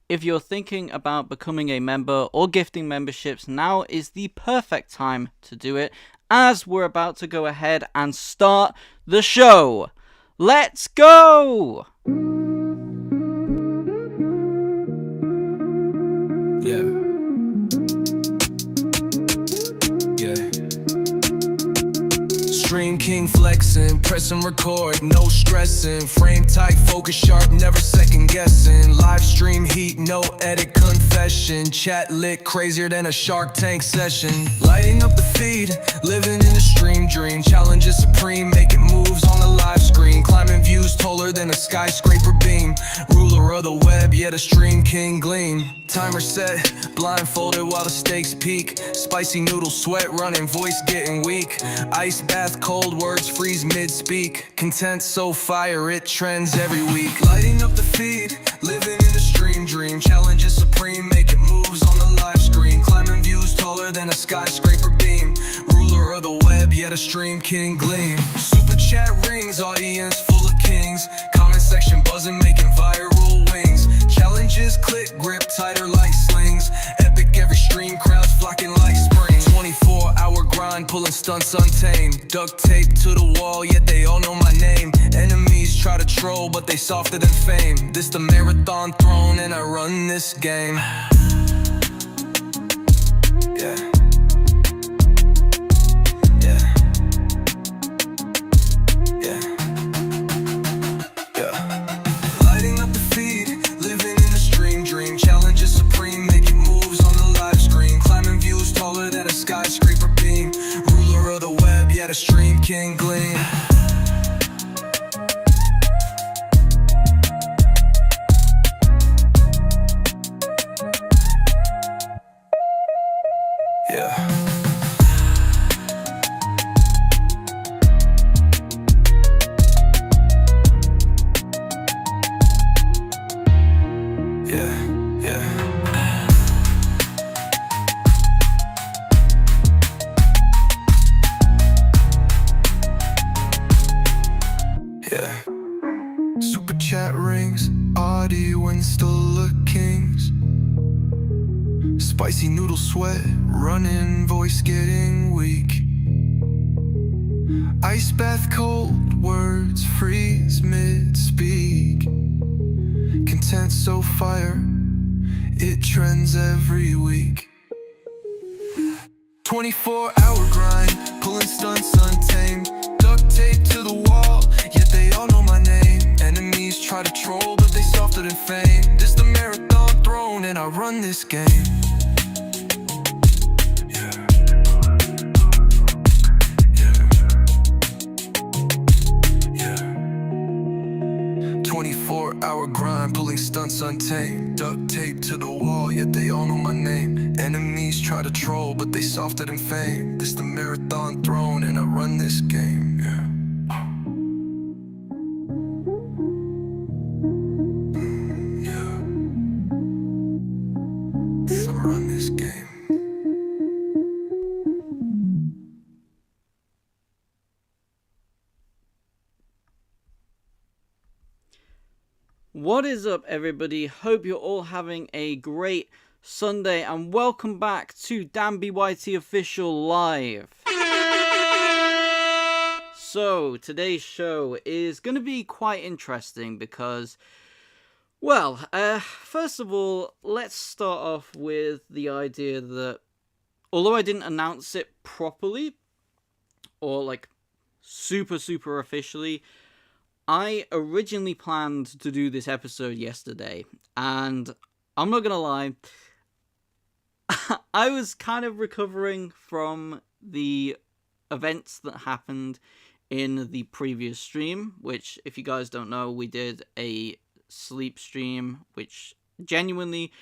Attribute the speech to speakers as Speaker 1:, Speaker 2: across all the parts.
Speaker 1: if you're thinking about becoming a member or gifting memberships, now is the perfect time to do it, as we're about to go ahead and start the show. Let's go!
Speaker 2: Stream King flexing, press and record, no stressing. Frame tight, focus sharp, never second guessing. Live stream heat, no edit confession. Chat lit, crazier than a Shark Tank session. Lighting up the feed, living in the stream dream. Challenges supreme, making moves on the live screen. Climbing views taller than a skyscraper beam. Ruler of the web, yet a Stream King gleam. Timer set, blindfolded while the stakes peak. Spicy noodle sweat running, voice getting weak. Ice bath, cold words freeze mid-speak. Content so fire, it trends every week. Lighting up the feed, living in the stream dream. Challenges supreme, making moves on the live screen. Climbing views taller than a skyscraper beam. Ruler of the web, yet a Stream King gleam. Super chat rings, audience full of kings. Comment section buzzing, making viral wings. Challenges click, grip tighter like slings. Epic every stream, crowds flocking like spring. 24-hour grind, pulling stunts untamed. Duct tape to the wall, yet they all know my name. Enemies try to troll, but they softer than fame. This the marathon throne, and I run this game. Yeah. Skyscraper beam, ruler of the web, yet a Stream King gleam. Yeah. Super chat rings, audio insta look kings. Spicy noodle sweat, running, voice getting weak. Ice bath, cold words freeze mid-speak. Content so fire, it trends every week. 24-hour grind, pulling stunts untamed. Duct tape to the wall, yet they all know my name. Enemies try to troll, but they softer than fame. This the marathon throne, and I run this game. Yeah. 24-hour grind, pulling stunts untamed. Duct tape to the wall, yet they all know my name. Enemies try to troll, but they softer than fame. This the marathon throne, and I run this game. Yeah.
Speaker 1: What is up, everybody? Hope you're all having a great Sunday, and welcome back to Dan BYT Official Live. So, today's show is going to be quite interesting because, well, first of all, let's start off with the idea that, although I didn't announce it properly, or like super officially, I originally planned to do this episode yesterday, and I'm not gonna lie, I was kind of recovering from the events that happened in the previous stream, which, if you guys don't know, we did a sleep stream, which genuinely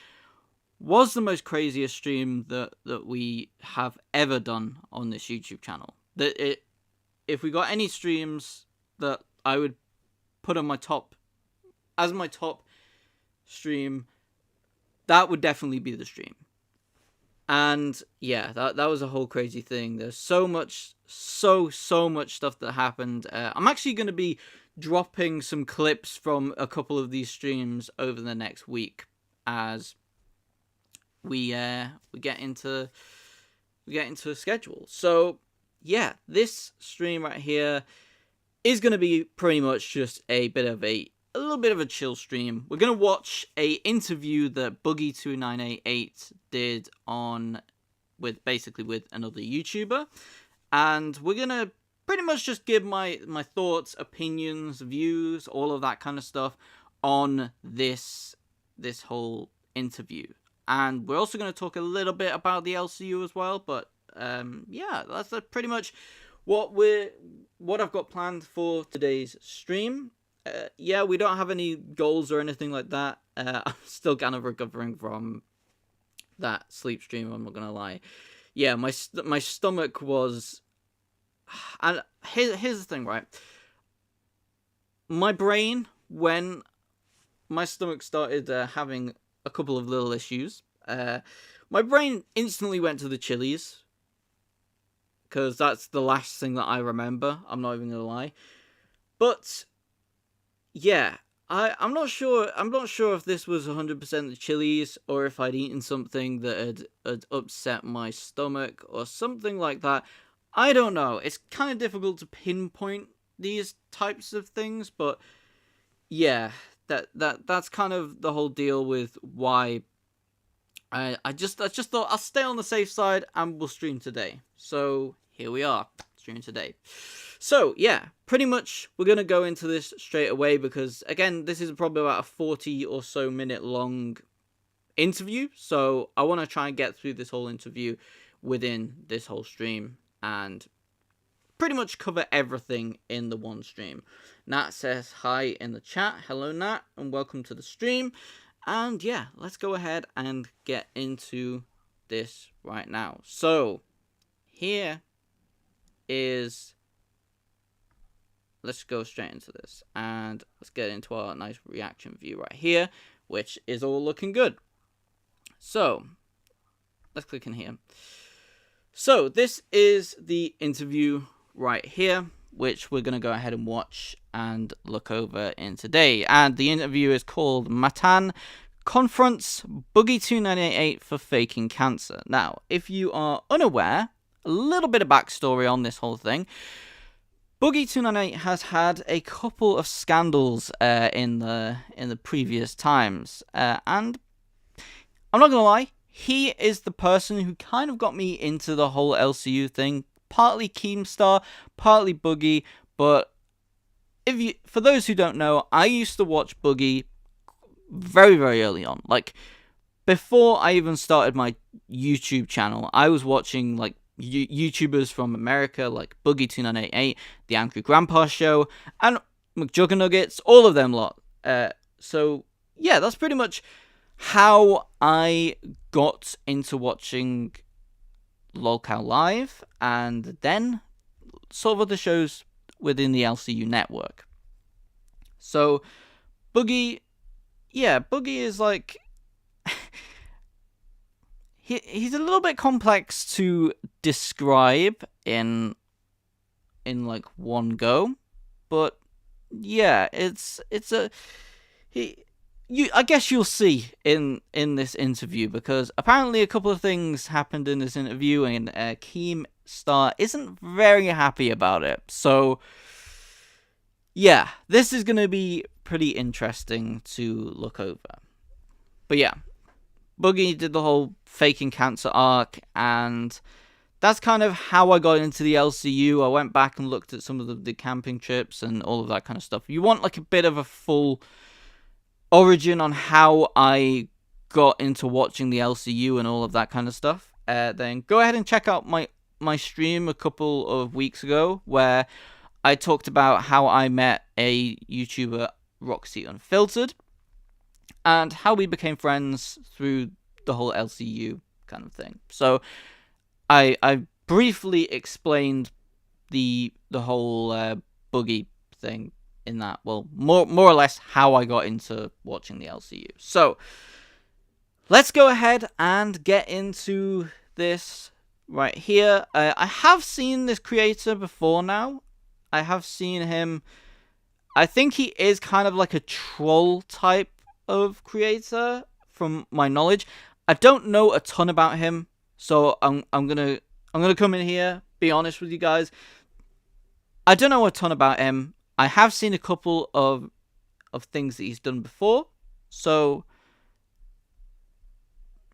Speaker 1: was the most craziest stream that we have ever done on this YouTube channel. If we got any streams that I would put on my top stream, that would definitely be the stream. And yeah, that was a whole crazy thing. There's so much stuff that happened. I'm actually going to be dropping some clips from a couple of these streams over the next week. as we get into a schedule. So yeah, this stream right here is going to be pretty much just a little bit of a chill stream. We're going to watch a interview that Boogie 2988's did with another YouTuber, and we're going to pretty much just give my thoughts, opinions, views, all of that kind of stuff on this whole interview. And we're also going to talk a little bit about the LCU as well, but yeah, that's pretty much what I've got planned for today's stream. Yeah, we don't have any goals or anything like that. I'm still kind of recovering from that sleep stream, I'm not gonna lie. Yeah, my stomach was... And here's the thing, right? My brain, when my stomach started having a couple of little issues, my brain instantly went to the Chili's, because that's the last thing that I remember. I'm not even gonna lie. But yeah, I'm not sure if this was 100% the Chili's, or if I'd eaten something that had upset my stomach or something like that. I don't know. It's kind of difficult to pinpoint these types of things, but yeah, that's kind of the whole deal with why I just thought I'll stay on the safe side and we'll stream today. So here we are, streaming today. So yeah, pretty much we're going to go into this straight away, because again, this is probably about a 40 or so minute long interview. So I want to try and get through this whole interview within this whole stream and pretty much cover everything in the one stream. Nat says hi in the chat. Hello Nat, and welcome to the stream. And yeah, let's go ahead and get into this right now. So here is... Let's go straight into this, and let's get into our nice reaction view right here, which is all looking good. So let's click in here. So this is the interview right here, which we're going to go ahead and watch and look over in today. And the interview is called Matan Confronts Boogie 2988 for Faking Cancer. Now, if you are unaware, a little bit of backstory on this whole thing. Boogie 298 has had a couple of scandals in the previous times, and I'm not gonna lie, he is the person who kind of got me into the whole LCU thing. Partly Keemstar, partly Boogie, but for those who don't know, I used to watch Boogie very, very early on. Like, before I even started my YouTube channel, I was watching like YouTubers from America like Boogie 2988, The Angry Grandpa Show, and McJuggernuggets, all of them lot. So yeah, that's pretty much how I got into watching Lolcow Live, and then sort of other shows within the LCU network. So Boogie is like... He's a little bit complex to describe in like one go, but yeah, I guess you'll see in this interview, because apparently a couple of things happened in this interview, and Keemstar isn't very happy about it. So yeah, this is gonna be pretty interesting to look over. But yeah, Boogie did the whole faking cancer arc, and that's kind of how I got into the LCU. I went back and looked at some of the camping trips and all of that kind of stuff. You want like a bit of a full origin on how I got into watching the LCU and all of that kind of stuff, then go ahead and check out my stream a couple of weeks ago, where I talked about how I met a YouTuber, Roxy Unfiltered, and how we became friends through the whole LCU kind of thing. So I briefly explained the whole Boogie thing in that. Well, more or less how I got into watching the LCU. So let's go ahead and get into this right here. I have seen this creator before now. I have seen him. I think he is kind of like a troll type of creator from my knowledge. I don't know a ton about him, so I'm gonna come in here, be honest with you guys. I don't know a ton about him. I have seen a couple of things that he's done before, so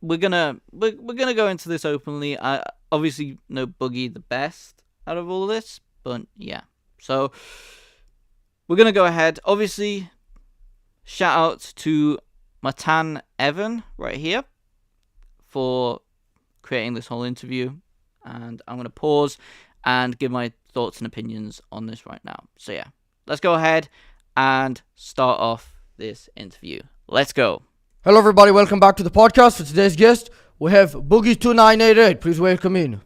Speaker 1: we're gonna go into this openly. I obviously know Boogie the best out of all of this, but yeah. So we're gonna go ahead. Obviously, shout out to Matan Evan right here for creating this whole interview, and I'm gonna pause and give my thoughts and opinions on this right now. So yeah, let's go ahead and start off this interview. Let's go.
Speaker 3: Hello everybody, welcome back to the podcast. For today's guest, we have Boogie 2988. Please welcome in.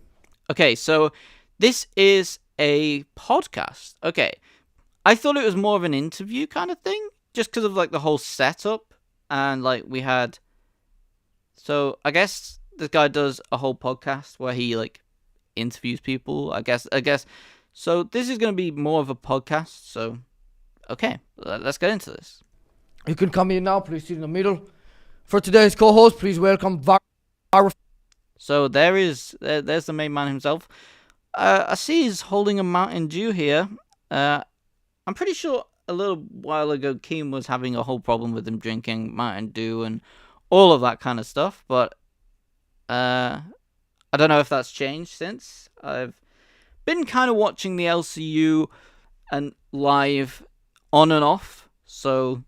Speaker 1: Okay, so this is a podcast. Okay, I thought it was more of an interview kind of thing, just because of like the whole setup, and like we had. So I guess this guy does a whole podcast where he like interviews people. I guess. So this is gonna be more of a podcast. So okay, let's get into this.
Speaker 3: You can come in now, please sit in the middle. For today's co-host, please welcome
Speaker 1: So there's the main man himself. I see he's holding a Mountain Dew here. I'm pretty sure a little while ago Keem was having a whole problem with him drinking Mountain Dew and all of that kind of stuff, but I don't know if that's changed since. I've been kind of watching the LCU and live on and off, so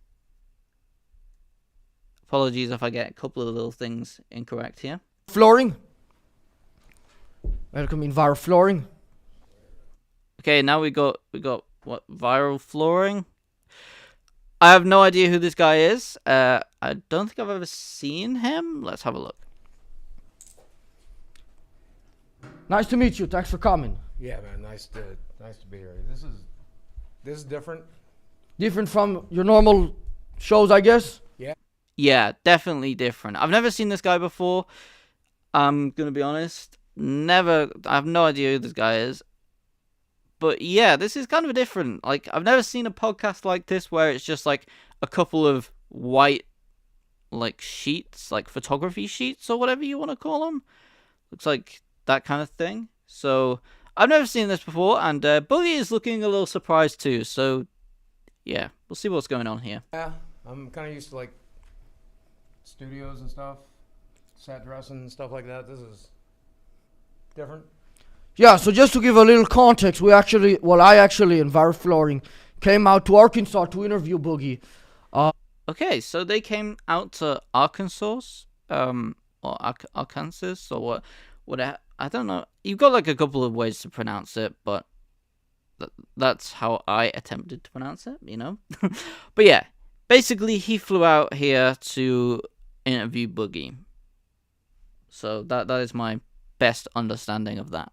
Speaker 1: apologies if I get a couple of little things incorrect here.
Speaker 3: Flooring. Welcome in Viral Flooring.
Speaker 1: Okay, now we got what, Viral Flooring? I have no idea who this guy is. I don't think I've ever seen him. Let's have a look.
Speaker 3: Nice to meet you. Thanks for coming.
Speaker 4: Yeah, man. Nice to be here. This is different.
Speaker 3: Different from your normal shows, I guess.
Speaker 1: Yeah, definitely different. I've never seen this guy before. I'm gonna be honest. I have no idea who this guy is. But yeah, this is kind of different. Like, I've never seen a podcast like this where it's just like a couple of white like sheets, like photography sheets or whatever you want to call them. Looks like that kind of thing. So I've never seen this before, and Boogie is looking a little surprised too. So yeah, we'll see what's going on here.
Speaker 4: Yeah, I'm kind of used to like studios and stuff, set dressing and stuff like that. This is different.
Speaker 3: Yeah, so just to give a little context, I actually in Viral Flooring came out to Arkansas to interview Boogie.
Speaker 1: Okay, so they came out to Arkansas, or Arkansas, or what? I don't know. You've got like a couple of ways to pronounce it, but that's how I attempted to pronounce it, you know. But yeah, basically he flew out here to interview Boogie. So that is my best understanding of that.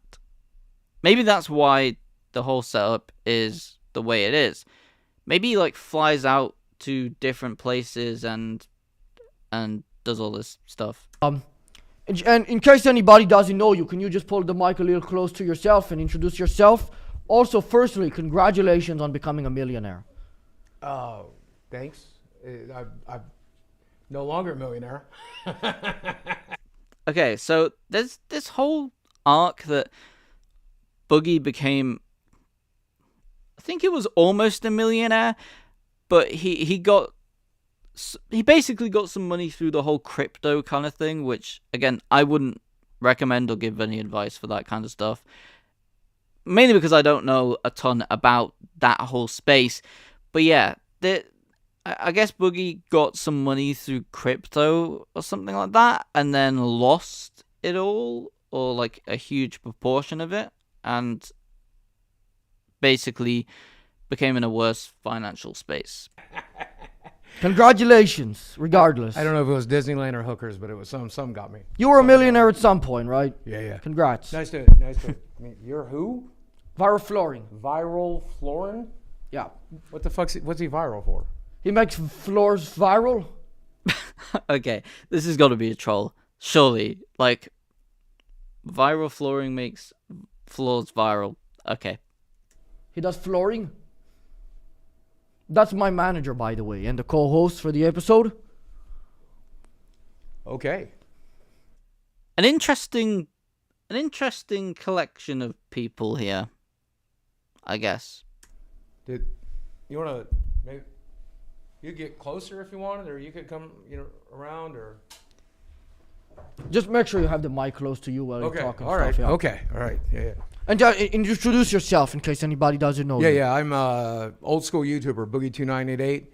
Speaker 1: Maybe that's why the whole setup is the way it is. Maybe he like flies out to different places and does all this stuff.
Speaker 3: And in case anybody doesn't know you, can you just pull the mic a little close to yourself and introduce yourself? Also, firstly, congratulations on becoming a millionaire.
Speaker 4: Oh, thanks. I'm no longer a millionaire.
Speaker 1: Okay, so there's this whole arc that Boogie became, I think he was almost a millionaire, but he basically got some money through the whole crypto kind of thing, which, again, I wouldn't recommend or give any advice for that kind of stuff. Mainly because I don't know a ton about that whole space. But yeah, I guess Boogie got some money through crypto or something like that, and then lost it all, or like a huge proportion of it, and basically became in a worse financial space.
Speaker 3: Congratulations, regardless.
Speaker 4: I don't know if it was Disneyland or hookers, but it was some got me.
Speaker 3: You were a millionaire at some point, right?
Speaker 4: Yeah.
Speaker 3: Congrats.
Speaker 4: Nice to meet. You're who?
Speaker 3: Viral Flooring.
Speaker 4: Viral Florin?
Speaker 3: Yeah.
Speaker 4: What's he viral for?
Speaker 3: He makes floors viral.
Speaker 1: Okay, this has got to be a troll. Surely, like, Viral Flooring makes floors viral. Okay.
Speaker 3: He does flooring. That's my manager, by the way, and the co-host for the episode.
Speaker 4: Okay.
Speaker 1: An interesting collection of people here, I guess.
Speaker 4: Did you want to maybe you get closer if you wanted, or you could come around, or
Speaker 3: Just make sure you have the mic close to you while you're talking.
Speaker 4: All right.
Speaker 3: Stuff, yeah.
Speaker 4: Okay. All right. Yeah.
Speaker 3: And introduce yourself in case anybody doesn't know you.
Speaker 4: Yeah. I'm old school YouTuber Boogie 2988.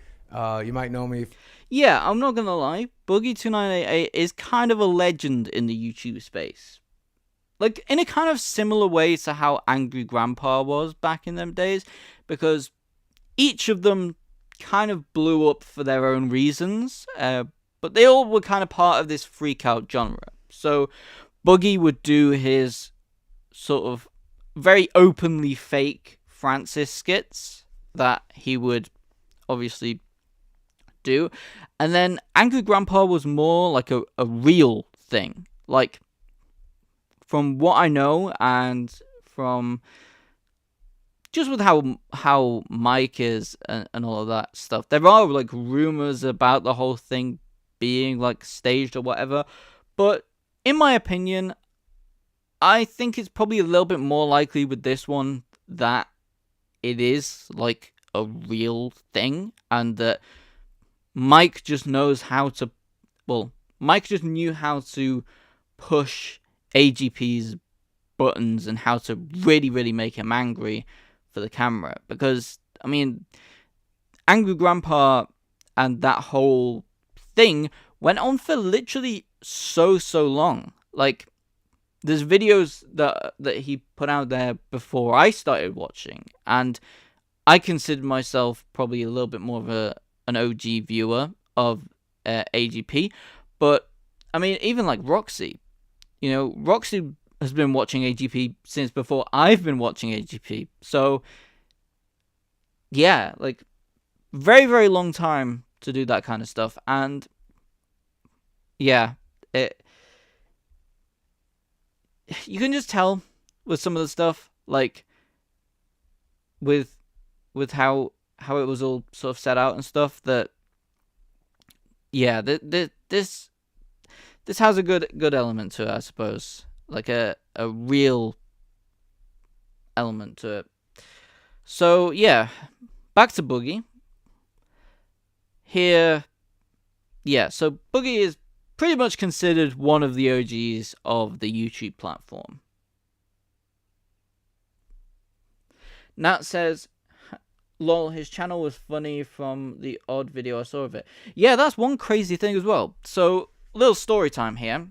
Speaker 4: You might know me.
Speaker 1: Yeah, I'm not gonna lie, Boogie 2988 is kind of a legend in the YouTube space. Like, in a kind of similar way to how Angry Grandpa was back in them days, because each of them kind of blew up for their own reasons, but they all were kind of part of this freak out genre. So, Boogie would do his sort of very openly fake Francis skits that he would obviously do, and then Angry Grandpa was more like a real thing. Like, from what I know, and from just with how Mike is and all of that stuff, there are like rumors about the whole thing being like staged or whatever, but in my opinion, I think it's probably a little bit more likely with this one that it is like a real thing, and that Mike just knows how to, well, Mike just knew how to push AGP's buttons and how to really, really make him angry for the camera. Because, I mean, Angry Grandpa and that whole thing went on for literally so long. Like, there's videos that he put out there before I started watching, and I consider myself probably a little bit more of an OG viewer of AGP, but I mean, even like Roxy, Roxy has been watching AGP since before I've been watching AGP, so yeah, like very, very long time to do that kind of stuff, and yeah, you can just tell with some of the stuff, like with how it was all sort of set out and stuff, that yeah, this has a good element to it, I suppose, like a real element to it. So yeah, back to Boogie here. Yeah, so Boogie is pretty much considered one of the OGs of the YouTube platform. Nat says, lol, his channel was funny from the odd video I saw of it. Yeah, that's one crazy thing as well. So, little story time here.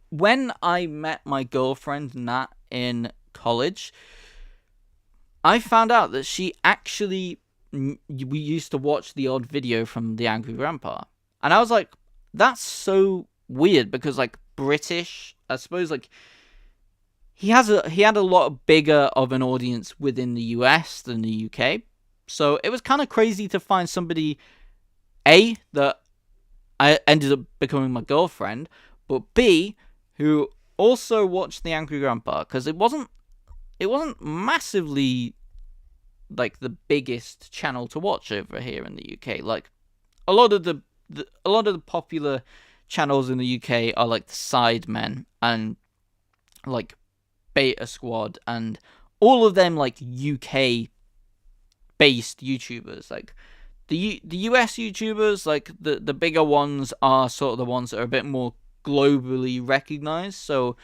Speaker 1: When I met my girlfriend, Nat, in college, I found out that she actually, we used to watch the odd video from the Angry Grandpa. And I was like, that's so weird, because, like, British, I suppose, like, he had a lot bigger of an audience within the US than the UK. So it was kind of crazy to find somebody, A, that I ended up becoming my girlfriend, but B, who also watched the Angry Grandpa, because it wasn't massively like the biggest channel to watch over here in the UK. Like, a lot of the popular channels in the UK are like the Sidemen and like Beta Squad and all of them, like UK based YouTubers. Like the US YouTubers, like the bigger ones, are sort of the ones that are a bit more globally recognized. So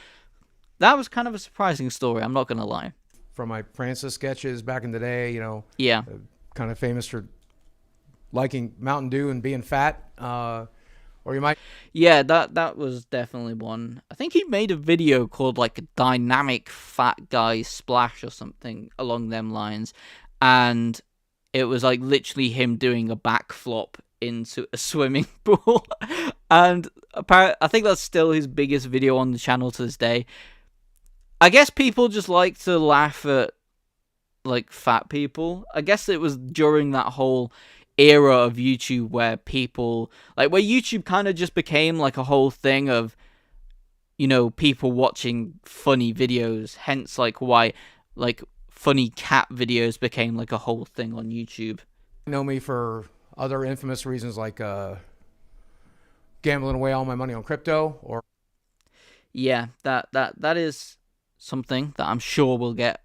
Speaker 1: that was kind of a surprising story, I'm not gonna lie.
Speaker 4: From my Francis sketches back in the day,
Speaker 1: Yeah,
Speaker 4: kind of famous for liking Mountain Dew and being fat, or you might.
Speaker 1: Yeah, that was definitely one. I think he made a video called like Dynamic Fat Guy Splash or something along them lines, and it was like literally him doing a backflop into a swimming pool. And apparently, I think that's still his biggest video on the channel to this day. I guess people just like to laugh at like fat people. I guess it was during that whole era of YouTube where people, like, where YouTube kind of just became like a whole thing of, people watching funny videos, hence like why like funny cat videos became like a whole thing on YouTube.
Speaker 4: Know me for other infamous reasons, like gambling away all my money on crypto or
Speaker 1: Yeah, that is something that I'm sure we'll get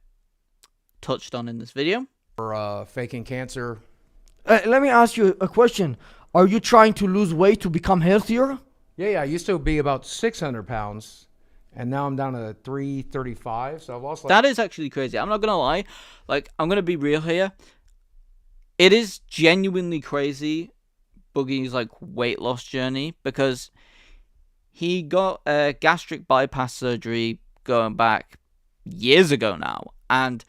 Speaker 1: touched on in this video.
Speaker 4: faking cancer.
Speaker 3: Let me ask you a question. Are you trying to lose weight to become healthier?
Speaker 4: Yeah. I used to be about 600 pounds, and now I'm down to 335. So I've lost like.
Speaker 1: That is actually crazy. I'm not gonna lie. Like, I'm gonna be real here. It is genuinely crazy, Boogie's like weight loss journey, because he got a gastric bypass surgery going back years ago now, and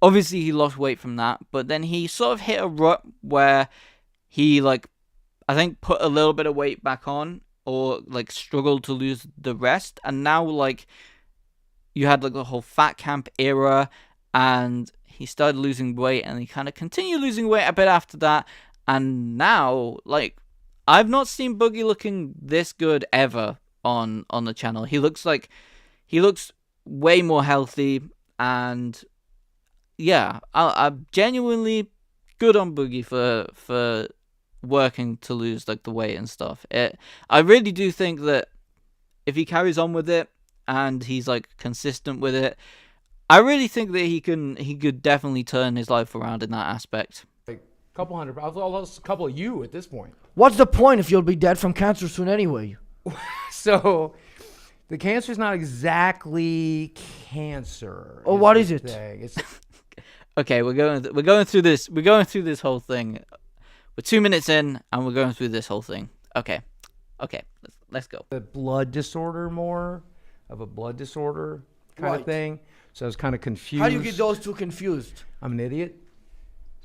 Speaker 1: obviously he lost weight from that, but then he sort of hit a rut where he, like, I think put a little bit of weight back on, or like struggled to lose the rest, and now like you had like the whole fat camp era, and he started losing weight, and he kind of continued losing weight a bit after that, and now like I've not seen Boogie looking this good ever on the channel. He looks way more healthy, and yeah, I'm genuinely good on Boogie for working to lose like the weight and stuff. I really do think that if he carries on with it and he's like consistent with it, I really think that he could definitely turn his life around in that aspect.
Speaker 4: Like a couple hundred. I've lost a couple of you at this point.
Speaker 3: What's the point if you'll be dead from cancer soon anyway?
Speaker 4: So the cancer's not exactly cancer.
Speaker 3: Oh, what is
Speaker 4: the
Speaker 3: it?
Speaker 4: thing. It's
Speaker 1: Okay, we're going through this whole thing. We're 2 minutes in, and we're going through this whole thing. Okay, let's go.
Speaker 4: a blood disorder, more of a blood disorder kind
Speaker 3: Right.
Speaker 4: of thing. So I was kind of confused.
Speaker 3: How do you get those two confused?
Speaker 4: I'm an idiot.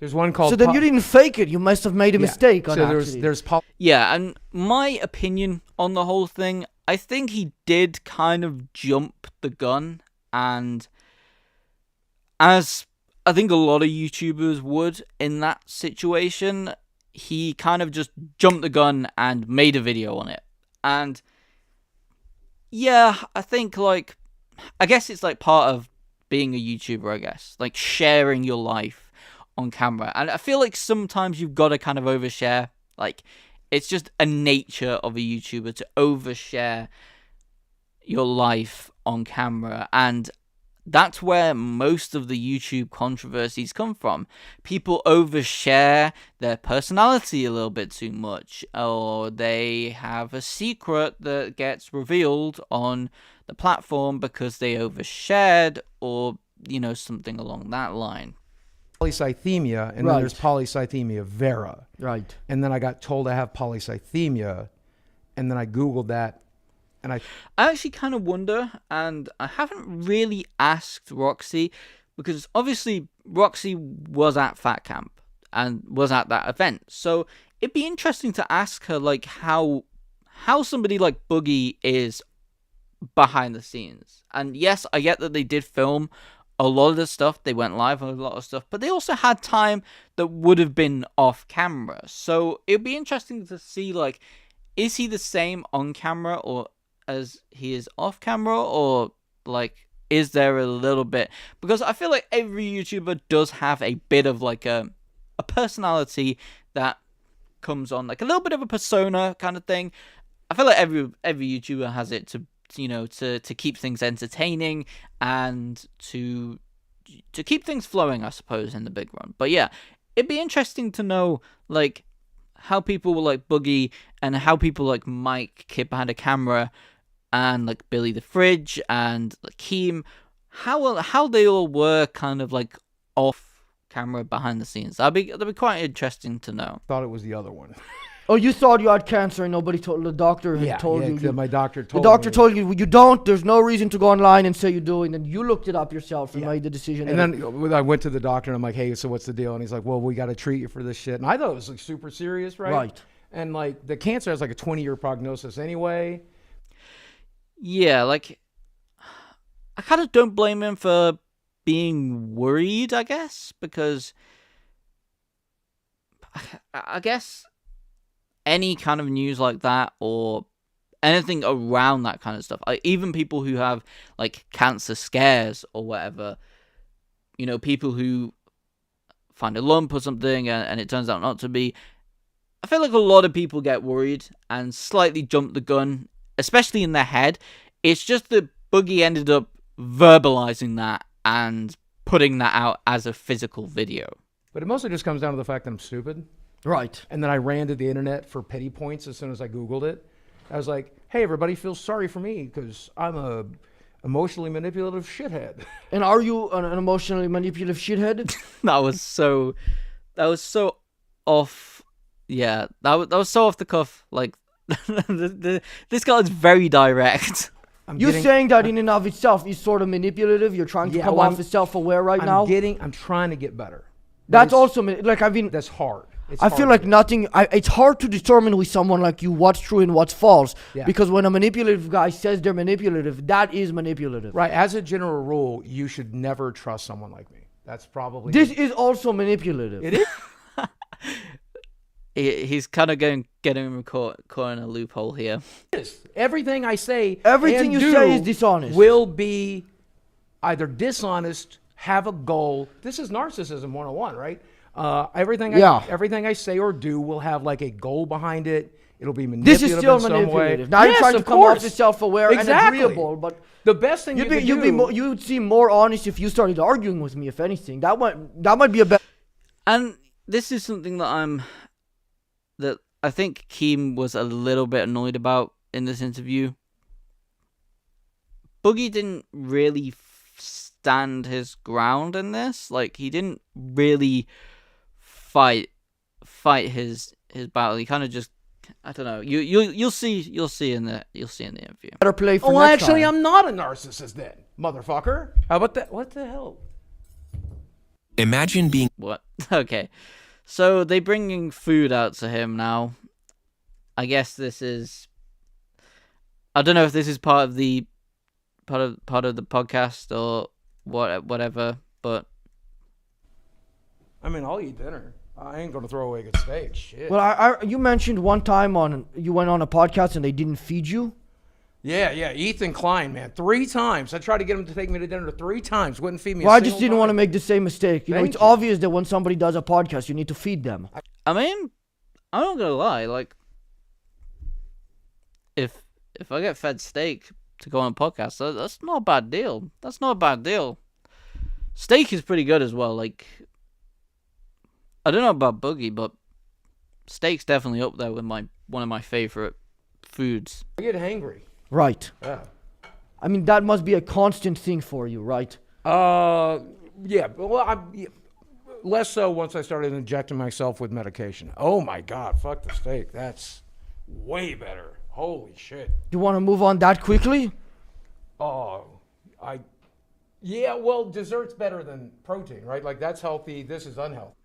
Speaker 4: There's one called.
Speaker 3: So then you didn't fake it. You must have made a mistake on
Speaker 4: So
Speaker 3: actually.
Speaker 4: there's
Speaker 1: Yeah, and my opinion on the whole thing, I think he did kind of jump the gun, and as I think a lot of YouTubers would in that situation, he kind of just jumped the gun and made a video on it. And yeah, I think like, I guess it's like part of being a YouTuber, I guess, like sharing your life on camera. And I feel like sometimes you've got to kind of overshare. Like, it's just a nature of a YouTuber to overshare your life on camera, and that's where most of the YouTube controversies come from. People overshare their personality a little bit too much, or they have a secret that gets revealed on the platform because they overshared, or, you know, something along that line.
Speaker 4: polycythemia, and
Speaker 3: Right.
Speaker 4: then there's polycythemia vera.
Speaker 3: Right.
Speaker 4: And then I got told I have polycythemia, and then I Googled that, and I
Speaker 1: actually kind of wonder, and I haven't really asked Roxy, because obviously Roxy was at Fat Camp and was at that event, so it'd be interesting to ask her like how somebody like Boogie is behind the scenes. And yes, I get that they did film a lot of the stuff, they went live on a lot of stuff, but they also had time that would have been off camera. So it'd be interesting to see, like, is he the same on camera or as he is off camera, or like is there a little bit, because I feel like every YouTuber does have a bit of like a personality that comes on, like a little bit of a persona kind of thing. I feel like every YouTuber has it to, you know, to keep things entertaining and to keep things flowing, I suppose, in the big run. But yeah, it'd be interesting to know like how people will like Boogie, and how people like Mike, Kid Behind a Camera, and like Billy the Fridge, and like Keem, how they all were kind of like off camera behind the scenes. That'd be quite interesting to know.
Speaker 4: thought it was the other one.
Speaker 3: Oh, you thought you had cancer and nobody told the doctor had told you.
Speaker 4: 'cause my doctor told
Speaker 3: The doctor
Speaker 4: me.
Speaker 3: told you you don't. There's no reason to go online and say you do, and then you looked it up yourself and
Speaker 4: Yeah.
Speaker 3: made the decision.
Speaker 4: And
Speaker 3: that-
Speaker 4: then I went to the doctor, and I'm like, hey, so what's the deal? And he's like, well, we got to treat you for this shit. And I thought it was like super serious, right?
Speaker 3: Right.
Speaker 4: And like the cancer has like a 20-year prognosis anyway.
Speaker 1: Yeah, like I kind of don't blame him for being worried, I guess, because I guess any kind of news like that, or anything around that kind of stuff, like even people who have like cancer scares or whatever, you know, people who find a lump or something and it turns out not to be, I feel like a lot of people get worried and slightly jump the gun, especially in their head. It's just that Boogie ended up verbalizing that and putting that out as a physical video.
Speaker 4: But it mostly just comes down to the fact that I'm stupid.
Speaker 3: Right.
Speaker 4: And then I ran to the internet for pity points as soon as I Googled it. I was like, hey, everybody feels sorry for me because I'm a emotionally manipulative shithead.
Speaker 3: And are you an emotionally manipulative shithead?
Speaker 1: That was so off. Yeah, that was so off the cuff. Like, this guy is very direct.
Speaker 3: You're saying that in and of itself is sort of manipulative. You're trying to come off as self-aware right now.
Speaker 4: I'm trying to get better.
Speaker 3: That's also like
Speaker 4: that's hard.
Speaker 3: I feel like it's hard to determine with someone like you what's true and what's false.
Speaker 4: Yeah.
Speaker 3: Because when a manipulative guy says they're manipulative, that is manipulative.
Speaker 4: Right. As a general rule, you should never trust someone like me. That's probably...
Speaker 3: This is also manipulative.
Speaker 4: It is?
Speaker 1: He's kind of getting him caught in a loophole here.
Speaker 4: Everything I say,
Speaker 3: everything you say is dishonest.
Speaker 4: Will be either dishonest, have a goal. This is narcissism 101, right? Everything I say or do will have like a goal behind it. It'll be manipulative.
Speaker 3: This is still
Speaker 4: in some
Speaker 3: manipulative.
Speaker 4: way.
Speaker 3: Now you're trying to come off as self-aware and agreeable, but
Speaker 4: the best thing
Speaker 3: you'd seem more honest if you started arguing with me. If anything, that might be a better.
Speaker 1: And this is something that I think Keem was a little bit annoyed about in this interview. Boogie didn't really stand his ground in this. Like, he didn't really fight his battle. He kind of just, I don't know. You'll see in the interview.
Speaker 3: Better play for
Speaker 4: next
Speaker 3: actually,
Speaker 4: time. I'm not a narcissist then, motherfucker. How about that? What the hell?
Speaker 2: Imagine being...
Speaker 1: What? Okay. So they bringing food out to him now. I guess this is... I don't know if this is part of the podcast or whatever, but...
Speaker 4: I mean, I'll eat dinner. I ain't gonna throw away a good steak. Shit.
Speaker 3: Well, you mentioned one time you went on a podcast and they didn't feed you.
Speaker 4: Yeah, Ethan Klein, man, 3 times. I tried to get him to take me to dinner 3 times. Wouldn't feed me.
Speaker 3: Well, I just didn't want to make the same mistake.
Speaker 4: Thank
Speaker 3: It's
Speaker 4: you.
Speaker 3: obvious that when somebody does a podcast, you need to feed them.
Speaker 1: I mean, I'm not gonna lie. Like, if I get fed steak to go on a podcast, that's not a bad deal. That's not a bad deal. Steak is pretty good as well. Like, I don't know about Boogie, but steak's definitely up there with one of my favorite foods.
Speaker 4: I get hangry.
Speaker 3: Right.
Speaker 4: Yeah.
Speaker 3: I mean, that must be a constant thing for you, right?
Speaker 4: Yeah. Well, less so once I started injecting myself with medication. Oh my God, fuck the steak. That's way better. Holy shit.
Speaker 3: You want to move on that quickly?
Speaker 4: Yeah, well, dessert's better than protein, right? Like, that's healthy. This is unhealthy.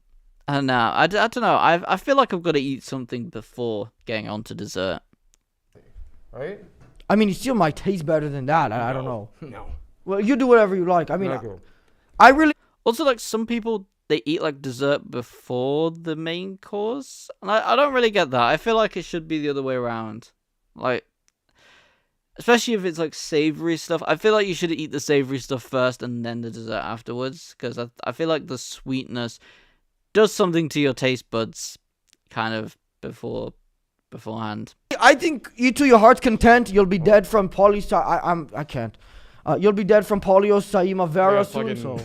Speaker 1: I don't know. I don't know. I feel like I've got to eat something before getting on to dessert.
Speaker 4: Right?
Speaker 3: I mean, it still might taste better than that. I don't know.
Speaker 4: No.
Speaker 3: Well, you do whatever you like. I mean, I really...
Speaker 1: Also, like, some people, they eat, like, dessert before the main course. And I don't really get that. I feel like it should be the other way around. Like, especially if it's, like, savory stuff. I feel like you should eat the savory stuff first and then the dessert afterwards. Because I feel like the sweetness does something to your taste buds kind of beforehand.
Speaker 3: I think eat to your heart's content. You'll be dead from I can't. You'll be dead from poliocythemia vera soon. So.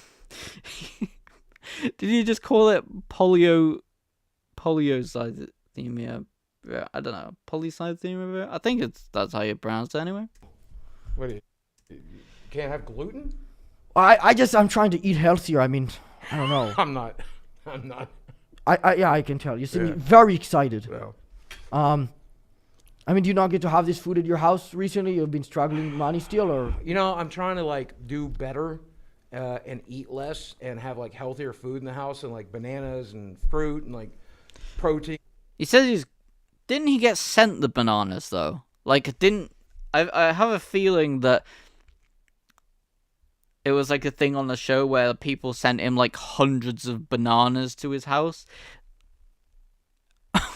Speaker 1: Did you just call it poliocythemia? I don't know. Polycythemia? I think that's how you pronounce it anyway.
Speaker 4: What do you can't have gluten?
Speaker 3: I'm trying to eat healthier. I mean, I don't know.
Speaker 4: I'm not.
Speaker 3: I can tell. You seem very excited.
Speaker 4: Yeah.
Speaker 3: I mean, do you not get to have this food at your house recently? You've been struggling money still, or?
Speaker 4: You know, I'm trying to like do better and eat less and have like healthier food in the house and like bananas and fruit and like protein.
Speaker 1: He says didn't he get sent the bananas though? Like, I have a feeling that it was like a thing on the show where people sent him like hundreds of bananas to his house.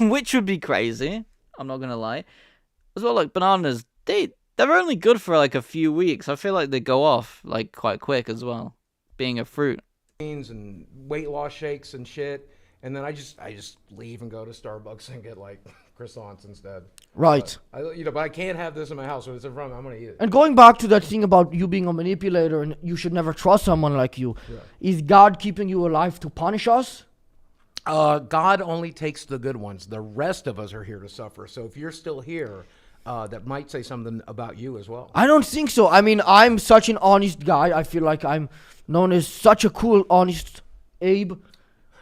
Speaker 1: Which would be crazy. I'm not gonna lie. As well, like, bananas, they're only good for like a few weeks. I feel like they go off like quite quick as well, being a fruit.
Speaker 4: And weight loss shakes and shit. and then I just leave and go to Starbucks and get like croissants instead.
Speaker 3: Right.
Speaker 4: But I can't have this in my house. So it's in front of me. I'm gonna eat it.
Speaker 3: And going back to that thing about you being a manipulator and you should never trust someone like you, is God keeping you alive to punish us?
Speaker 4: God only takes the good ones. The rest of us are here to suffer. So if you're still here, that might say something about you as well.
Speaker 3: I don't think so. I mean, I'm such an honest guy. I feel like I'm known as such a cool, honest Abe.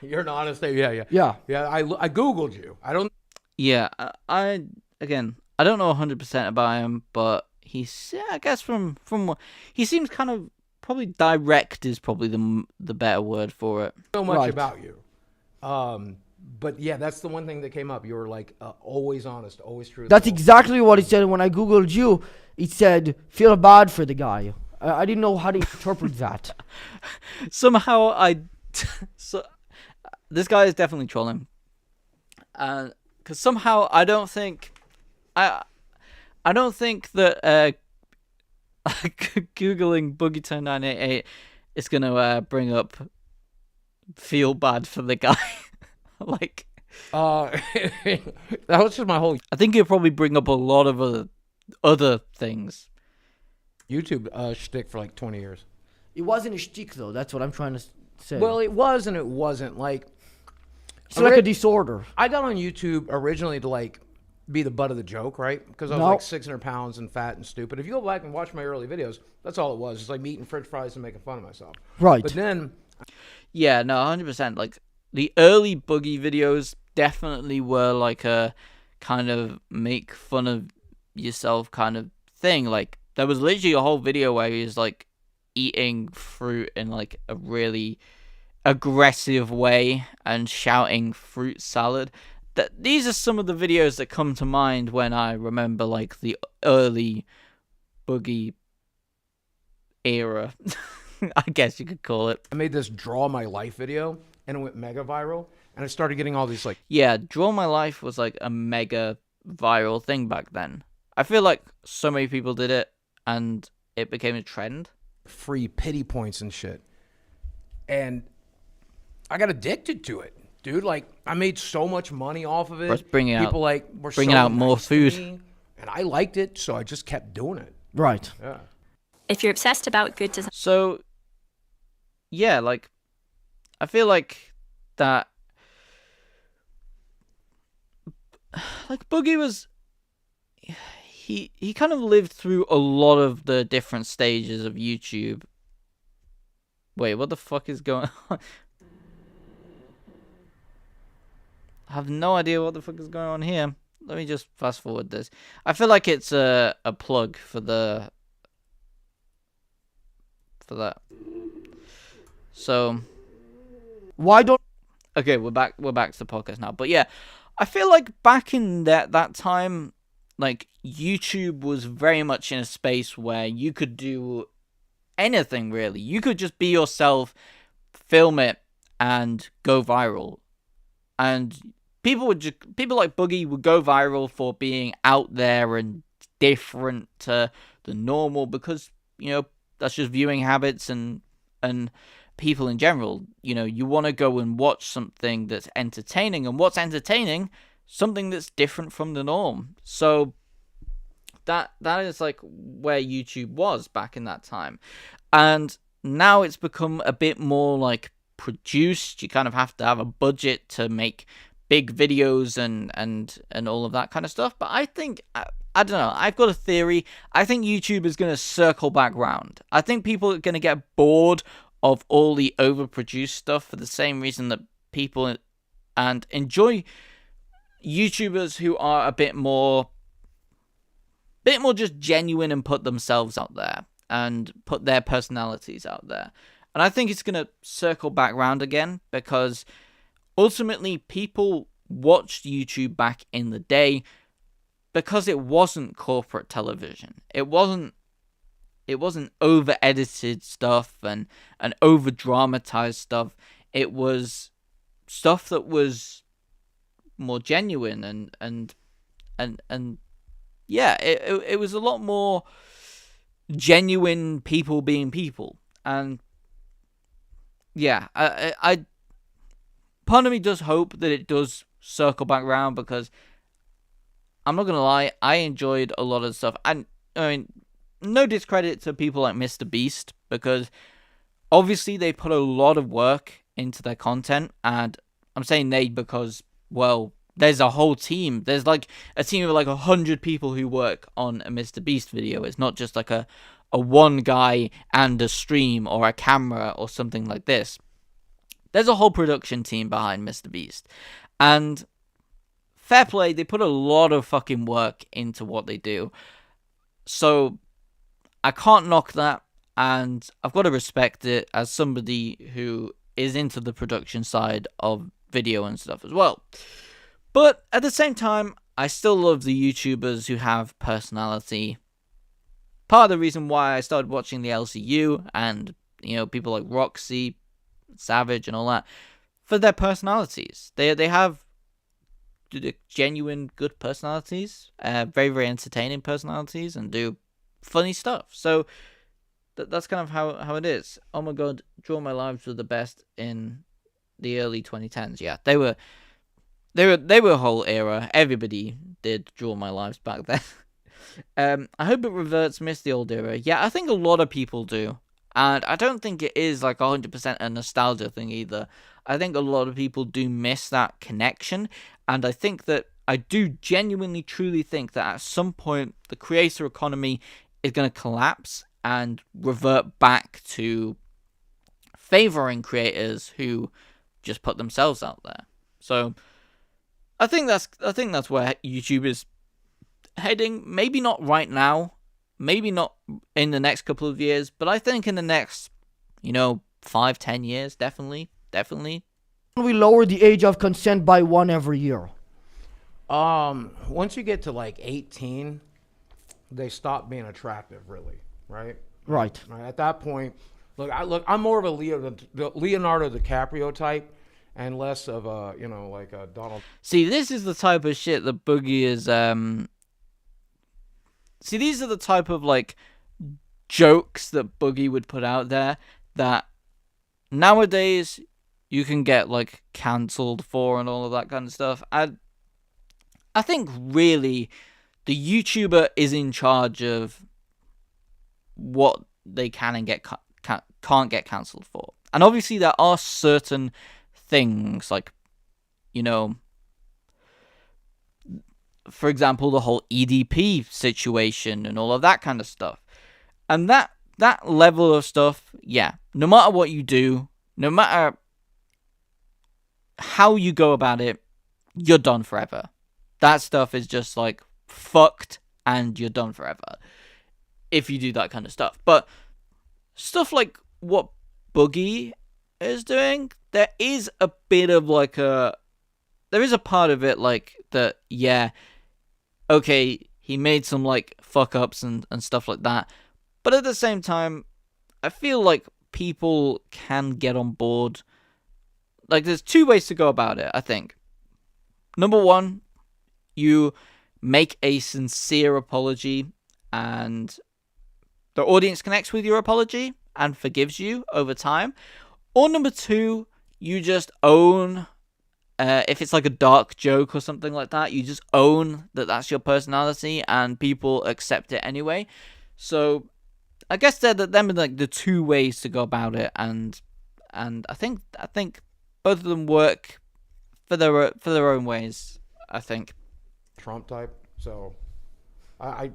Speaker 4: You're an honest Abe. Yeah. I Googled you. I don't.
Speaker 1: Yeah, I don't know 100% about him, but I guess from what he seems kind of probably direct is probably the better word for it.
Speaker 4: Know much about you. But yeah, that's the one thing that came up. You were like always honest, always true.
Speaker 3: That's exactly what it said. When I Googled you, it said, feel bad for the guy. I didn't know how to interpret that.
Speaker 1: Somehow so this guy is definitely trolling. Because somehow I don't think that Googling Boogie 2988 is gonna bring up feel bad for the guy. Like,
Speaker 4: that was just my whole.
Speaker 1: I think it'll probably bring up a lot of other things.
Speaker 4: YouTube shtick for like 20 years.
Speaker 3: It wasn't a shtick, though. That's what I'm trying to say.
Speaker 4: Well, it was and it wasn't. Like,
Speaker 3: it's like a disorder.
Speaker 4: I got on YouTube originally to like be the butt of the joke, right? Because I was like 600 pounds and fat and stupid. If you go back and watch my early videos, that's all it was. It's like me eating French fries and making fun of myself.
Speaker 3: Right.
Speaker 4: But then,
Speaker 1: yeah, no, 100%. Like, the early Boogie videos definitely were like a kind of make fun of yourself kind of thing. Like, there was literally a whole video where he was like eating fruit in like a really aggressive way and shouting fruit salad. These are some of the videos that come to mind when I remember like the early Boogie era. I guess you could call it.
Speaker 4: I made this draw my life video and it went mega viral, and I started getting all these like...
Speaker 1: Yeah, Draw My Life was like a mega viral thing back then. I feel like so many people did it, and it became a trend.
Speaker 4: Free pity points and shit. And I got addicted to it, dude. Like, I made so much money off of it.
Speaker 1: People bringing out more food.
Speaker 4: And I liked it, so I just kept doing it.
Speaker 3: Right.
Speaker 4: Yeah.
Speaker 5: If you're obsessed about good design...
Speaker 1: So, yeah, like, I feel like that, like, Boogie was, he kind of lived through a lot of the different stages of YouTube. Wait, what the fuck is going on? I have no idea what the fuck is going on here. Let me just fast forward this. I feel like it's a plug for that. So,
Speaker 3: why don't...
Speaker 1: Okay, we're back to the podcast now. But yeah, I feel like back in that time, like, YouTube was very much in a space where you could do anything, really. You could just be yourself, film it, and go viral. And people like Boogie would go viral for being out there and different to the normal, because, you know, that's just viewing habits and people in general. You know, you want to go and watch something that's entertaining, and what's entertaining? Something that's different from the norm. So that is like where YouTube was back in that time. And now it's become a bit more like produced. You kind of have to have a budget to make big videos and all of that kind of stuff. But I think, I don't know, I've got a theory. I think YouTube is going to circle back round. I think people are going to get bored of all the overproduced stuff for the same reason that people and enjoy YouTubers who are a bit more just genuine and put themselves out there and put their personalities out there. And I think it's going to circle back round again, because ultimately people watched YouTube back in the day because it wasn't corporate television. It wasn't over-edited stuff and over-dramatized stuff. It was stuff that was more genuine and yeah, it was a lot more genuine people being people. And yeah, I part of me does hope that it does circle back around, because I'm not gonna lie, I enjoyed a lot of stuff. And I mean, no discredit to people like Mr. Beast, because obviously they put a lot of work into their content, and I'm saying they because, well, there's a whole team. There's like a team of like 100 people who work on a Mr. Beast video. It's not just like a one guy and a stream or a camera or something like this. There's a whole production team behind Mr. Beast. And fair play, they put a lot of fucking work into what they do. So I can't knock that, and I've got to respect it as somebody who is into the production side of video and stuff as well. But at the same time, I still love the YouTubers who have personality. Part of the reason why I started watching the LCU and, you know, people like Roxy, Savage and all that, for their personalities. They have genuine good personalities, very, very entertaining personalities, and do funny stuff. So that's kind of how it is. Oh my god, Draw My Lives were the best in the early 2010s. Yeah, they were a whole era. Everybody did Draw My Lives back then. I hope it reverts, miss the old era. Yeah, I think a lot of people do. And I don't think it is like 100% a nostalgia thing either. I think a lot of people do miss that connection. And I think that I do genuinely, truly think that at some point the creator economy is going to collapse and revert back to favoring creators who just put themselves out there. So I think that's where YouTube is heading. Maybe not right now, maybe not in the next couple of years, but I think in the next, 5-10 years, definitely.
Speaker 3: We lower the age of consent by 1 every year.
Speaker 4: Once you get to like 18, they stop being attractive, really, right?
Speaker 3: Right.
Speaker 4: At that point, I'm more of a Leonardo DiCaprio type, and less of a, like a Donald.
Speaker 1: See, this is the type of shit that Boogie is. See, these are the type of like jokes that Boogie would put out there that nowadays you can get like cancelled for and all of that kind of stuff. I think really the YouTuber is in charge of what they can and can't get cancelled for. And obviously there are certain things like, for example, the whole EDP situation and all of that kind of stuff. And that level of stuff, yeah, no matter what you do, no matter how you go about it, you're done forever. That stuff is just like fucked and you're done forever if you do that kind of stuff. But stuff like what Boogie is doing, there is a bit of like there is a part of it like that, yeah, okay, he made some like fuck ups and stuff like that. But at the same time, I feel like people can get on board. Like, there's two ways to go about it, I think. Number one, you make a sincere apology and the audience connects with your apology and forgives you over time. Or number two, you just own, if it's like a dark joke or something like that, you just own that that's your personality and people accept it anyway. So I guess they're like the two ways to go about it, and I think both of them work for their own ways, I think.
Speaker 4: Trump type. So
Speaker 1: but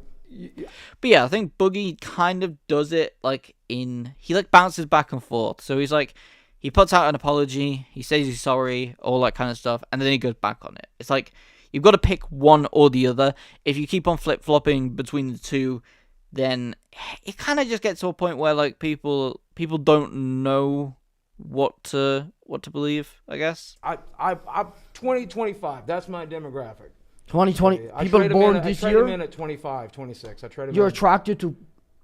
Speaker 1: yeah, I think Boogie kind of does it like he like bounces back and forth. So he's like, he puts out an apology, he says he's sorry, all that kind of stuff, and then he goes back on it. It's like, you've got to pick one or the other. If you keep on flip-flopping between the two, then it kind of just gets to a point where like people don't know what to believe, I guess.
Speaker 4: I 2025, that's my demographic.
Speaker 3: 2020 people born this year.
Speaker 4: I trade them in at 25, 26.
Speaker 3: You're attracted to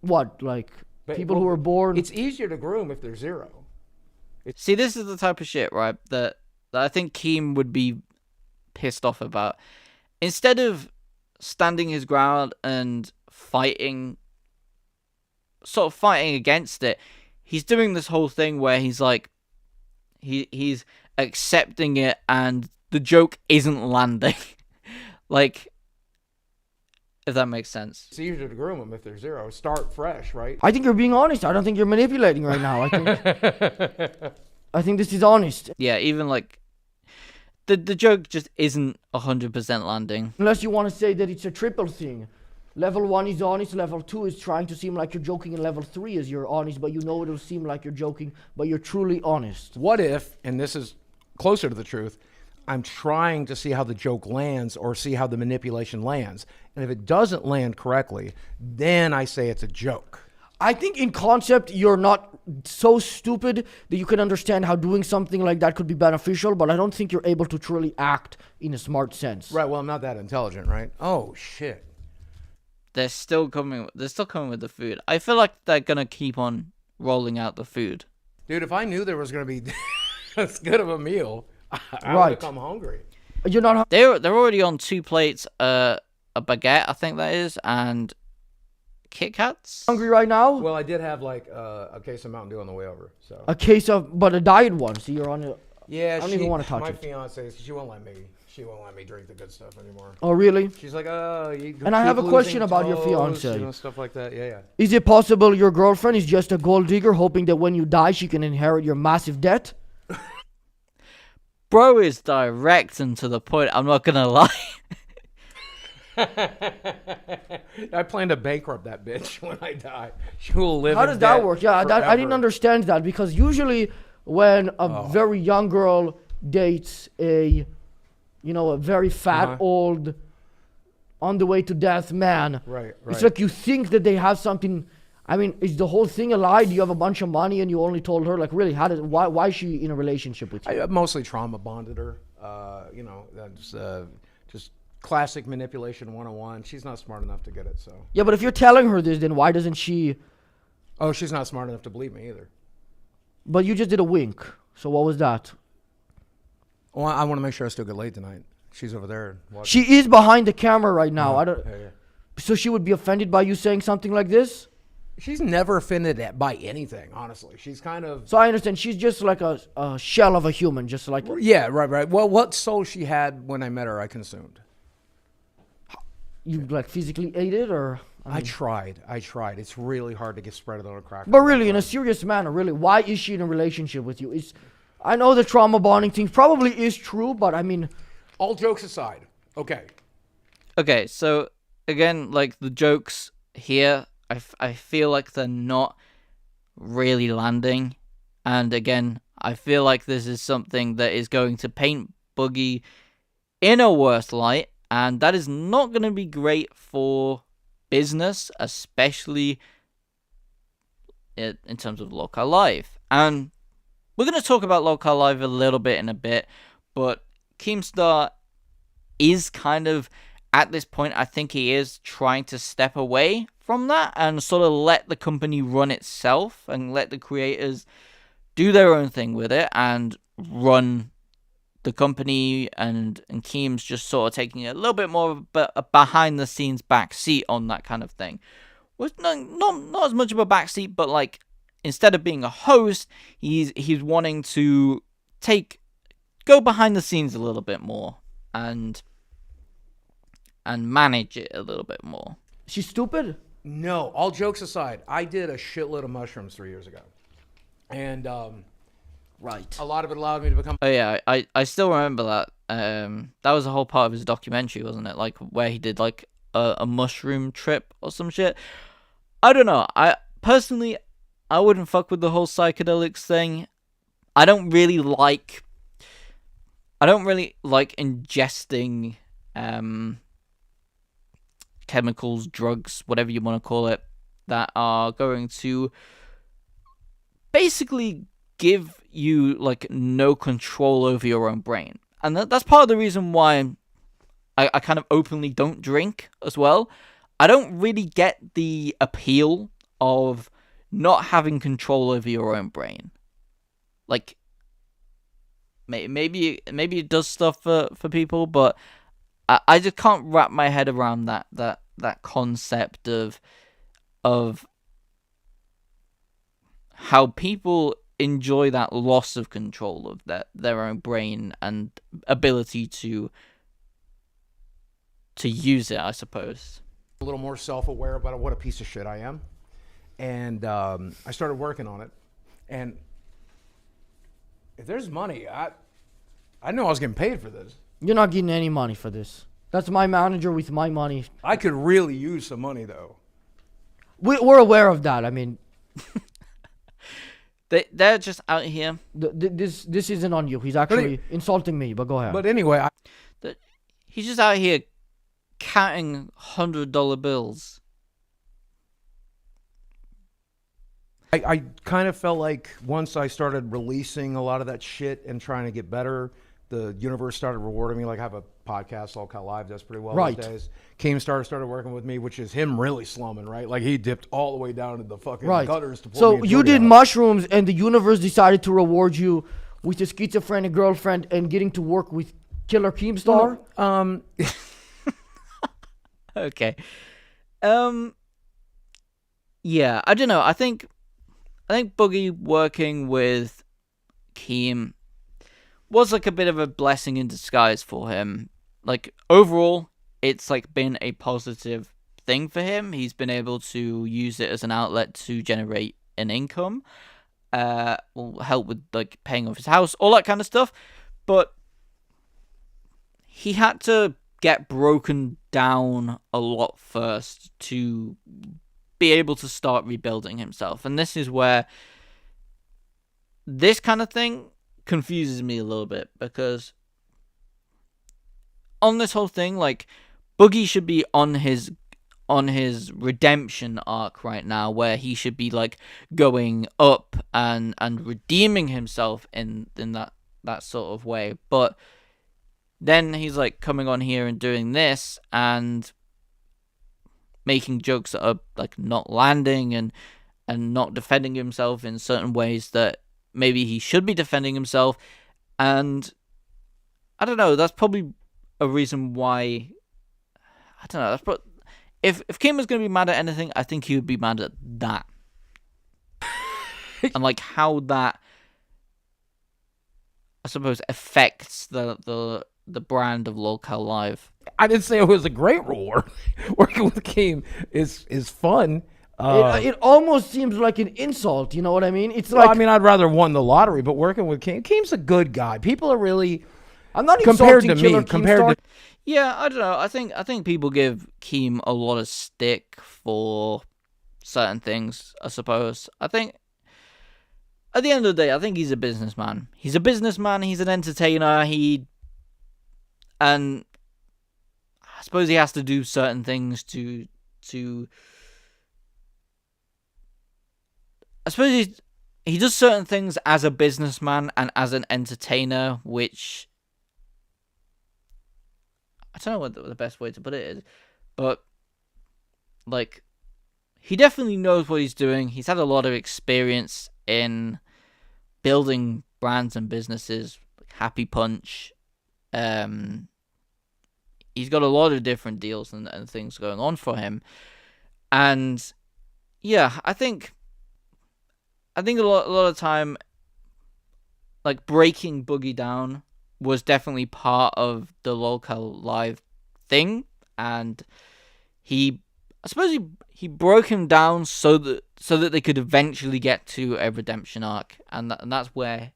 Speaker 3: what, like people who are born?
Speaker 4: It's easier to groom if they're zero.
Speaker 1: See, this is the type of shit, right, that I think Keem would be pissed off about. Instead of standing his ground and fighting against it, he's doing this whole thing where he's like, he's accepting it and the joke isn't landing. Like, if that makes sense.
Speaker 4: It's easier to groom them if they're 0. Start fresh, right?
Speaker 3: I think you're being honest. I don't think you're manipulating right now. I think this is honest.
Speaker 1: Yeah, even like the joke just isn't 100% landing.
Speaker 3: Unless you want to say that it's a triple thing. Level 1 is honest, level 2 is trying to seem like you're joking, and level 3 is you're honest, but you know it'll seem like you're joking, but you're truly honest.
Speaker 4: What if, and this is closer to the truth, I'm trying to see how the joke lands or see how the manipulation lands. And if it doesn't land correctly, then I say it's a joke.
Speaker 3: I think in concept, you're not so stupid that you can understand how doing something like that could be beneficial, but I don't think you're able to truly act in a smart sense.
Speaker 4: Right, well, I'm not that intelligent, right? Oh, shit.
Speaker 1: They're still coming with the food. I feel like they're going to keep on rolling out the food.
Speaker 4: Dude, if I knew there was going to be as good of a meal, I would have come hungry.
Speaker 3: You're not.
Speaker 1: They're already on 2 plates, a baguette, I think that is, and Kit Kats.
Speaker 3: Hungry right now?
Speaker 4: Well, I did have like a case of Mountain Dew on the way over. So
Speaker 3: a case of, but a diet one. So you're on it.
Speaker 4: Yeah,
Speaker 3: I don't even want to touch
Speaker 4: my
Speaker 3: it.
Speaker 4: My fiance, she won't let me drink the good stuff anymore.
Speaker 3: Oh, really?
Speaker 4: She's like, oh, you
Speaker 3: and I have a question about
Speaker 4: toes,
Speaker 3: your fiance.
Speaker 4: You know, stuff like that. Yeah.
Speaker 3: Is it possible your girlfriend is just a gold digger, hoping that when you die, she can inherit your massive debt?
Speaker 1: Bro is direct and to the point. I'm not gonna lie.
Speaker 4: I plan to bankrupt that bitch when I die. She will live.
Speaker 3: How does that work? Yeah, I didn't understand that, because usually when a very young girl dates a very fat old, on the way to death man,
Speaker 4: right.
Speaker 3: It's like you think that they have something. I mean, is the whole thing a lie? Do you have a bunch of money and you only told her? Like, really, why is she in a relationship with you?
Speaker 4: I mostly trauma bonded her. That's just classic manipulation 101. She's not smart enough to get it, so.
Speaker 3: Yeah, but if you're telling her this, then why doesn't she?
Speaker 4: Oh, she's not smart enough to believe me either.
Speaker 3: But you just did a wink. So what was that?
Speaker 4: Well, I want to make sure I still get laid tonight. She's over there watching.
Speaker 3: She is behind the camera right now. I don't.
Speaker 4: Yeah.
Speaker 3: So she would be offended by you saying something like this?
Speaker 4: She's never offended by anything, honestly. She's kind of...
Speaker 3: So I understand. She's just like a shell of a human, just like...
Speaker 4: Yeah, right. Well, what soul she had when I met her, I consumed.
Speaker 3: You, like, physically ate it, or...
Speaker 4: I tried. It's really hard to get spread on a cracker.
Speaker 3: But really, in a serious manner, really, why is she in a relationship with you? I know the trauma bonding thing probably is true, but I mean...
Speaker 4: All jokes aside, okay.
Speaker 1: Okay, so, again, like, the jokes here... I feel like they're not really landing. And again, I feel like this is something that is going to paint Boogie in a worse light. And that is not going to be great for business, especially in terms of Lolcow Live. And we're going to talk about Lolcow Live a little bit in a bit. But Keemstar is kind of, at this point, I think he is trying to step away from that and sort of let the company run itself and let the creators do their own thing with it and run the company, and Keem's just sort of taking a little bit more of a behind the scenes back seat on that kind of thing. Well, not as much of a back seat, but like instead of being a host, he's wanting to go behind the scenes a little bit more and manage it a little bit more.
Speaker 3: She's stupid?
Speaker 4: No, all jokes aside, I did a shitload of mushrooms 3 years ago. And
Speaker 3: right.
Speaker 4: A lot of it allowed me to become...
Speaker 1: Oh yeah, I still remember that. That was a whole part of his documentary, wasn't it? Like where he did like a mushroom trip or some shit. I don't know. I personally wouldn't fuck with the whole psychedelics thing. I don't really like ingesting chemicals, drugs, whatever you want to call it, that are going to basically give you like no control over your own brain. And that's part of the reason why I kind of openly don't drink as well. I don't really get the appeal of not having control over your own brain. Like maybe it does stuff for people, but I just can't wrap my head around that concept of how people enjoy that loss of control of their own brain and ability to use it, I suppose.
Speaker 4: A little more self-aware about what a piece of shit I am. And I started working on it. And if there's money, I know I was getting paid for this.
Speaker 3: You're not getting any money for this. That's my manager with my money.
Speaker 4: I could really use some money, though.
Speaker 3: We're aware of that. I mean,
Speaker 1: they're just out here.
Speaker 3: This isn't on you. He's actually insulting me, but go ahead.
Speaker 4: But anyway,
Speaker 1: He's just out here counting $100 bills.
Speaker 4: I kind of felt like once I started releasing a lot of that shit and trying to get better, the universe started rewarding me. Like I have a podcast, Lolcow Live, does pretty well these days. Keemstar started working with me, which is him really slumming, right? Like he dipped all the way down to the fucking gutters to pull
Speaker 3: So
Speaker 4: me a
Speaker 3: you did
Speaker 4: out.
Speaker 3: mushrooms, and the universe decided to reward you with a schizophrenic girlfriend and getting to work with Killer Keemstar?
Speaker 1: Okay. Yeah, I don't know. I think Boogie working with Keem was like a bit of a blessing in disguise for him. Like overall, it's like been a positive thing for him. He's been able to use it as an outlet to generate an income. Will help with like paying off his house, all that kind of stuff. But he had to get broken down a lot first to be able to start rebuilding himself. And this is where this kind of thing confuses me a little bit, because on this whole thing, like, Boogie should be on his redemption arc right now, where he should be like going up and redeeming himself in that sort of way. But then he's like coming on here and doing this and making jokes that are like not landing and not defending himself in certain ways that maybe he should be defending himself. And I don't know, that's probably a reason why, I don't know, that's probably, if Kim was going to be mad at anything, I think he would be mad at that. And like how that, I suppose, affects the brand of Lolcow Live.
Speaker 4: I didn't say it was a great role. Working with Keem is fun.
Speaker 3: It almost seems like an insult, you know what I mean? It's like,
Speaker 4: I mean, I'd rather have won the lottery, but working with Keem's a good guy. People are really,
Speaker 3: I'm not
Speaker 4: compared to
Speaker 3: Killer
Speaker 4: me, compared to
Speaker 1: Yeah, I don't know. I think people give Keem a lot of stick for certain things, I suppose. I think at the end of the day, I think he's a businessman. He's a businessman, he's an entertainer, and I suppose he has to do certain things to I suppose he does certain things as a businessman and as an entertainer, which I don't know what the best way to put it is, but like he definitely knows what he's doing. He's had a lot of experience in building brands and businesses, like Happy Punch. He's got a lot of different deals and things going on for him, and yeah, I think a lot of time, like, breaking Boogie down was definitely part of the Lolcow Live thing, and I suppose he broke him down so that they could eventually get to a redemption arc, and that's where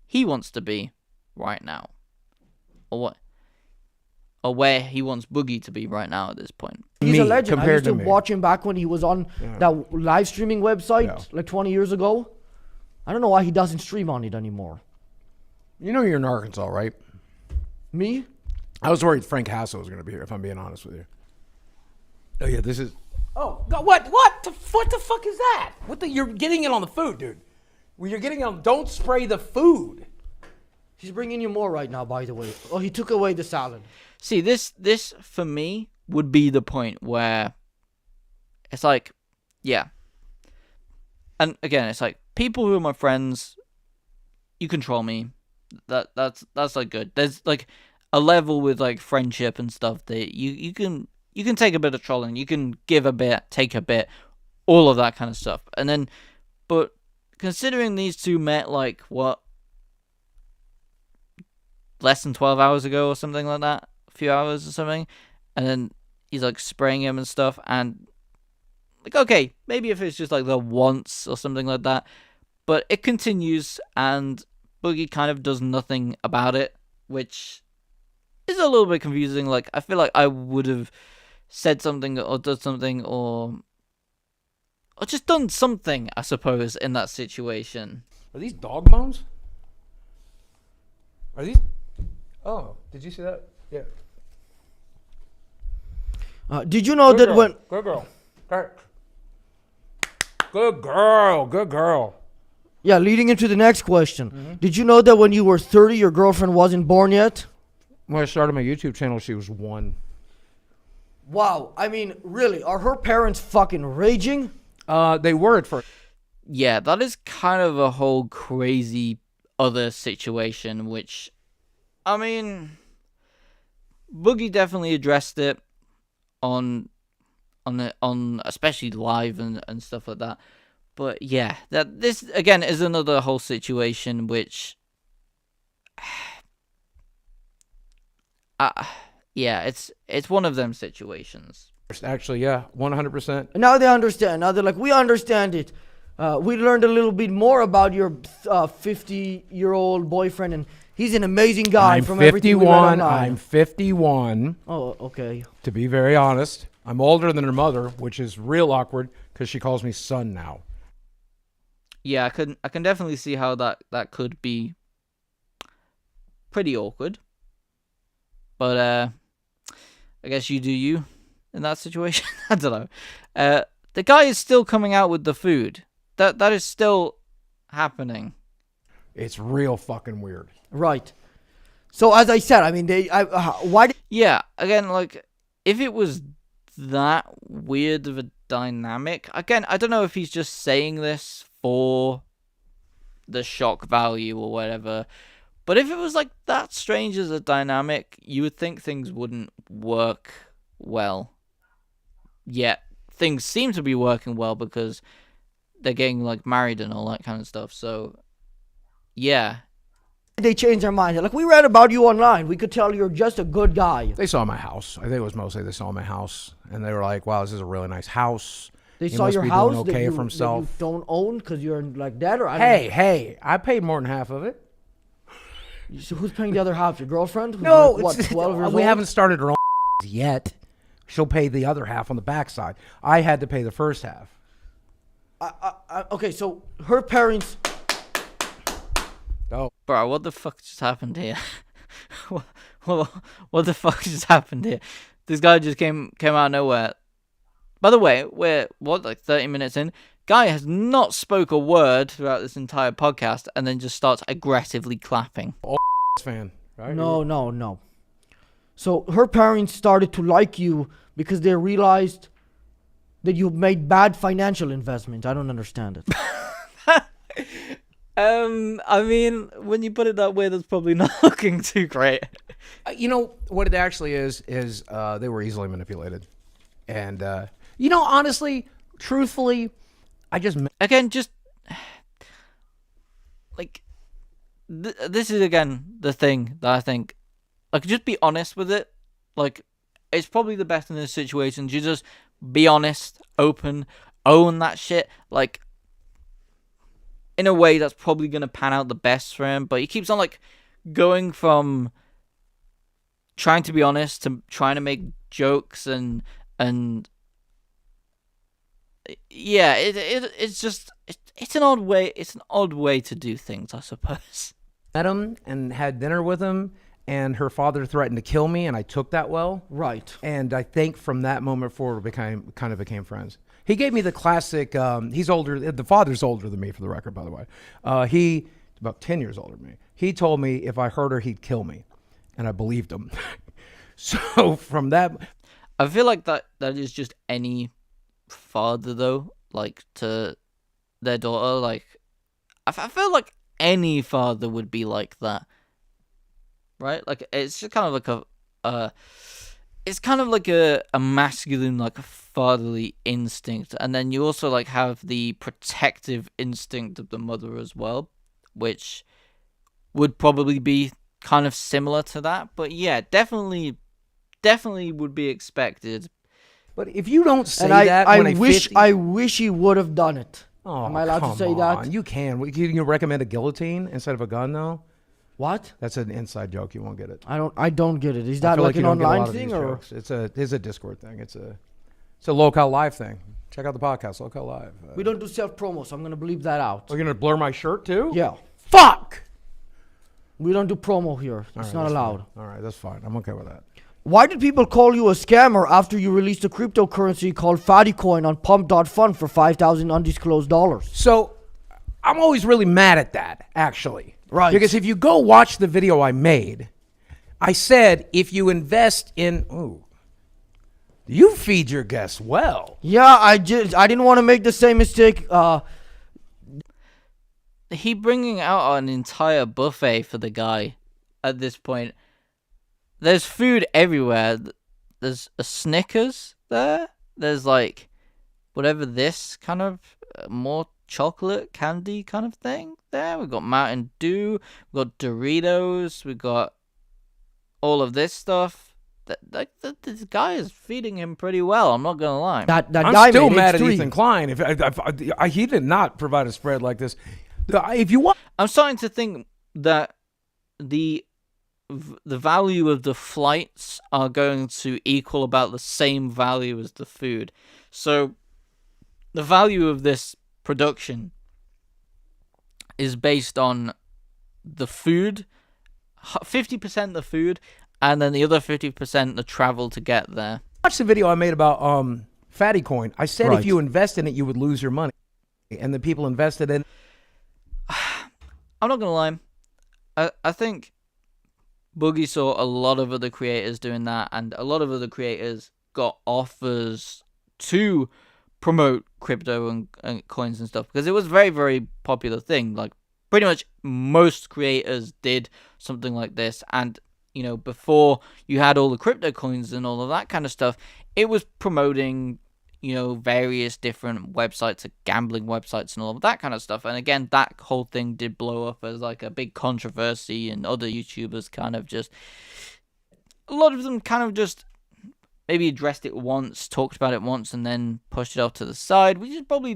Speaker 1: he wants to be right now, or where he wants Boogie to be right now at this point.
Speaker 3: He's a legend. I used to watch him back when he was on that live streaming website like 20 years ago. I don't know why he doesn't stream on it anymore.
Speaker 4: You know you're in Arkansas, right?
Speaker 3: Me?
Speaker 4: I was worried Frank Hassel was going to be here, if I'm being honest with you. Oh, yeah, this is... Oh, God, what the fuck is that? You're getting it on the food, dude. When you're getting it on... Don't spray the food.
Speaker 3: He's bringing you more right now, by the way. Oh, he took away the salad.
Speaker 1: See, this for me would be the point where it's like, yeah. And again, it's like, people who are my friends, you control me. That's like good. There's like a level with like friendship and stuff that you can take a bit of trolling, you can give a bit, take a bit, all of that kind of stuff. And then, but considering these two met, like, what, less than 12 hours ago or something like that, a few hours or something, and then he's, like, spraying him and stuff, and, like, okay, maybe if it's just, like, the once or something like that, but it continues, and Boogie kind of does nothing about it, which is a little bit confusing. Like, I feel like I would have said something or done something or just done something, I suppose, in that situation.
Speaker 4: Are these dog bones? Are these? Oh, did you see that? Yeah.
Speaker 3: Did you know that when...
Speaker 4: Good girl. Good girl. Good girl.
Speaker 3: Yeah, leading into the next question. Did you know that when you were 30, your girlfriend wasn't born yet?
Speaker 4: When I started my YouTube channel, she was 1.
Speaker 3: Wow. I mean, really, are her parents fucking raging?
Speaker 4: They were at first.
Speaker 1: Yeah, that is kind of a whole crazy other situation, which, I mean, Boogie definitely addressed it on especially live and stuff like that. But yeah, this again is another whole situation which, yeah, it's one of them situations.
Speaker 4: Actually, yeah, 100%.
Speaker 3: Now they understand. Now they're like, we understand it. We learned a little bit more about your 50-year-old boyfriend, and he's an amazing guy.
Speaker 4: I'm
Speaker 3: from everything we read
Speaker 4: 51.
Speaker 3: online.
Speaker 4: I'm 51.
Speaker 3: Oh, okay.
Speaker 4: To be very honest, I'm older than her mother, which is real awkward because she calls me son now.
Speaker 1: Yeah, I can definitely see how that could be pretty awkward. But I guess you do you in that situation. I don't know. The guy is still coming out with the food. That is still happening.
Speaker 4: It's real fucking weird.
Speaker 3: Right. So as I said, I mean, why did...
Speaker 1: Yeah, again, like, if it was that weird of a dynamic, again, I don't know if he's just saying this for the shock value or whatever, but if it was like that strange as a dynamic, you would think things wouldn't work well. Yet things seem to be working well because they're getting like married and all that kind of stuff. So yeah,
Speaker 3: they changed their mind? Like, we read about you online. We could tell you're just a good guy.
Speaker 4: They saw my house. I think it was mostly they saw my house, and they were like, "Wow, this is a really nice house."
Speaker 3: They
Speaker 4: He
Speaker 3: saw
Speaker 4: must
Speaker 3: your
Speaker 4: be
Speaker 3: house
Speaker 4: doing okay
Speaker 3: that,
Speaker 4: for
Speaker 3: you, that
Speaker 4: himself.
Speaker 3: you don't own because you're like dead, or I don't know.
Speaker 4: Hey, I paid more than half of it.
Speaker 3: So who's paying the other half? Your girlfriend? Who's
Speaker 4: No,
Speaker 3: like, what, 12 years
Speaker 4: we
Speaker 3: old?
Speaker 4: haven't started her own yet. She'll pay the other half on the backside. I had to pay the first half.
Speaker 3: Okay, so her parents...
Speaker 4: Oh,
Speaker 1: bro, what the fuck just happened here? what the fuck just happened here? This guy just came out of nowhere. By the way, we're like 30 minutes in. Guy has not spoke a word throughout this entire podcast, and then just starts aggressively clapping.
Speaker 4: fan, right?
Speaker 3: No. So her parents started to like you because they realized that you made bad financial investments. I don't understand it.
Speaker 1: I mean, when you put it that way, that's probably not looking too great.
Speaker 4: You know what it actually is they were easily manipulated, and honestly, truthfully, I just
Speaker 1: Again, just like this is again the thing that I think, like, just be honest with it. Like, it's probably the best in this situation. You just be honest, open, own that shit. Like, in a way that's probably gonna pan out the best for him. But he keeps on like going from trying to be honest to trying to make jokes and yeah, it's just it's an odd way. It's an odd way to do things, I suppose.
Speaker 4: met him and had dinner with him, and her father threatened to kill me, and I took that well.
Speaker 3: Right.
Speaker 4: And I think from that moment forward, we kind of became friends. He gave me the classic. He's older. The father's older than me, for the record, by the way. He about 10 years older than me. He told me if I hurt her, he'd kill me, and I believed him. So from that,
Speaker 1: I feel like that is just any father though, like, to their daughter. Like, I feel like any father would be like that, right? Like, it's just kind of like it's kind of like a masculine, like a fatherly instinct, and then you also like have the protective instinct of the mother as well, which would probably be kind of similar to that. But yeah, definitely would be expected.
Speaker 4: But if you don't say
Speaker 3: And
Speaker 4: that,
Speaker 3: I wish he would have done it.
Speaker 4: Oh,
Speaker 3: am I allowed to say that?
Speaker 4: You can. Can you recommend a guillotine instead of a gun, though?
Speaker 3: What?
Speaker 4: That's an inside joke. You won't get it.
Speaker 3: I don't get it. Is that like an online thing or?
Speaker 4: It's a Discord thing. It's a Lolcow Live thing. Check out the podcast, Lolcow Live.
Speaker 3: We don't do self promo, so I'm gonna bleep that out.
Speaker 4: We're gonna blur my shirt too.
Speaker 3: Yeah.
Speaker 4: Fuck.
Speaker 3: We don't do promo here. It's not allowed.
Speaker 4: All right, that's fine. I'm okay with that.
Speaker 3: Why did people call you a scammer after you released a cryptocurrency called Fatty Coin on Pump.Fun for $5,000 undisclosed dollars?
Speaker 4: So, I'm always really mad at that, actually.
Speaker 3: Right.
Speaker 4: Because if you go watch the video I made, I said if you invest in... Ooh. You feed your guests well.
Speaker 3: Yeah, I didn't want to make the same mistake.
Speaker 1: He bringing out an entire buffet for the guy at this point. There's food everywhere. There's a Snickers there. There's like whatever this kind of more chocolate candy kind of thing there. We've got Mountain Dew. We've got Doritos. We've got all of this stuff. This guy is feeding him pretty well. I'm not gonna lie.
Speaker 3: That
Speaker 4: I'm
Speaker 3: guy
Speaker 4: still
Speaker 3: made
Speaker 4: mad at
Speaker 3: H3.
Speaker 4: Ethan Klein. If he did not provide a spread like this. If you want,
Speaker 1: I'm starting to think that the value of the flights are going to equal about the same value as the food. So the value of this production is based on the food, 50% the food, and then the other 50% the travel to get there.
Speaker 4: watch the video I made about Fatty Coin. I said
Speaker 3: Right.
Speaker 4: if you invest in it, you would lose your money. And the people invested in...
Speaker 1: I'm not gonna lie. I think Boogie saw a lot of other creators doing that, and a lot of other creators got offers to promote crypto and coins and stuff, because it was a very, very popular thing. Like, pretty much most creators did something like this, and, you know, before you had all the crypto coins and all of that kind of stuff, it was promoting, you know, various different websites, like gambling websites and all of that kind of stuff. And again, that whole thing did blow up as like a big controversy, and other YouTubers kind of just, a lot of them kind of just maybe addressed it once, talked about it once, and then pushed it off to the side, which is probably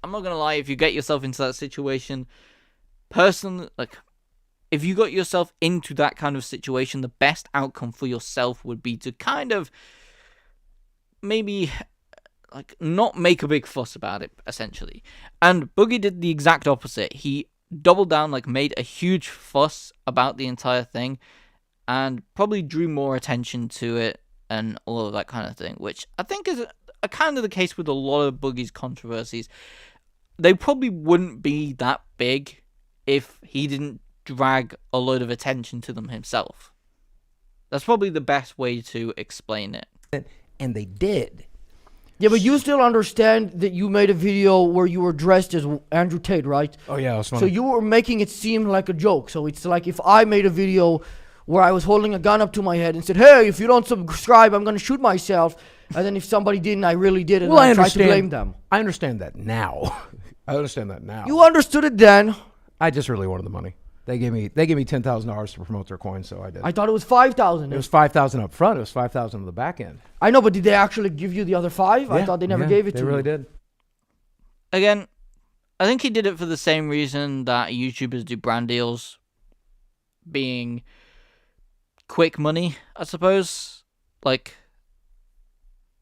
Speaker 1: I'm not gonna lie, if you get yourself into that situation, personally, like, if you got yourself into that kind of situation, the best outcome for yourself would be to kind of maybe like not make a big fuss about it, essentially. And Boogie did the exact opposite. He doubled down, like made a huge fuss about the entire thing, and probably drew more attention to it and all of that kind of thing, which I think is a kind of the case with a lot of Boogie's controversies. They probably wouldn't be that big if he didn't drag a load of attention to them himself. That's probably the best way to explain it.
Speaker 4: And they did.
Speaker 3: Yeah, but you still understand that you made a video where you were dressed as Andrew Tate, right?
Speaker 4: Oh, yeah, it was funny.
Speaker 3: So you were making it seem like a joke. So it's like if I made a video where I was holding a gun up to my head and said, hey, if you don't subscribe, I'm going to shoot myself. And then if somebody didn't, I really did. And I tried to blame them.
Speaker 4: I understand that now. I understand that now.
Speaker 3: You understood it then.
Speaker 4: I just really wanted the money. They gave me $10,000 to promote their coin, so I did.
Speaker 3: I thought it was $5,000.
Speaker 4: It was $5,000 up front. It was $5,000 on the back end.
Speaker 3: I know, but did they actually give you the other $5,000? I thought they never gave it to you.
Speaker 4: They really did.
Speaker 1: Again, I think he did it for the same reason that YouTubers do brand deals, being quick money, I suppose. Like,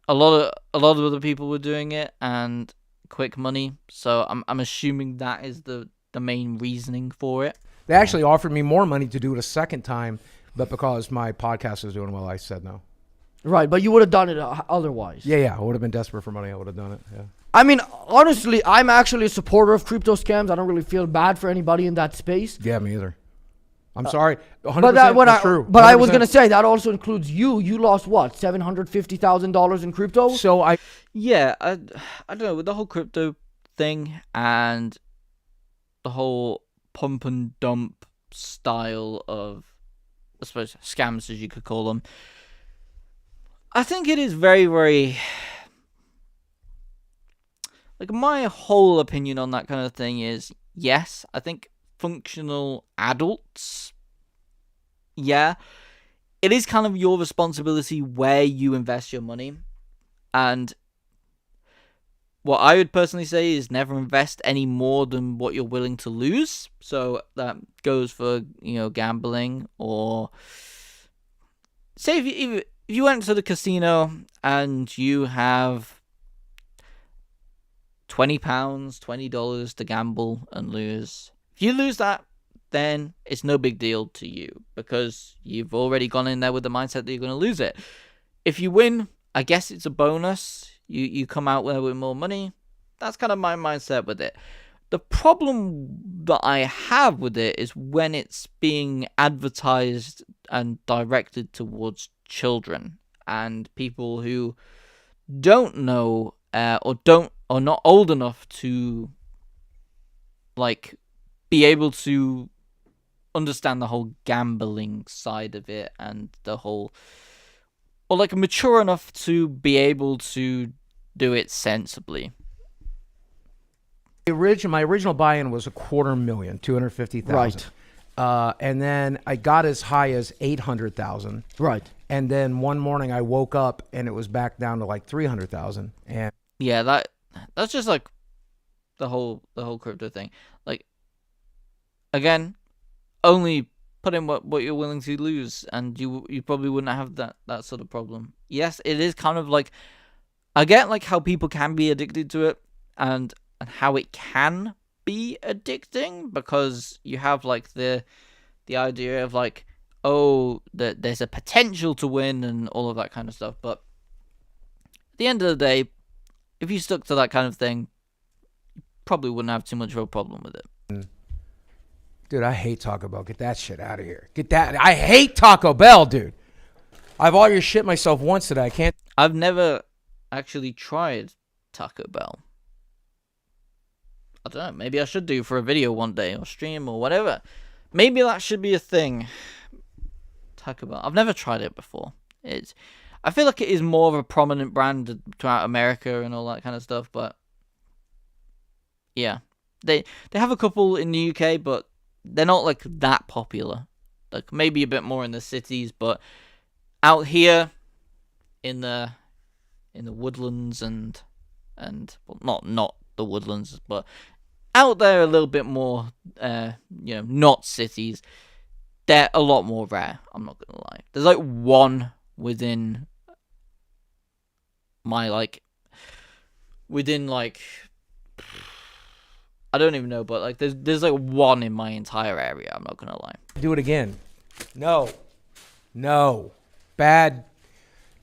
Speaker 1: a lot of other people were doing it, and quick money. So I'm assuming that is the main reasoning for it.
Speaker 4: They actually offered me more money to do it a second time, but because my podcast was doing well, I said no.
Speaker 3: Right, but you would have done it otherwise.
Speaker 4: Yeah, I would have been desperate for money. I would have done it, yeah.
Speaker 3: I mean, honestly, I'm actually a supporter of crypto scams. I don't really feel bad for anybody in that space.
Speaker 4: Yeah, me either. I'm sorry. 100%
Speaker 3: That's
Speaker 4: true.
Speaker 3: But
Speaker 4: 100%.
Speaker 3: I was going to say, that also includes you. You lost, what, $750,000 in crypto?
Speaker 4: So
Speaker 1: Yeah, I don't know, with the whole crypto thing and the whole pump and dump style of, I suppose, scams, as you could call them, I think it is very, very... Like, my whole opinion on that kind of thing is, yes, I think functional adults, yeah, it is kind of your responsibility where you invest your money. And what I would personally say is never invest any more than what you're willing to lose. So that goes for, gambling, or say if you went to the casino and you have £20, $20 to gamble and lose. If you lose that, then it's no big deal to you because you've already gone in there with the mindset that you're going to lose it. If you win, I guess it's a bonus. You come out there with more money. That's kind of my mindset with it. The problem that I have with it is when it's being advertised and directed towards children and people who don't know or not old enough to like be able to understand the whole gambling side of it and the whole, or like mature enough to be able to do it sensibly.
Speaker 4: My original buy-in was $250,000, $250,000.
Speaker 3: Right.
Speaker 4: And then I got as high as 800,000.
Speaker 3: Right.
Speaker 4: And then one morning I woke up and it was back down to like 300,000. And
Speaker 1: yeah, that's just like the whole crypto thing. Like, again, only put in what you're willing to lose, and you probably wouldn't have that sort of problem. Yes, it is kind of like, I get like how people can be addicted to it, and how it can be addicting, because you have like the idea of like, oh, that there's a potential to win and all of that kind of stuff. But at the end of the day, if you stuck to that kind of thing, you probably wouldn't have too much of a problem with it.
Speaker 4: Dude, I hate Taco Bell. Get that shit out of here. Get that. I hate Taco Bell, dude. I've already shit myself once today. I can't.
Speaker 1: I've never actually tried Taco Bell. I don't know. Maybe I should do for a video one day or stream or whatever. Maybe that should be a thing. Taco Bell. I've never tried it before. I feel like it is more of a prominent brand throughout America and all that kind of stuff. But yeah, they have a couple in the UK, but they're not like that popular. Like maybe a bit more in the cities, but out here in the woodlands and well, not the woodlands, but out there a little bit more, not cities, they're a lot more rare. I'm not gonna lie. There's like one within I don't even know, but like there's like one in my entire area. I'm not gonna lie.
Speaker 4: Do it again. No. Bad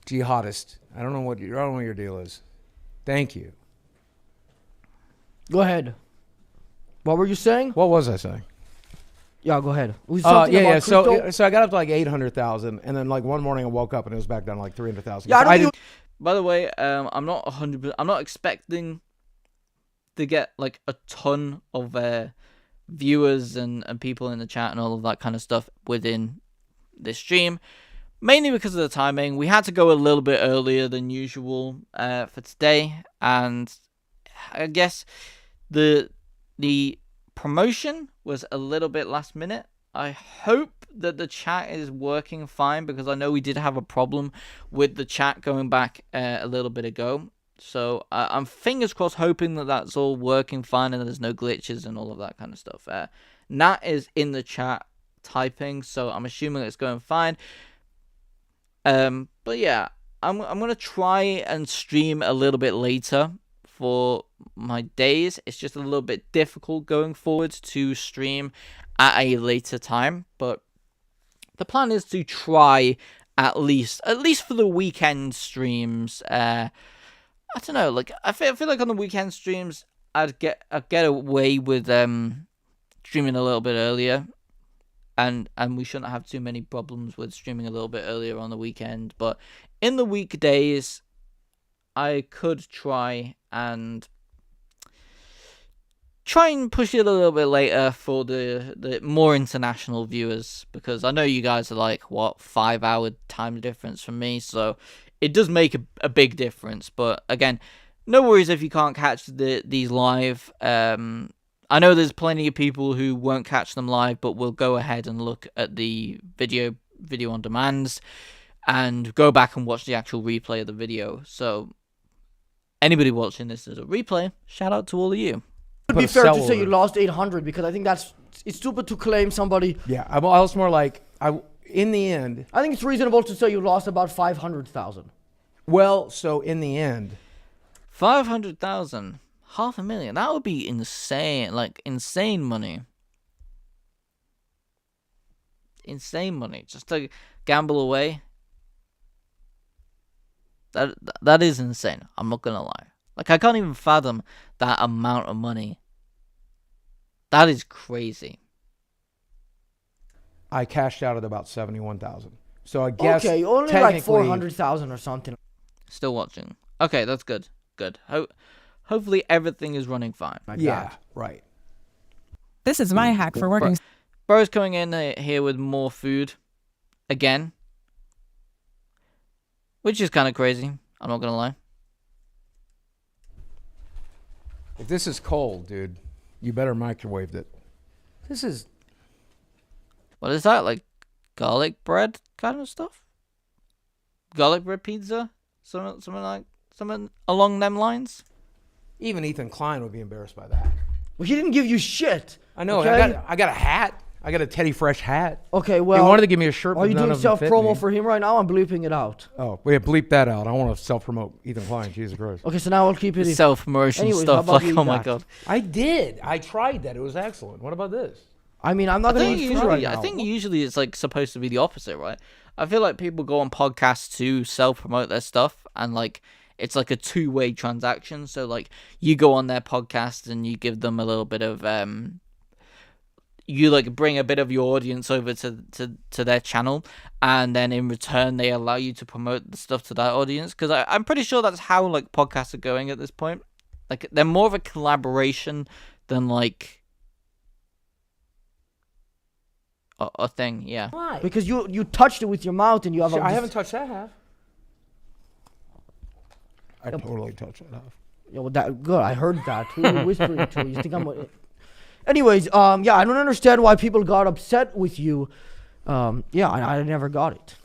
Speaker 4: jihadist. I don't know what your deal is. Thank you.
Speaker 3: Go ahead. What were you saying?
Speaker 4: What was I saying?
Speaker 3: Yeah, go ahead.
Speaker 4: Yeah. So I got up to like 800,000, and then like one morning I woke up and it was back down to like 300,000.
Speaker 3: Yeah,
Speaker 1: By the way, I'm not 100%. I'm not expecting to get like a ton of viewers and people in the chat and all of that kind of stuff within this stream, mainly because of the timing. We had to go a little bit earlier than usual for today, and I guess the promotion was a little bit last minute. I hope that the chat is working fine, because I know we did have a problem with the chat going back a little bit ago. So I'm fingers crossed, hoping that that's all working fine and there's no glitches and all of that kind of stuff. Nat is in the chat typing, so I'm assuming it's going fine. But yeah, I'm gonna try and stream a little bit later for my days. It's just a little bit difficult going forward to stream at a later time, but the plan is to try at least for the weekend streams. I don't know, like I feel like on the weekend streams I'd get away with streaming a little bit earlier, and we shouldn't have too many problems with streaming a little bit earlier on the weekend. But in the weekdays, I could try and push it a little bit later for the more international viewers, because I know you guys are like 5-hour time difference from me, so it does make a big difference. But again, no worries if you can't catch these live. I know there's plenty of people who won't catch them live, but will go ahead and look at the video on demands and go back and watch the actual replay of the video. So anybody watching this as a replay, shout out to all of you.
Speaker 3: It would be fair to say you lost 800 because I think it's stupid to claim somebody.
Speaker 4: Yeah, I was more like, in the end.
Speaker 3: I think it's reasonable to say you lost about 500,000.
Speaker 4: Well, so in the end.
Speaker 1: 500,000. $500,000. That would be insane. Like, insane money. Insane money. Just to gamble away. That is insane. I'm not gonna lie. Like, I can't even fathom that amount of money. That is crazy.
Speaker 4: I cashed out at about 71,000. So I guess
Speaker 3: okay, only like 400,000 or something.
Speaker 1: Still watching. Okay, that's good. Good. Hopefully everything is running fine.
Speaker 4: Yeah, right.
Speaker 6: This is my hack for working.
Speaker 1: Bro's coming in here with more food again, which is kind of crazy. I'm not gonna lie.
Speaker 4: If this is cold, dude, you better microwave it.
Speaker 3: This is...
Speaker 1: What is that? Like garlic bread kind of stuff? Garlic bread pizza? Something along them lines?
Speaker 4: Even Ethan Klein would be embarrassed by that.
Speaker 3: Well, he didn't give you shit.
Speaker 4: I know.
Speaker 3: Okay?
Speaker 4: I got a hat. I got a Teddy Fresh hat.
Speaker 3: Okay, well...
Speaker 4: He wanted to give me a shirt, but
Speaker 3: are you
Speaker 4: none
Speaker 3: doing
Speaker 4: of them fit
Speaker 3: self-promo
Speaker 4: me.
Speaker 3: for him right now? I'm bleeping it out.
Speaker 4: Oh, yeah, bleep that out. I want to self-promote Ethan Klein. Jesus Christ.
Speaker 3: Okay, so now I'll keep it in.
Speaker 1: Self-promotion
Speaker 3: Anyways,
Speaker 1: stuff.
Speaker 3: how about
Speaker 1: Like,
Speaker 3: you
Speaker 1: oh my
Speaker 3: eat
Speaker 1: god.
Speaker 4: I did. I tried that. It was excellent. What about this?
Speaker 3: I mean, I'm not
Speaker 1: I
Speaker 3: going
Speaker 1: think
Speaker 3: to eat food right now.
Speaker 1: I think usually it's like supposed to be the opposite, right? I feel like people go on podcasts to self-promote their stuff, and like it's like a two-way transaction. So like you go on their podcast and you give them a little bit of you like bring a bit of your audience over to their channel, and then in return they allow you to promote the stuff to that audience. Because I'm pretty sure that's how like podcasts are going at this point. Like they're more of a collaboration than like a thing, yeah.
Speaker 3: Why? Because you touched it with your mouth and you have.
Speaker 4: I haven't touched that half. I totally touched that half.
Speaker 3: Yeah, well, that good. I heard that. Who are you whispering to? You think I'm? Anyways, yeah, I don't understand why people got upset with you. Yeah, I never got it.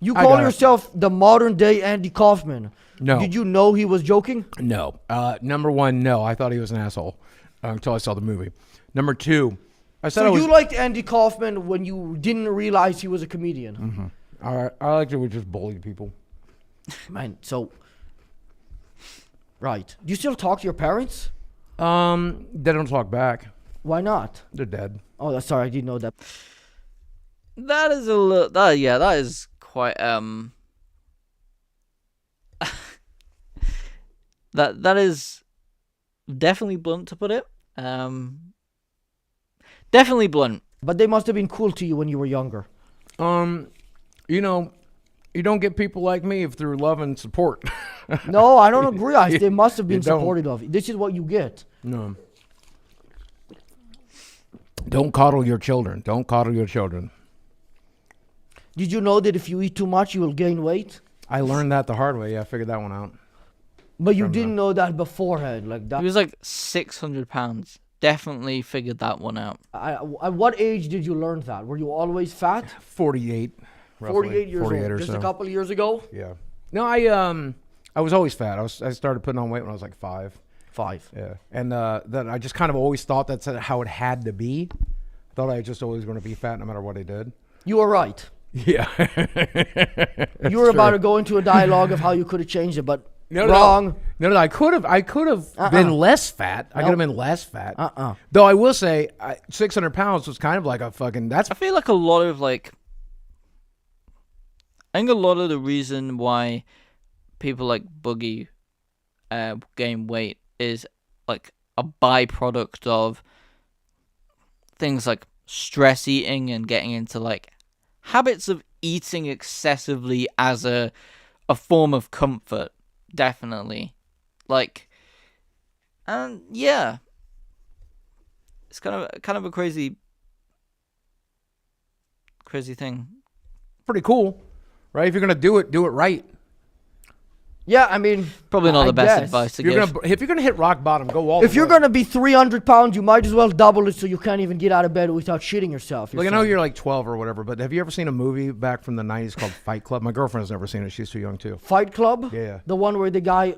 Speaker 3: You call yourself the modern day Andy Kaufman.
Speaker 4: No.
Speaker 3: Did you know he was joking?
Speaker 4: No. Number one, no. I thought he was an asshole until I saw the movie. Number two, I said
Speaker 3: you liked Andy Kaufman when you didn't realize he was a comedian.
Speaker 4: Mm-hmm. I liked it. We just bullied people.
Speaker 3: Man, so right. Do you still talk to your parents?
Speaker 4: They don't talk back.
Speaker 3: Why not?
Speaker 4: They're dead.
Speaker 3: Oh, sorry, I didn't know that.
Speaker 1: That is a little. That is quite that is definitely blunt to put it. Definitely blunt.
Speaker 3: But they must have been cool to you when you were younger.
Speaker 4: You know, you don't get people like me through love and support.
Speaker 3: No, I don't agree. They must have been
Speaker 4: You don't.
Speaker 3: supportive of you. This is what you get.
Speaker 4: No. Don't coddle your children. Don't coddle your children.
Speaker 3: Did you know that if you eat too much, you will gain weight?
Speaker 4: I learned that the hard way. Yeah, I figured that one out.
Speaker 3: But you didn't know that beforehand, like that.
Speaker 1: He was like 600 pounds. Definitely figured that one out.
Speaker 3: At what age did you learn that? Were you always fat?
Speaker 4: 48. Roughly.
Speaker 3: 48 years
Speaker 4: 48
Speaker 3: old.
Speaker 4: or
Speaker 3: Just
Speaker 4: so.
Speaker 3: a couple of years ago?
Speaker 4: Yeah. No, I was always fat. I started putting on weight when I was like 5.
Speaker 3: 5.
Speaker 4: Yeah. And that I just kind of always thought that's how it had to be. I thought I was just always going to be fat no matter what I did.
Speaker 3: You were right.
Speaker 4: Yeah.
Speaker 3: You were about to go into a dialogue of how you could have changed it, but
Speaker 4: No,
Speaker 3: wrong.
Speaker 4: No, I could have been less fat. I could have been less fat. Though I will say, 600 pounds was kind of like a fucking. That's.
Speaker 1: I feel like a lot of like. I think a lot of the reason why people like Boogie gain weight is like a byproduct of things like stress eating and getting into like habits of eating excessively as a form of comfort. Definitely. Like, and yeah, it's kind of a crazy thing.
Speaker 4: pretty cool, right? If you're gonna do it right.
Speaker 3: Yeah, I mean,
Speaker 1: Probably not
Speaker 3: I
Speaker 1: the best
Speaker 3: guess.
Speaker 1: advice to
Speaker 4: If you're
Speaker 1: give.
Speaker 4: gonna hit rock bottom, go all the way.
Speaker 3: If you're gonna be 300 pounds, you might as well double it so you can't even get out of bed without shitting yourself.
Speaker 4: Like, I know you're like 12 or whatever, but have you ever seen a movie back from the 90s called Fight Club? My girlfriend's never seen it. She's too young too.
Speaker 3: Fight Club?
Speaker 4: Yeah.
Speaker 3: The one where the guy,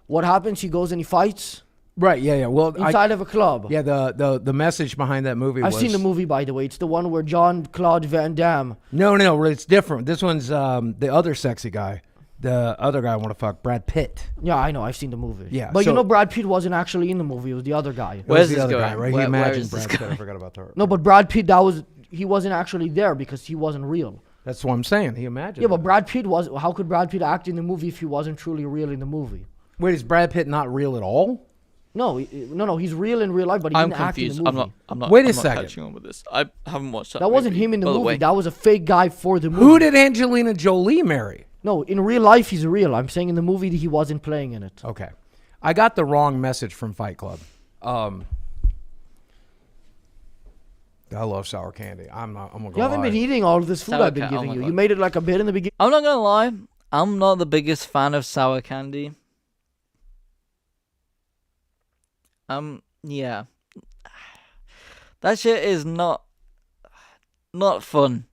Speaker 3: what happens? He goes and he fights
Speaker 4: Right, yeah. Well,
Speaker 3: inside of a club.
Speaker 4: yeah, the message behind that movie
Speaker 3: I've
Speaker 4: was...
Speaker 3: seen the movie, by the way. It's the one where Jean-Claude Van Damme.
Speaker 4: No, it's different. This one's the other sexy guy. The other guy I want to fuck, Brad Pitt.
Speaker 3: Yeah, I know. I've seen the movie.
Speaker 4: Yeah,
Speaker 3: But
Speaker 4: so-
Speaker 3: you know, Brad Pitt wasn't actually in the movie. It was the other guy.
Speaker 4: It
Speaker 1: Where's
Speaker 4: was the
Speaker 1: this
Speaker 4: other
Speaker 1: going?
Speaker 4: guy, right?
Speaker 1: Where
Speaker 4: He imagined
Speaker 1: is this
Speaker 4: Brad Pitt. I
Speaker 1: going?
Speaker 4: forgot about that.
Speaker 3: No, but Brad Pitt, he wasn't actually there because he wasn't real.
Speaker 4: That's what I'm saying. He imagined
Speaker 3: Yeah, but
Speaker 4: it.
Speaker 3: Brad Pitt was. How could Brad Pitt act in the movie if he wasn't truly real in the movie?
Speaker 4: Wait, is Brad Pitt not real at all?
Speaker 3: No, he's real in real life, but he
Speaker 1: I'm
Speaker 3: didn't act in
Speaker 1: confused.
Speaker 3: the movie.
Speaker 1: I'm not.
Speaker 4: Wait a
Speaker 1: I'm not
Speaker 4: second.
Speaker 1: catching on with this. I haven't watched that.
Speaker 3: That wasn't
Speaker 1: movie,
Speaker 3: him in the
Speaker 1: by
Speaker 3: movie.
Speaker 1: way.
Speaker 3: That was a fake guy for the movie.
Speaker 4: Who did Angelina Jolie marry?
Speaker 3: No, in real life he's real. I'm saying in the movie he wasn't playing in it.
Speaker 4: Okay. I got the wrong message from Fight Club. I love sour candy. I'm gonna go
Speaker 3: You haven't been eating all of this food
Speaker 1: Sour
Speaker 3: I've been
Speaker 1: ca- oh
Speaker 3: giving
Speaker 1: my
Speaker 3: you.
Speaker 1: God.
Speaker 3: You made it like a bit in the beginning.
Speaker 1: I'm not gonna lie. I'm not the biggest fan of sour candy. Yeah. That shit is not fun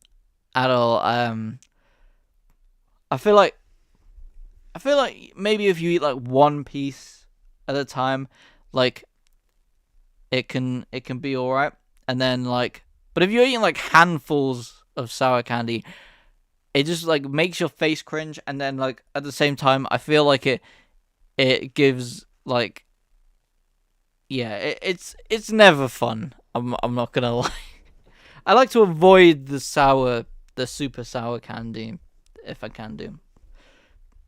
Speaker 1: at all. I feel like maybe if you eat like one piece at a time, like it can be alright. And then like, but if you're eating like handfuls of sour candy, it just like makes your face cringe. And then like at the same time, I feel like it gives like, yeah, it's never fun. I'm not gonna lie. I like to avoid the super sour candy if I can do.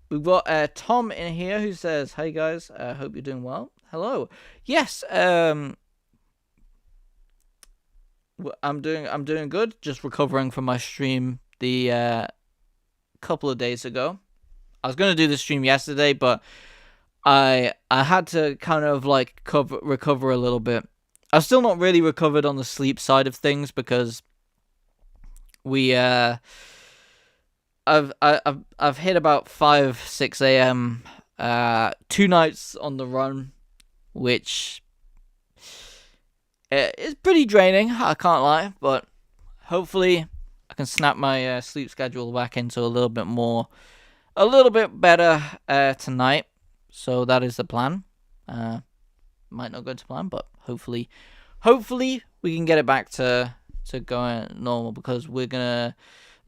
Speaker 1: We've got Tom in here who says, "Hey guys, hope you're doing well." Hello. Yes. I'm doing good. Just recovering from my stream the couple of days ago. I was gonna do the stream yesterday, but I had to kind of like recover a little bit. I've still not really recovered on the sleep side of things because I've hit about 5-6 a.m. 2 nights on the run, which is pretty draining. I can't lie, but hopefully I can snap my sleep schedule back into a little bit better tonight. So that is the plan. Might not go to plan, but hopefully we can get it back to going normal because the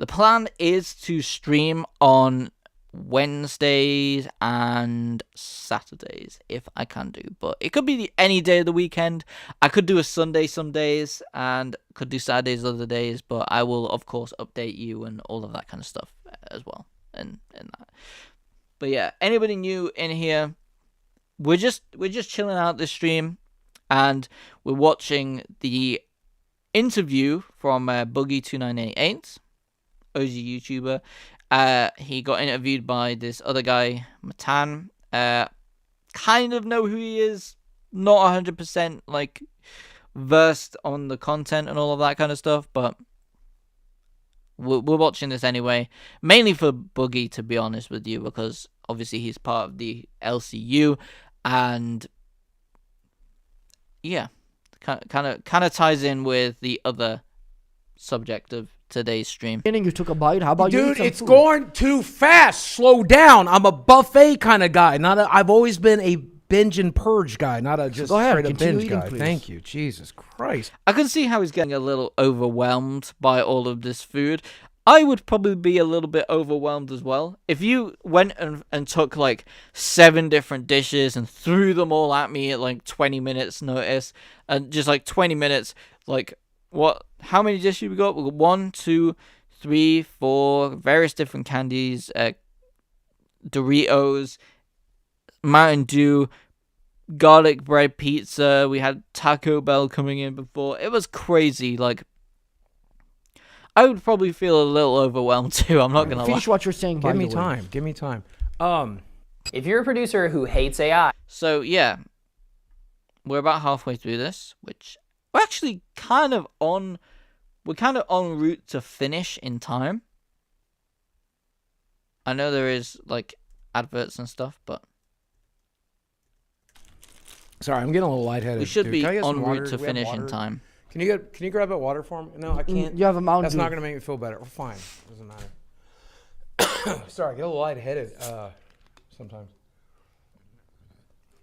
Speaker 1: plan is to stream on Wednesdays and Saturdays if I can do, but it could be any day of the weekend. I could do a Sunday some days and could do Saturdays other days, but I will of course update you and all of that kind of stuff as well and that. But yeah, anybody new in here, we're just chilling out this stream and we're watching the interview from Boogie 2988's, OG YouTuber. He got interviewed by this other guy, Matan. Kind of know who he is, not 100% like versed on the content and all of that kind of stuff, but we're watching this anyway, mainly for Boogie, to be honest with you, because obviously he's part of the LCU, and yeah, kind of ties in with the other subject of today's stream.
Speaker 3: You took a bite. How about you?
Speaker 4: Dude, it's going too fast. Slow down. I'm a buffet kind of guy. I've always been a binge and purge guy, not a just
Speaker 3: Go ahead,
Speaker 4: straight up
Speaker 3: continue
Speaker 4: binge
Speaker 3: eating,
Speaker 4: guy.
Speaker 3: please.
Speaker 4: Thank you. Jesus Christ.
Speaker 1: I can see how he's getting a little overwhelmed by all of this food. I would probably be a little bit overwhelmed as well. If you went and took like 7 different dishes and threw them all at me at like 20 minutes notice, and just like 20 minutes, like what? How many dishes we got? We got 1, 2, 3, 4 various different candies, Doritos, Mountain Dew, garlic bread pizza. We had Taco Bell coming in before. It was crazy. Like, I would probably feel a little overwhelmed too. I'm not gonna
Speaker 3: Finish
Speaker 1: lie.
Speaker 3: what you're saying.
Speaker 4: Give me time. Give me time.
Speaker 7: If you're a producer who hates AI,
Speaker 1: So yeah, we're about halfway through this, which we're actually kind of on. We're kind of en route to finish in time. I know there is like adverts and stuff, but
Speaker 4: Sorry, I'm getting a little lightheaded.
Speaker 1: we should
Speaker 4: Dude,
Speaker 1: be
Speaker 4: can I get some
Speaker 1: en
Speaker 4: water?
Speaker 1: route to
Speaker 4: Do we have
Speaker 1: finish in
Speaker 4: water?
Speaker 1: time.
Speaker 4: Can you grab that water for me? No, I can't.
Speaker 3: You have a Mountain
Speaker 4: That's
Speaker 3: Dew.
Speaker 4: not gonna make me feel better. We're fine. Doesn't matter. Sorry, I get a little lightheaded sometimes.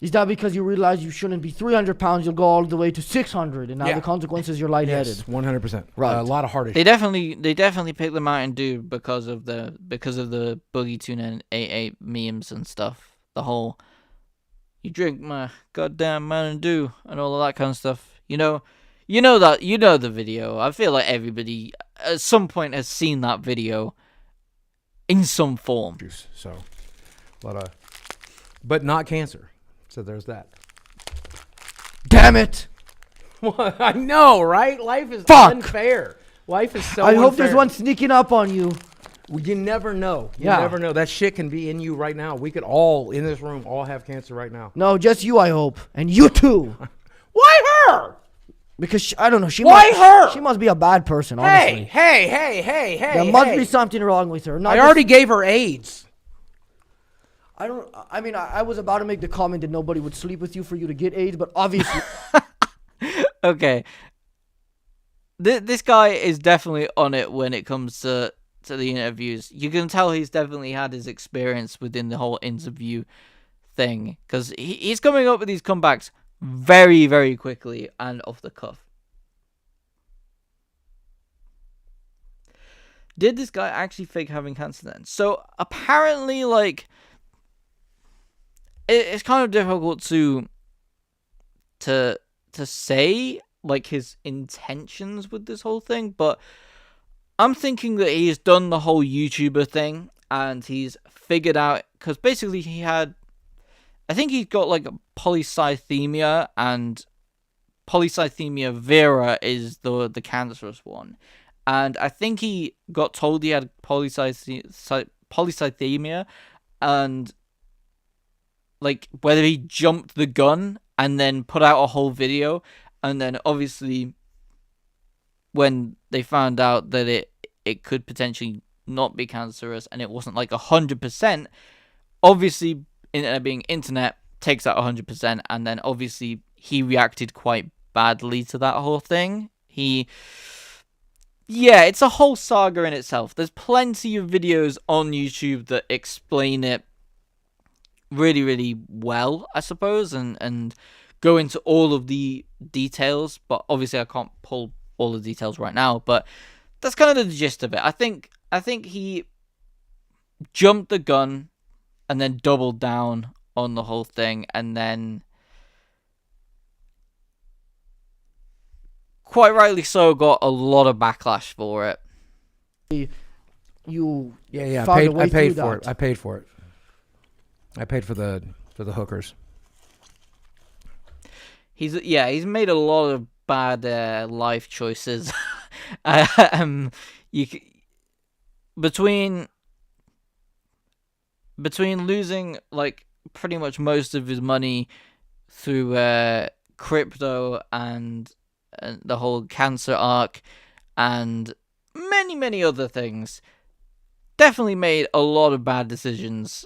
Speaker 3: Is that because you realize you shouldn't be 300 pounds, you'll go all the way to 600, and now
Speaker 4: Yeah.
Speaker 3: the consequence is you're lightheaded?
Speaker 4: Yes, 100%.
Speaker 3: Right.
Speaker 4: A lot of heart
Speaker 1: They
Speaker 4: issues.
Speaker 1: definitely picked the Mountain Dew because of the Boogie 2988 memes and stuff. The whole you drink my goddamn Mountain Dew and all of that kind of stuff. You know the video. I feel like everybody at some point has seen that video in some form.
Speaker 4: Juice, so a lot of, but not cancer. So there's that.
Speaker 3: Damn it!
Speaker 4: I know, right? Life is
Speaker 3: Fuck!
Speaker 4: unfair. Life is so
Speaker 3: I hope there's
Speaker 4: unfair.
Speaker 3: one sneaking up on you.
Speaker 4: Well, you never know. You
Speaker 3: Yeah.
Speaker 4: never know. That shit can be in you right now. We could all, in this room, all have cancer right now.
Speaker 3: No, just you, I hope. And you too.
Speaker 4: Why her?
Speaker 3: Because, I don't know,
Speaker 4: Why her?
Speaker 3: She must be a bad person,
Speaker 4: Hey,
Speaker 3: honestly.
Speaker 4: hey.
Speaker 3: There must be something wrong with her. Not
Speaker 4: I
Speaker 3: just-
Speaker 4: already gave her AIDS.
Speaker 3: I was about to make the comment that nobody would sleep with you for you to get AIDS, but obviously...
Speaker 1: Okay. This guy is definitely on it when it comes to the interviews. You can tell he's definitely had his experience within the whole interview thing, because he's coming up with these comebacks very, very quickly and off the cuff. Did this guy actually fake having cancer then? So apparently, like, it's kind of difficult to say, like, his intentions with this whole thing, but I'm thinking that he's done the whole YouTuber thing and he's figured out, because basically I think he's got like polycythemia, and polycythemia vera is the cancerous one, and I think he got told he had polycythemia, and like whether he jumped the gun and then put out a whole video, and then obviously when they found out that it could potentially not be cancerous and it wasn't like 100%, obviously internet being internet takes out 100%, and then obviously he reacted quite badly to that whole thing. It's a whole saga in itself. There's plenty of videos on YouTube that explain it really, really well, I suppose, and go into all of the details, but obviously I can't pull all the details right now, but that's kind of the gist of it. I think he jumped the gun and then doubled down on the whole thing, and then quite rightly so got a lot of backlash for it.
Speaker 3: You
Speaker 4: Yeah.
Speaker 3: found a
Speaker 4: I
Speaker 3: way
Speaker 4: paid
Speaker 3: through
Speaker 4: for it.
Speaker 3: that.
Speaker 4: I paid for it. I paid for the hookers.
Speaker 1: He's made a lot of bad life choices. Between losing like pretty much most of his money through crypto and the whole cancer arc and many other things, definitely made a lot of bad decisions.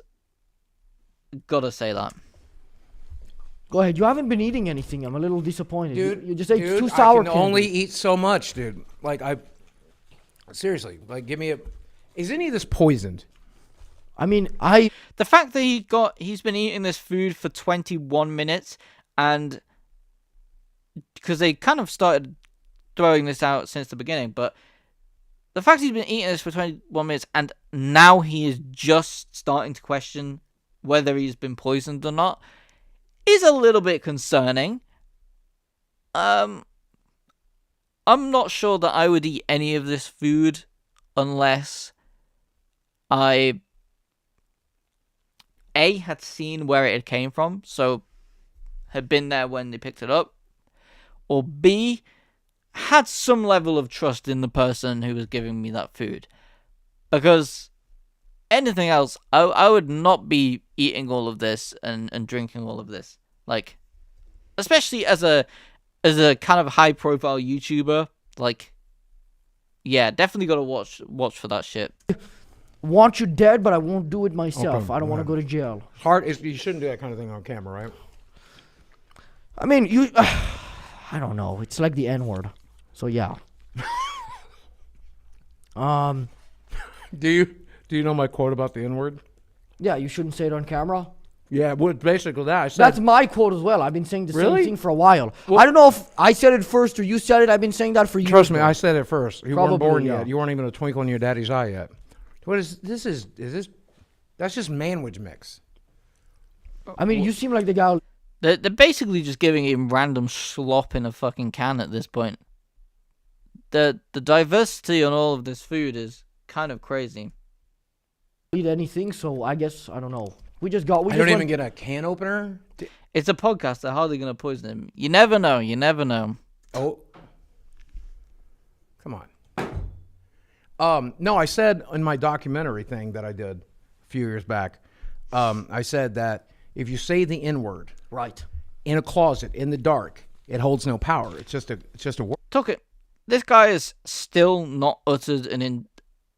Speaker 1: Gotta say that.
Speaker 3: Go ahead. You haven't been eating anything. I'm a little disappointed.
Speaker 4: Dude,
Speaker 3: You just ate
Speaker 4: dude,
Speaker 3: two sour
Speaker 4: I can
Speaker 3: candy.
Speaker 4: only eat so much, dude. Like, seriously, like, give me is any of this poisoned?
Speaker 3: I mean,
Speaker 1: The fact that he's been eating this food for 21 minutes, and because they kind of started throwing this out since the beginning, but the fact he's been eating this for 21 minutes and now he is just starting to question whether he's been poisoned or not is a little bit concerning. I'm not sure that I would eat any of this food unless I had seen where it came from, so had been there when they picked it up, or B, had some level of trust in the person who was giving me that food. Because anything else, I would not be eating all of this and drinking all of this. Like, especially as a kind of high profile YouTuber, like, yeah, definitely gotta watch for that shit.
Speaker 3: want you dead, but I won't do it myself.
Speaker 4: Okay,
Speaker 3: I don't want to
Speaker 4: yeah.
Speaker 3: go to jail.
Speaker 4: You shouldn't do that kind of thing on camera, right?
Speaker 3: I mean, I don't know. It's like the N-word. So yeah.
Speaker 4: Do you know my quote about the N-word?
Speaker 3: Yeah, you shouldn't say it on camera.
Speaker 4: Yeah, well, basically that. I said,
Speaker 3: That's my quote as well. I've been saying the
Speaker 4: Really?
Speaker 3: same thing for a while.
Speaker 4: Well-
Speaker 3: I don't know if I said it first or you said it. I've been saying that for years.
Speaker 4: trust me,
Speaker 3: though.
Speaker 4: I said it first. You weren't
Speaker 3: Probably,
Speaker 4: born
Speaker 3: yeah.
Speaker 4: yet. You weren't even a twinkle in your daddy's eye yet. What is this? Is this? That's just manwich mix.
Speaker 3: I mean, you seem like the guy.
Speaker 1: They're basically just giving him random slop in a fucking can at this point. The diversity on all of this food is kind of crazy.
Speaker 3: Eat anything, so I guess I don't know. We
Speaker 4: I don't
Speaker 3: went-
Speaker 4: even get a can opener.
Speaker 1: It's a podcast. They're hardly going to poison him. You never know. You never know.
Speaker 4: Oh, come on. No, I said in my documentary thing that I did a few years back, I said that if you say the N-word
Speaker 3: right
Speaker 4: in a closet in the dark, it holds no power. It's just a word.
Speaker 1: Took it. This guy has still not uttered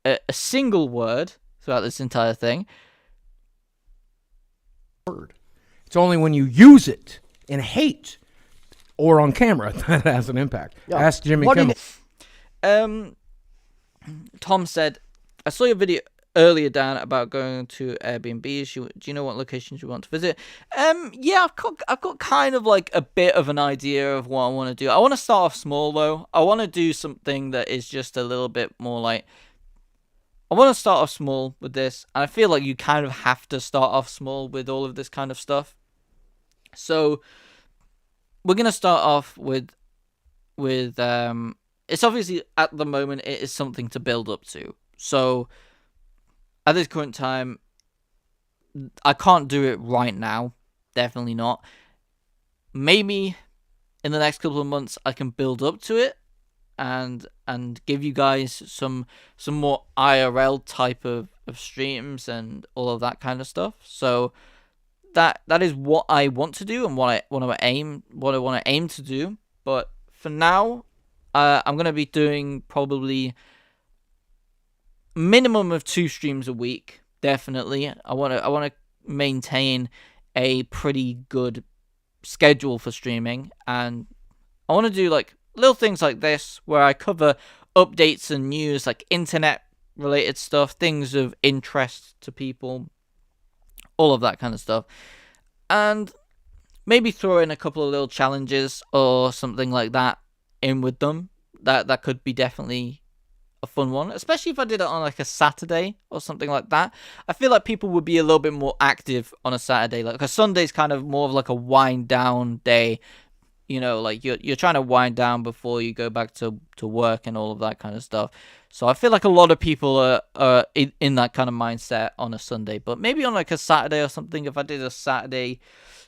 Speaker 1: a single word throughout this entire thing.
Speaker 4: It's only when you use it in hate or on camera that has an impact.
Speaker 3: Yeah.
Speaker 4: Ask Jimmy
Speaker 3: What
Speaker 4: Kimmel.
Speaker 1: Tom said, I saw your video earlier, Dan, about going to Airbnbs. Do you know what locations you want to visit? Yeah, I've got kind of like a bit of an idea of what I want to do. I want to start off small though. I want to do something that is just a little bit more like, I want to start off small with this, and I feel like you kind of have to start off small with all of this kind of stuff. So we're gonna start off with it's obviously at the moment it is something to build up to. So at this current time, I can't do it right now. Definitely not. Maybe in the next couple of months I can build up to it and give you guys some more IRL type of streams and all of that kind of stuff. So that is what I want to do and what I want to aim to do. But for now, I'm gonna be doing probably minimum of 2 streams a week. Definitely, I want to maintain a pretty good schedule for streaming, and I want to do like little things like this where I cover updates and news, like internet related stuff, things of interest to people, all of that kind of stuff, and maybe throw in a couple of little challenges or something like that in with them. That could be definitely a fun one, especially if I did it on like a Saturday or something like that. I feel like people would be a little bit more active on a Saturday. Like a Sunday's kind of more of like a wind down day. You know, like you're trying to wind down before you go back to work and all of that kind of stuff. So I feel like a lot of people are in that kind of mindset on a Sunday. But maybe on like a Saturday or something, if I did a Saturday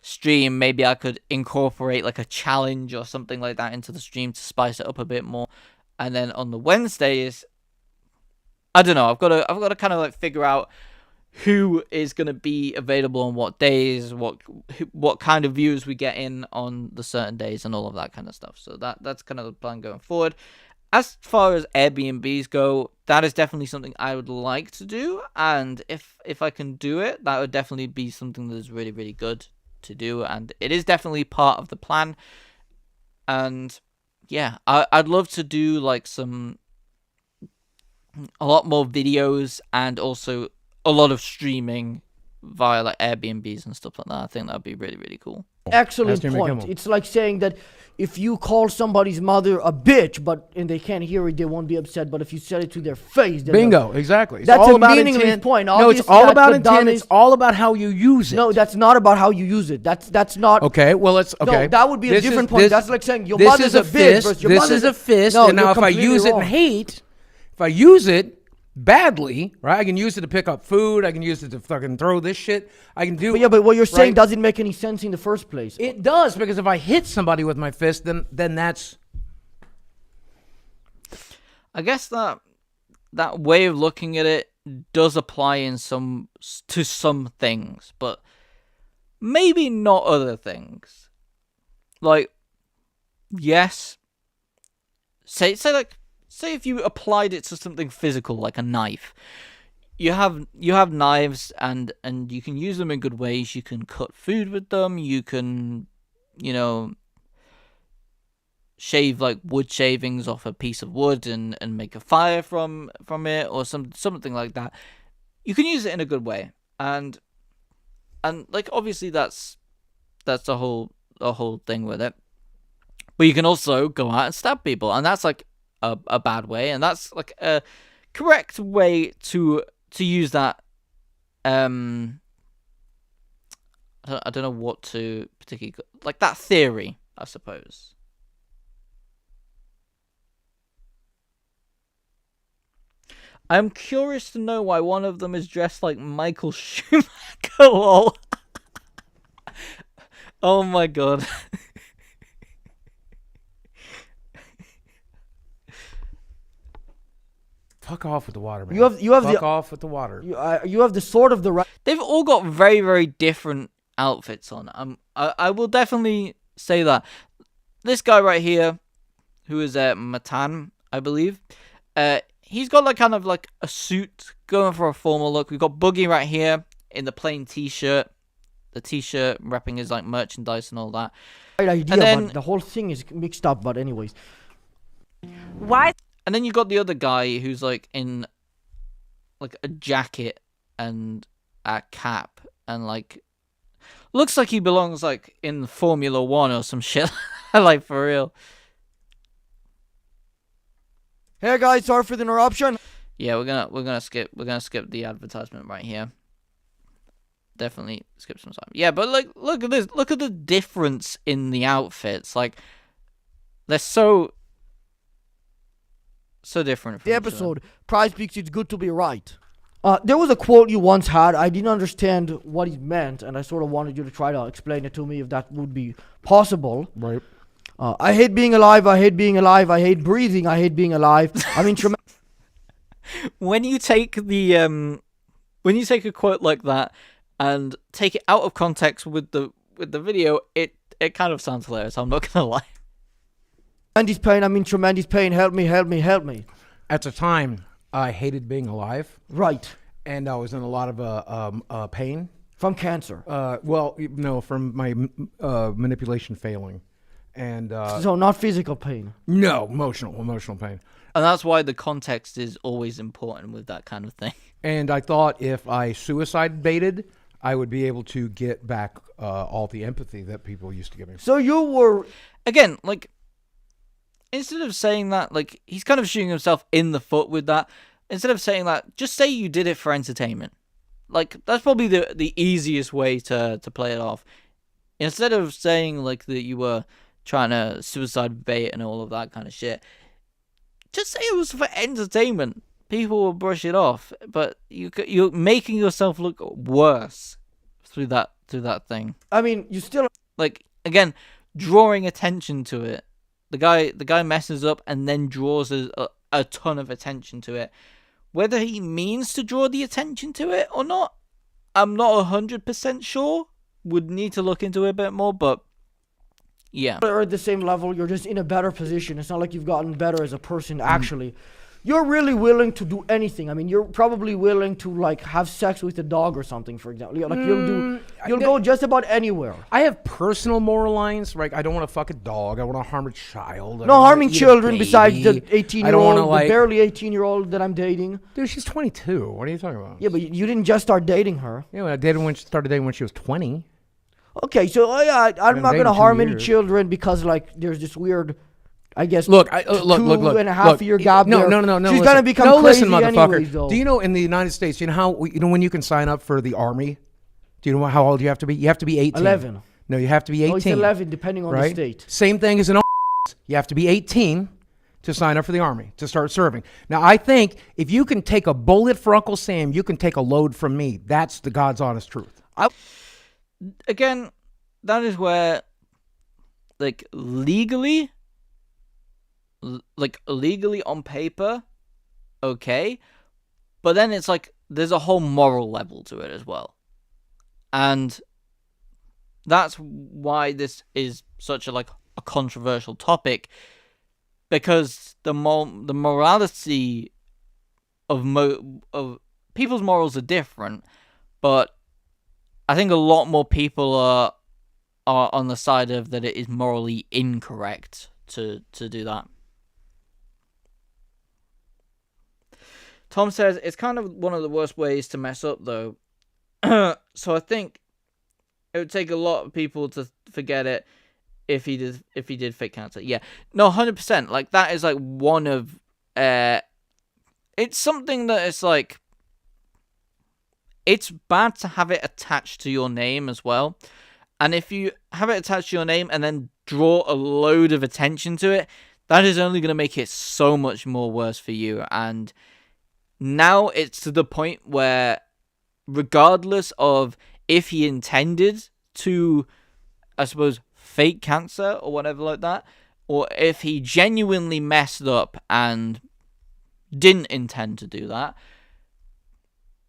Speaker 1: stream, maybe I could incorporate like a challenge or something like that into the stream to spice it up a bit more. And then on the Wednesdays, I don't know, I've got to kind of like figure out who is going to be available on what days, what kind of views we get in on the certain days and all of that kind of stuff. So that's kind of the plan going forward. As far as Airbnbs go, that is definitely something I would like to do, and if I can do it, that would definitely be something that is really, really good to do, and it is definitely part of the plan. And yeah, I'd love to do like a lot more videos and also a lot of streaming via like Airbnbs and stuff like that. I think that'd be really, really cool.
Speaker 3: Excellent point. It's like saying that if you call somebody's mother a bitch, and they can't hear it, they won't be upset. But if you said it to their face, then
Speaker 4: Bingo, exactly. It's
Speaker 3: that's
Speaker 4: all
Speaker 3: a
Speaker 4: about
Speaker 3: meaningless
Speaker 4: intent.
Speaker 3: point.
Speaker 4: No, it's
Speaker 3: Obviously,
Speaker 4: all
Speaker 3: that's
Speaker 4: about
Speaker 3: the
Speaker 4: intent.
Speaker 3: dumbest-
Speaker 4: It's all about how you use it.
Speaker 3: No, that's not about how you use it. That's not.
Speaker 4: Okay, well, let's. Okay,
Speaker 3: No, that would be a
Speaker 4: This
Speaker 3: different
Speaker 4: is-
Speaker 3: point.
Speaker 4: this-
Speaker 3: That's like saying your
Speaker 4: this
Speaker 3: mother's
Speaker 4: is
Speaker 3: a
Speaker 4: a
Speaker 3: bitch
Speaker 4: fist.
Speaker 3: versus your
Speaker 4: This
Speaker 3: mother's
Speaker 4: is a fist.
Speaker 3: No,
Speaker 4: and now,
Speaker 3: you're
Speaker 4: if I
Speaker 3: completely
Speaker 4: use it in
Speaker 3: wrong.
Speaker 4: hate, if I use it badly, right? I can use it to pick up food. I can use it to fucking throw this shit. I can do.
Speaker 3: But yeah, but what you're saying
Speaker 4: right?
Speaker 3: doesn't make any sense in the first place.
Speaker 4: It does, because if I hit somebody with my fist, then that's.
Speaker 1: I guess that way of looking at it does apply to some things, but maybe not other things. Like, yes, say if you applied it to something physical like a knife, you have knives, and you can use them in good ways. You can cut food with them. You can, shave like wood shavings off a piece of wood and make a fire from it, or something like that. You can use it in a good way, and like obviously that's the whole thing with it. But you can also go out and stab people, and that's like a bad way, and that's like a correct way to use that. I don't know what to particularly like that theory, I suppose. I'm curious to know why one of them is dressed like Michael Schumacher. Lol. Oh my god.
Speaker 4: Fuck off with the water, man.
Speaker 3: You have
Speaker 4: Fuck off with the water.
Speaker 3: You have the sword of the right.
Speaker 1: They've all got very, very different outfits on. I will definitely say that. This guy right here, who is Matan, I believe, he's got like kind of like a suit, going for a formal look. We've got Boogie right here in the plain t-shirt. The t-shirt repping his like merchandise and all that.
Speaker 3: Right idea,
Speaker 1: and then,
Speaker 3: but the whole thing is mixed up. But anyways,
Speaker 6: Why?
Speaker 1: And then you got the other guy who's like in like a jacket and a cap and like looks like he belongs like in Formula 1 or some shit. Like for real.
Speaker 3: hey guys, sorry for the interruption.
Speaker 1: Yeah, we're gonna skip the advertisement right here. Definitely skip some time. Yeah, but like look at this. Look at the difference in the outfits. Like they're so different from
Speaker 3: The
Speaker 1: each other.
Speaker 3: episode, Prize Peaks, it's good to be right. There was a quote you once had. I didn't understand what it meant, and I sort of wanted you to try to explain it to me if that would be possible.
Speaker 4: Right.
Speaker 3: I hate being alive. I hate being alive. I hate breathing. I hate being alive. I mean,
Speaker 1: When you take the when you take a quote like that and take it out of context with the video, it kind of sounds hilarious. I'm not gonna lie.
Speaker 3: tremendous pain. I'm in tremendous pain. Help me, help me, help me.
Speaker 4: At the time, I hated being alive,
Speaker 3: Right.
Speaker 4: and I was in a lot of pain.
Speaker 3: From cancer.
Speaker 4: Well, no, from my manipulation failing, and
Speaker 3: So not physical pain.
Speaker 4: no, emotional pain.
Speaker 1: And that's why the context is always important with that kind of thing.
Speaker 4: And I thought if I suicide baited, I would be able to get back all the empathy that people used to give me.
Speaker 3: So you were...
Speaker 1: Again, like, instead of saying that, like, he's kind of shooting himself in the foot with that. Instead of saying that, just say you did it for entertainment. Like, that's probably the easiest way to play it off. Instead of saying, like, that you were trying to suicide bait and all of that kind of shit, just say it was for entertainment. People will brush it off, but you're making yourself look worse through that thing.
Speaker 3: I mean, you still...
Speaker 1: Like, again, drawing attention to it. The guy messes up and then draws a ton of attention to it. Whether he means to draw the attention to it or not, I'm not 100% sure. Would need to look into it a bit more, but yeah.
Speaker 3: Are at the same level. You're just in a better position. It's not like you've gotten better as a person, actually. You're really willing to do anything. I mean, you're probably willing to, like, have sex with a dog or something, for example. Like, you'll go just about anywhere.
Speaker 4: I have personal moral lines, right? I don't want to fuck a dog. I want to harm a child.
Speaker 3: No harming children besides the
Speaker 4: I
Speaker 3: 18-year-old,
Speaker 4: don't want to, like...
Speaker 3: the barely 18-year-old that I'm dating.
Speaker 4: Dude, she's 22. What are you talking about?
Speaker 3: Yeah, but you didn't just start dating her.
Speaker 4: Yeah, I started dating when she was 20.
Speaker 3: Okay, so I'm not
Speaker 4: dating
Speaker 3: gonna
Speaker 4: 2
Speaker 3: harm any
Speaker 4: years.
Speaker 3: children because, like, there's this weird, I guess,
Speaker 4: Look,
Speaker 3: two and a half year gap
Speaker 4: no,
Speaker 3: there.
Speaker 4: No.
Speaker 3: She's
Speaker 4: listen.
Speaker 3: gonna become
Speaker 4: no,
Speaker 3: crazy
Speaker 4: listen, motherfucker.
Speaker 3: anyways, though.
Speaker 4: Do you know in the United States, you know how when you can sign up for the army? Do you know how old you have to be? You have to be 18.
Speaker 3: 11.
Speaker 4: No, you have to be 18.
Speaker 3: Oh, it's 11, depending on the
Speaker 4: right?
Speaker 3: state.
Speaker 4: Same thing as an you have to be 18 to sign up for the army, to start serving. Now, I think if you can take a bullet for Uncle Sam, you can take a load from me. That's the God's honest truth.
Speaker 1: Again, that is where, like, legally on paper, okay, but then it's like there's a whole moral level to it as well, and that's why this is such a controversial topic, because the morality of people's morals are different, but I think a lot more people are on the side of that it is morally incorrect to do that. Tom says, it's kind of one of the worst ways to mess up, though. So I think it would take a lot of people to forget it if he did fake cancer. Yeah. No, 100%. Like, that is, like, one of... it's something that is, like... It's bad to have it attached to your name as well. And if you have it attached to your name and then draw a load of attention to it, that is only going to make it so much more worse for you. And now it's to the point where, regardless of if he intended to, I suppose, fake cancer or whatever like that, or if he genuinely messed up and didn't intend to do that,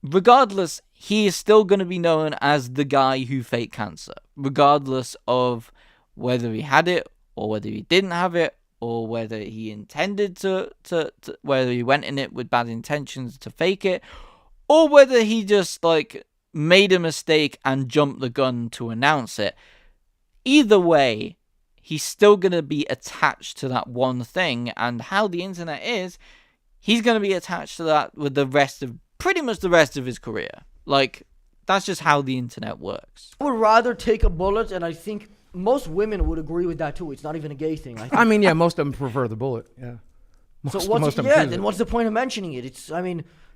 Speaker 1: regardless, he is still going to be known as the guy who faked cancer, regardless of whether he had it or whether he didn't have it, or whether he intended to whether he went in it with bad intentions to fake it, or whether he just, like, made a mistake and jumped the gun to announce it. Either way, he's still going to be attached to that one thing, and how the internet is, he's going to be attached to that with pretty much the rest of his career. Like, that's just how the internet works.
Speaker 3: I would rather take a bullet, and I think most women would agree with that too. It's not even a gay thing.
Speaker 4: I mean, yeah, most of them prefer the bullet. Yeah.
Speaker 3: Then what's the point of mentioning it?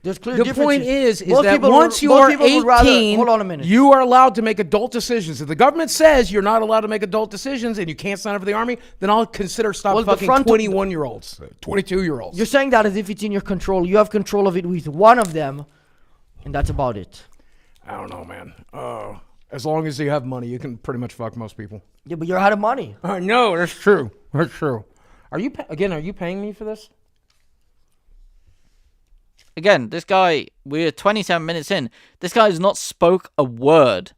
Speaker 3: There's clear differences.
Speaker 4: The point is that once you are 18,
Speaker 3: hold on a minute.
Speaker 4: You are allowed to make adult decisions. If the government says you're not allowed to make adult decisions and you can't sign up for the army, then I'll consider fucking 21-year-olds, 22-year-olds.
Speaker 3: You're saying that as if it's in your control. You have control of it with one of them, and that's about it.
Speaker 4: I don't know, man. As long as you have money, you can pretty much fuck most people.
Speaker 3: Yeah, but you're out of money.
Speaker 4: No, that's true. That's true. Are you paying me for this?
Speaker 1: Again, this guy, we're 27 minutes in. This guy has not spoke a word.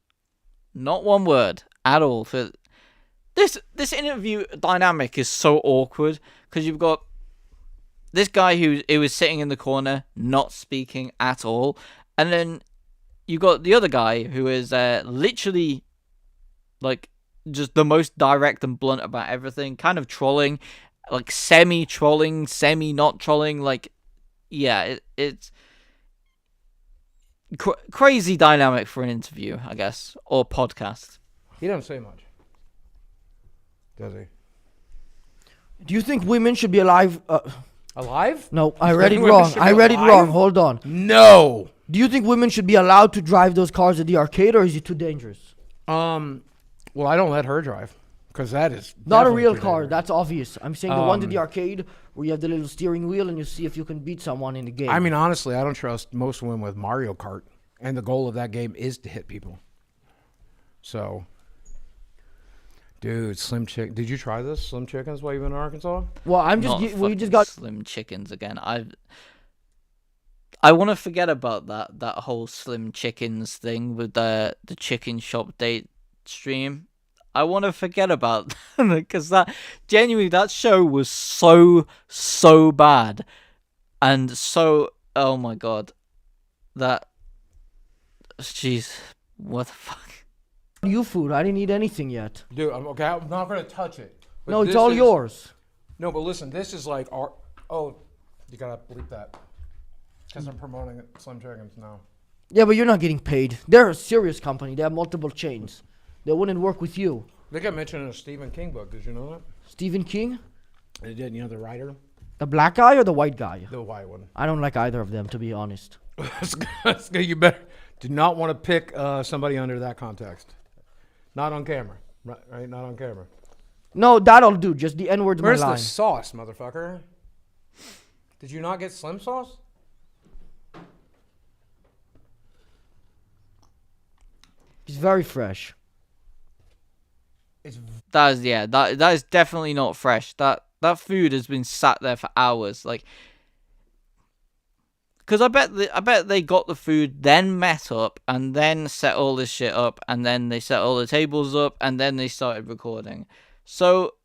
Speaker 1: Not one word at all. For this interview dynamic is so awkward, because you've got this guy who was sitting in the corner, not speaking at all. And then you got the other guy who is literally, like, just the most direct and blunt about everything, kind of trolling, like semi-trolling, semi-not trolling, like, yeah, it's crazy dynamic for an interview, I guess, or podcast.
Speaker 4: He doesn't say much, does he?
Speaker 3: Do you think women should be alive?
Speaker 4: Alive?
Speaker 3: No, I read it wrong. Hold on.
Speaker 4: No.
Speaker 3: Do you think women should be allowed to drive those cars at the arcade, or is it too dangerous?
Speaker 4: Well, I don't let her drive, because that is
Speaker 3: not a real car. Dangerous. That's obvious. I'm saying the one to the arcade where you have the little steering wheel and you see if you can beat someone in the game.
Speaker 4: I mean, honestly, I don't trust most women with Mario Kart, and the goal of that game is to hit people. So, dude, Slim Chicken. Did you try this Slim Chickens while you've been in Arkansas?
Speaker 3: Well, we just got
Speaker 1: Slim Chickens again. I want to forget about that whole Slim Chickens thing with the chicken shop date stream. I want to forget about that, because that show was so bad, and so, oh my god, jeez, what the fuck.
Speaker 3: You food. I didn't eat anything yet.
Speaker 4: Dude, I'm not gonna touch it.
Speaker 3: No, it's all yours.
Speaker 4: No, but listen, this is like you gotta bleep that, because I'm promoting Slim Chickens now.
Speaker 3: Yeah, but you're not getting paid. They're a serious company. They have multiple chains. They wouldn't work with you.
Speaker 4: They got mentioned in a Stephen King book. Did you know that?
Speaker 3: Stephen King?
Speaker 4: They did. You know the writer?
Speaker 3: The black guy or the white guy?
Speaker 4: The white one.
Speaker 3: I don't like either of them, to be honest.
Speaker 4: You better do not want to pick somebody under that context. Not on camera. Right? Not on camera.
Speaker 3: No, that'll do. Just the N-word's my line.
Speaker 4: Where's the sauce, motherfucker? Did you not get Slim sauce?
Speaker 3: It's very fresh.
Speaker 1: That is definitely not fresh. That food has been sat there for hours, like, because I bet they got the food, then met up, and then set all this shit up, and then they set all the tables up, and then they started recording. So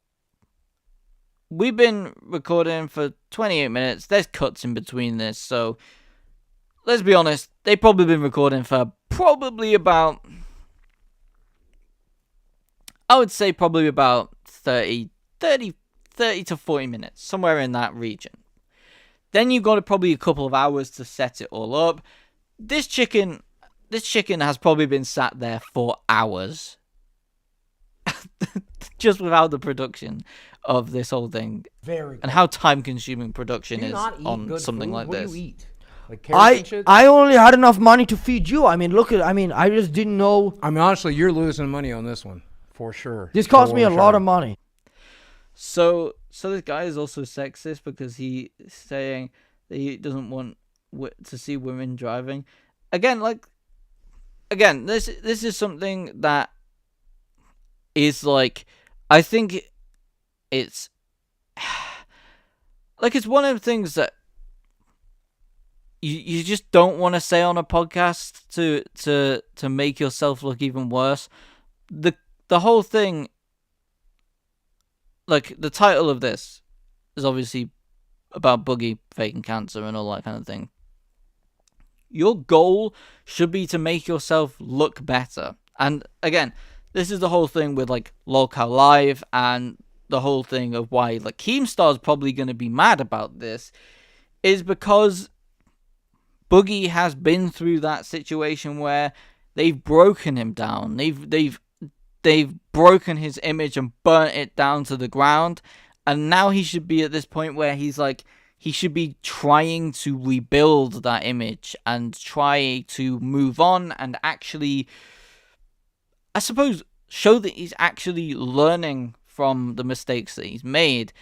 Speaker 1: we've been recording for 28 minutes. There's cuts in between this, so let's be honest, they've probably been recording for probably about, I would say probably about 30 to 40 minutes, somewhere in that region. Then you've got probably a couple of hours to set it all up. This chicken has probably been sat there for hours. Just without the production of this whole thing.
Speaker 4: Very good.
Speaker 1: And how time-consuming production
Speaker 4: Do you
Speaker 1: is
Speaker 4: not eat
Speaker 1: on
Speaker 4: good
Speaker 1: something
Speaker 4: food?
Speaker 1: like
Speaker 4: What
Speaker 1: this.
Speaker 4: do you eat? Like carrots and shit?
Speaker 3: I only had enough money to feed you. I mean, I just didn't know.
Speaker 4: I mean, honestly, you're losing money on this one. For sure.
Speaker 3: This cost me a lot of money.
Speaker 1: So this guy is also sexist because he's saying that he doesn't want to see women driving. Again, this is something that is like, I think it's like, it's one of the things that you just don't want to say on a podcast to make yourself look even worse. The whole thing, like, the title of this is obviously about Boogie faking cancer and all that kind of thing. Your goal should be to make yourself look better. And again, this is the whole thing with, like, Lolcow Live, and the whole thing of why, like, Keemstar's probably going to be mad about this, is because Boogie has been through that situation where they've broken him down. They've broken his image and burnt it down to the ground, and now he should be at this point where he's like, he should be trying to rebuild that image and try to move on and actually, I suppose, show that he's actually learning from the mistakes that he's made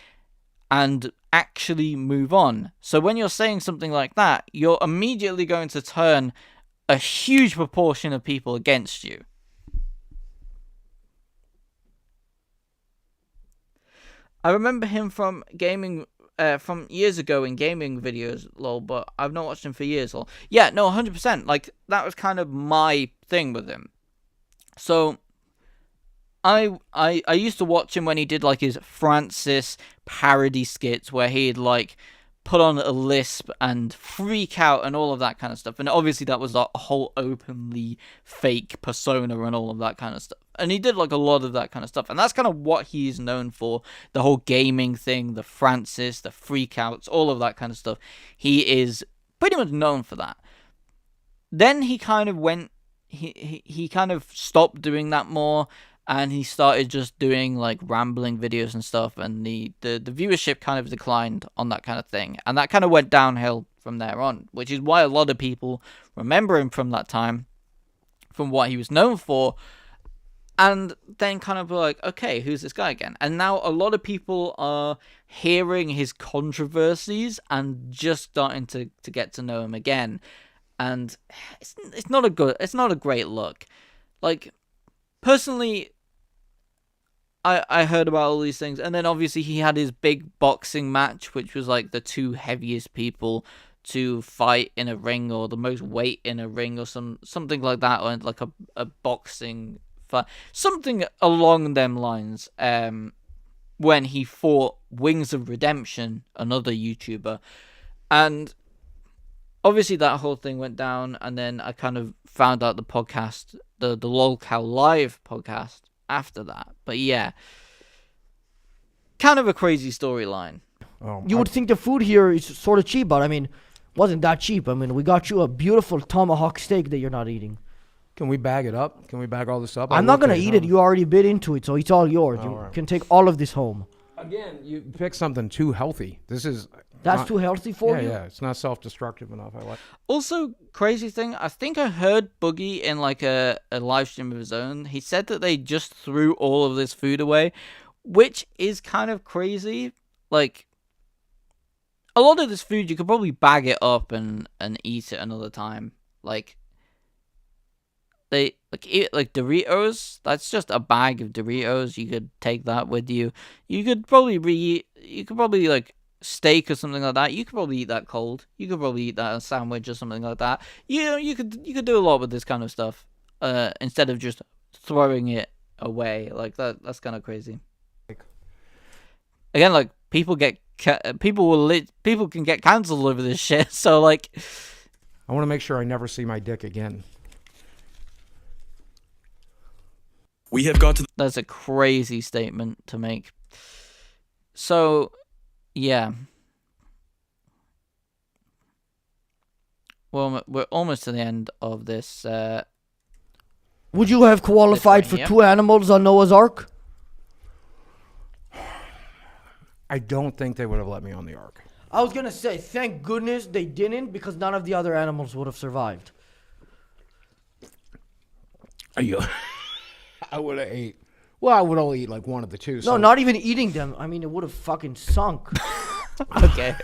Speaker 1: and actually move on. So when you're saying something like that, you're immediately going to turn a huge proportion of people against you. I remember him from gaming, from years ago in gaming videos, lol, but I've not watched him for years, lol. Yeah, no, 100%. Like, that was kind of my thing with him. So, I used to watch him when he did, like, his Francis parody skits, where he'd, like, put on a lisp and freak out and all of that kind of stuff. And obviously that was a whole openly fake persona and all of that kind of stuff. And he did, like, a lot of that kind of stuff. And that's kind of what he's known for. The whole gaming thing, the Francis, the freakouts, all of that kind of stuff. He is pretty much known for that. Then he kind of went, he kind of stopped doing that more. And he started just doing, like, rambling videos and stuff. And the viewership kind of declined on that kind of thing. And that kind of went downhill from there on. Which is why a lot of people remember him from that time. From what he was known for. And then kind of like, okay, who's this guy again? And now a lot of people are hearing his controversies and just starting to get to know him again. And it's not a great look. Like, personally, I heard about all these things, and then obviously he had his big boxing match, which was like the two heaviest people to fight in a ring, or the most weight in a ring, or something like that, or like a boxing fight, something along them lines. When he fought Wings of Redemption, another YouTuber, and obviously that whole thing went down, and then I kind of found out the podcast, the Lolcow Live podcast after that. But yeah, kind of a crazy storyline.
Speaker 3: You would think the food here is sort of cheap, but I mean, wasn't that cheap. I mean, we got you a beautiful tomahawk steak that you're not eating.
Speaker 4: Can we bag it up? Can we bag all this up?
Speaker 3: I'm not going to eat it. You already bit into it, so it's all yours. You can take all of this home.
Speaker 4: Again, you picked something too healthy.
Speaker 3: That's too healthy for you?
Speaker 4: Yeah, it's not self-destructive enough.
Speaker 1: Also, crazy thing, I think I heard Boogie in like a live stream of his own. He said that they just threw all of this food away, which is kind of crazy. Like, a lot of this food, you could probably bag it up and eat it another time. Like, they eat like Doritos. That's just a bag of Doritos. You could take that with you. You could probably like steak or something like that. You could probably eat that cold. You could probably eat that as a sandwich or something like that. You could do a lot with this kind of stuff. Instead of just throwing it away. Like that's kind of crazy. Again, like people can get cancelled over this shit. So like,
Speaker 4: I want to make sure I never see my dick again.
Speaker 2: We have got to.
Speaker 1: That's a crazy statement to make. So, yeah. Well, we're almost to the end of this.
Speaker 3: Would you have qualified for 2 animals on Noah's Ark?
Speaker 4: I don't think they would have let me on the Ark.
Speaker 3: I was gonna say, thank goodness they didn't, because none of the other animals would have survived.
Speaker 4: Are you? I would have ate. Well, I would only eat like one of the two. So.
Speaker 3: No, not even eating them. I mean, it would have fucking sunk.
Speaker 1: Okay.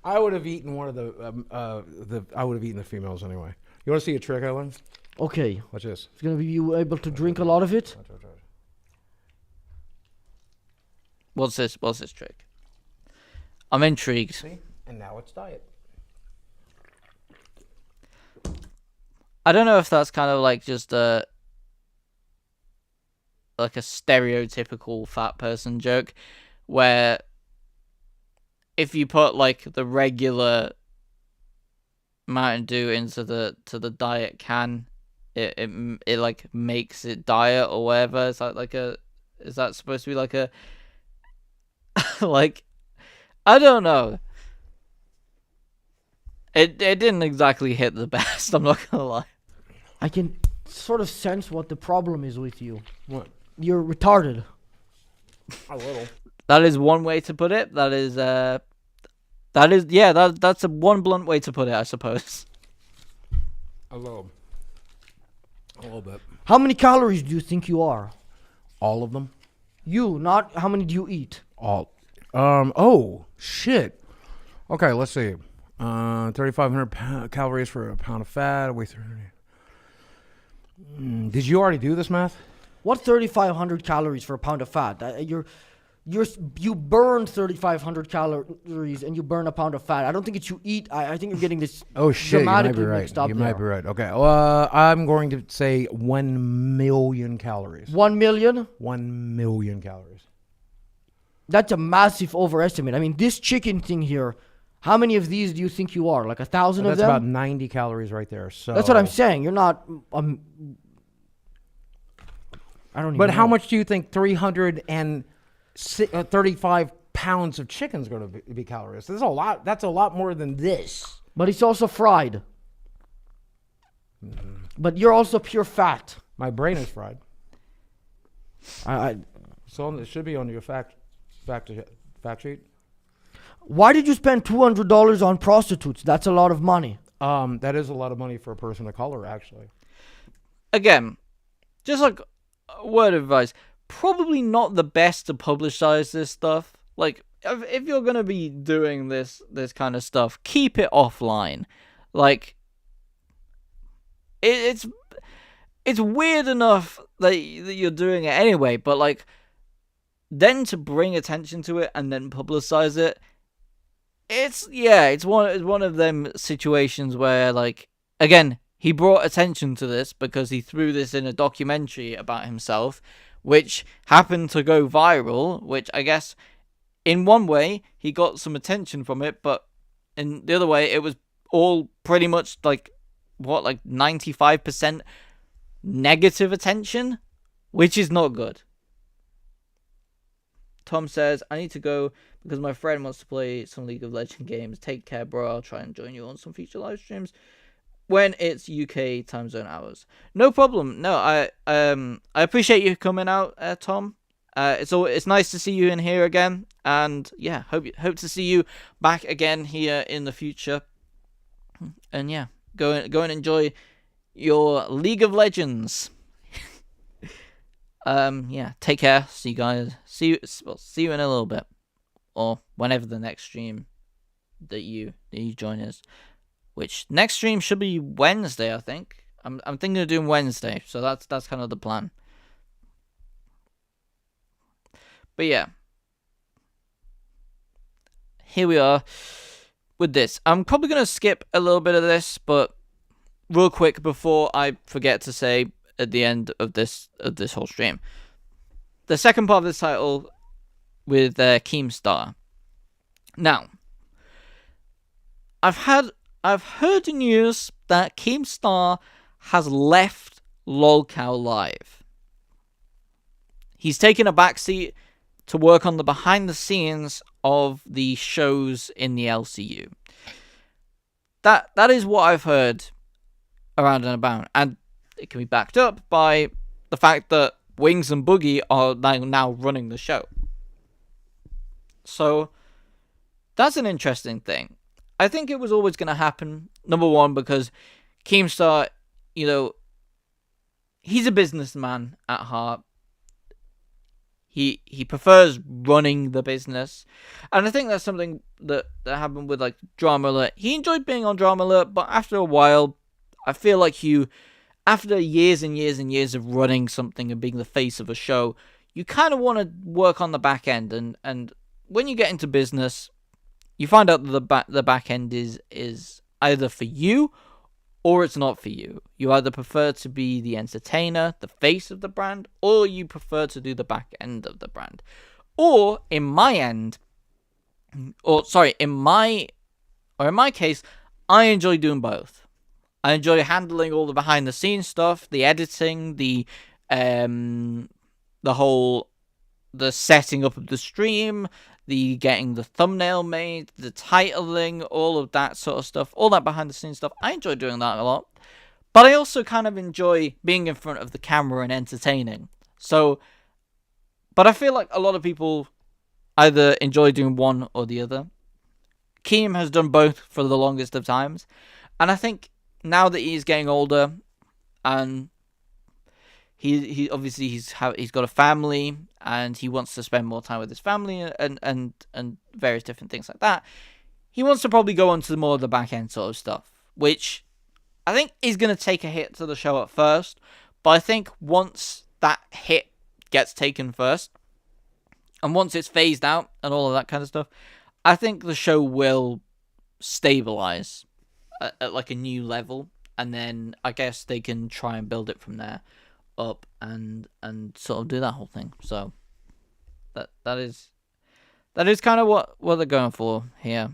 Speaker 4: I would have eaten one of I would have eaten the females anyway. You want to see a trick I learned?
Speaker 3: Okay.
Speaker 4: Watch this.
Speaker 3: It's gonna be you able to drink a lot of it.
Speaker 4: Watch.
Speaker 1: What's this trick? I'm intrigued.
Speaker 4: See? And now it's diet.
Speaker 1: I don't know if that's kind of like just like a stereotypical fat person joke, where if you put like the regular Mountain Dew into the diet can, it like makes it diet or whatever. Is that supposed to be like a like, I don't know. It didn't exactly hit the best, I'm not gonna lie.
Speaker 3: I can sort of sense what the problem is with you.
Speaker 4: What?
Speaker 3: You're retarded.
Speaker 4: A little.
Speaker 1: That is one way to put it. That's a one blunt way to put it, I suppose.
Speaker 4: A little bit.
Speaker 3: How many calories do you think you are?
Speaker 4: All of them?
Speaker 3: You, not how many do you eat?
Speaker 4: All. Oh, shit. Okay, let's see. 3,500 calories for a pound of fat. Weigh 300. Did you already do this math?
Speaker 3: What 3,500 calories for a pound of fat? You burn 3,500 calories and you burn a pound of fat. I don't think it's you eat. I think you're getting this dramatically mixed up.
Speaker 4: You might be right. Okay. Well, I'm going to say 1 million calories.
Speaker 3: 1 million?
Speaker 4: 1 million calories.
Speaker 3: That's a massive overestimate. I mean, this chicken thing here, how many of these do you think you are? Like 1,000 of them?
Speaker 4: That's about 90 calories right there. So
Speaker 3: that's what I'm saying. You're not. I don't even
Speaker 4: But
Speaker 3: know.
Speaker 4: how much do you think 335 pounds of chicken is going to be calories? That's a lot. That's a lot more than this.
Speaker 3: But it's also fried. But you're also pure fat.
Speaker 4: My brain is fried.
Speaker 3: I
Speaker 4: So it should be on your fact sheet.
Speaker 3: Why did you spend $200 on prostitutes? That's a lot of money.
Speaker 4: That is a lot of money for a person of color, actually.
Speaker 1: Again, just like a word of advice, probably not the best to publicize this stuff. Like, if you're gonna be doing this kind of stuff, keep it offline. Like, it's weird enough that you're doing it anyway, but like, then to bring attention to it and then publicize it, it's one of them situations where, like, again, he brought attention to this because he threw this in a documentary about himself, which happened to go viral, which I guess in one way he got some attention from it, but in the other way it was all pretty much like 95% negative attention, which is not good. Tom says, I need to go because my friend wants to play some League of Legends games. Take care, bro. I'll try and join you on some future live streams when it's UK time zone hours. No problem. No, I appreciate you coming out, Tom. It's nice to see you in here again, and yeah, hope to see you back again here in the future. And yeah, go and enjoy your League of Legends. Yeah, take care. See you guys. See you in a little bit, or whenever the next stream that you join us. Which next stream should be Wednesday, I think. I'm thinking of doing Wednesday, so that's kind of the plan. But yeah, here we are with this. I'm probably gonna skip a little bit of this, but real quick before I forget to say at the end of this whole stream, the second part of this title with Keemstar. Now, I've had I've heard news that Keemstar has left Lolcow Live. He's taken a backseat to work on the behind the scenes of the shows in the LCU. That is what I've heard around and about, and it can be backed up by the fact that Wings and Boogie are now running the show. So that's an interesting thing. I think it was always going to happen. Number one, because Keemstar, you know, he's a businessman at heart. He prefers running the business. And I think that's something that happened with, like, Drama Alert. He enjoyed being on Drama Alert, but after a while, I feel like after years and years and years of running something and being the face of a show, you kind of want to work on the back end. And when you get into business, you find out that the back end is either for you or it's not for you. You either prefer to be the entertainer, the face of the brand, or you prefer to do the back end of the brand. Or in my case, I enjoy doing both. I enjoy handling all the behind the scenes stuff, the editing, the setting up of the stream, the getting the thumbnail made, the titling, all of that sort of stuff, all that behind the scenes stuff. I enjoy doing that a lot. But I also kind of enjoy being in front of the camera and entertaining. But I feel like a lot of people either enjoy doing one or the other. Keem has done both for the longest of times. And I think now that he's getting older and he obviously he's got a family and he wants to spend more time with his family and various different things like that, he wants to probably go on to more of the back end sort of stuff, which I think is going to take a hit to the show at first. But I think once that hit gets taken first, and once it's phased out and all of that kind of stuff, I think the show will stabilize at like a new level, and then I guess they can try and build it from there up and sort of do that whole thing. So that is kind of what they're going for here.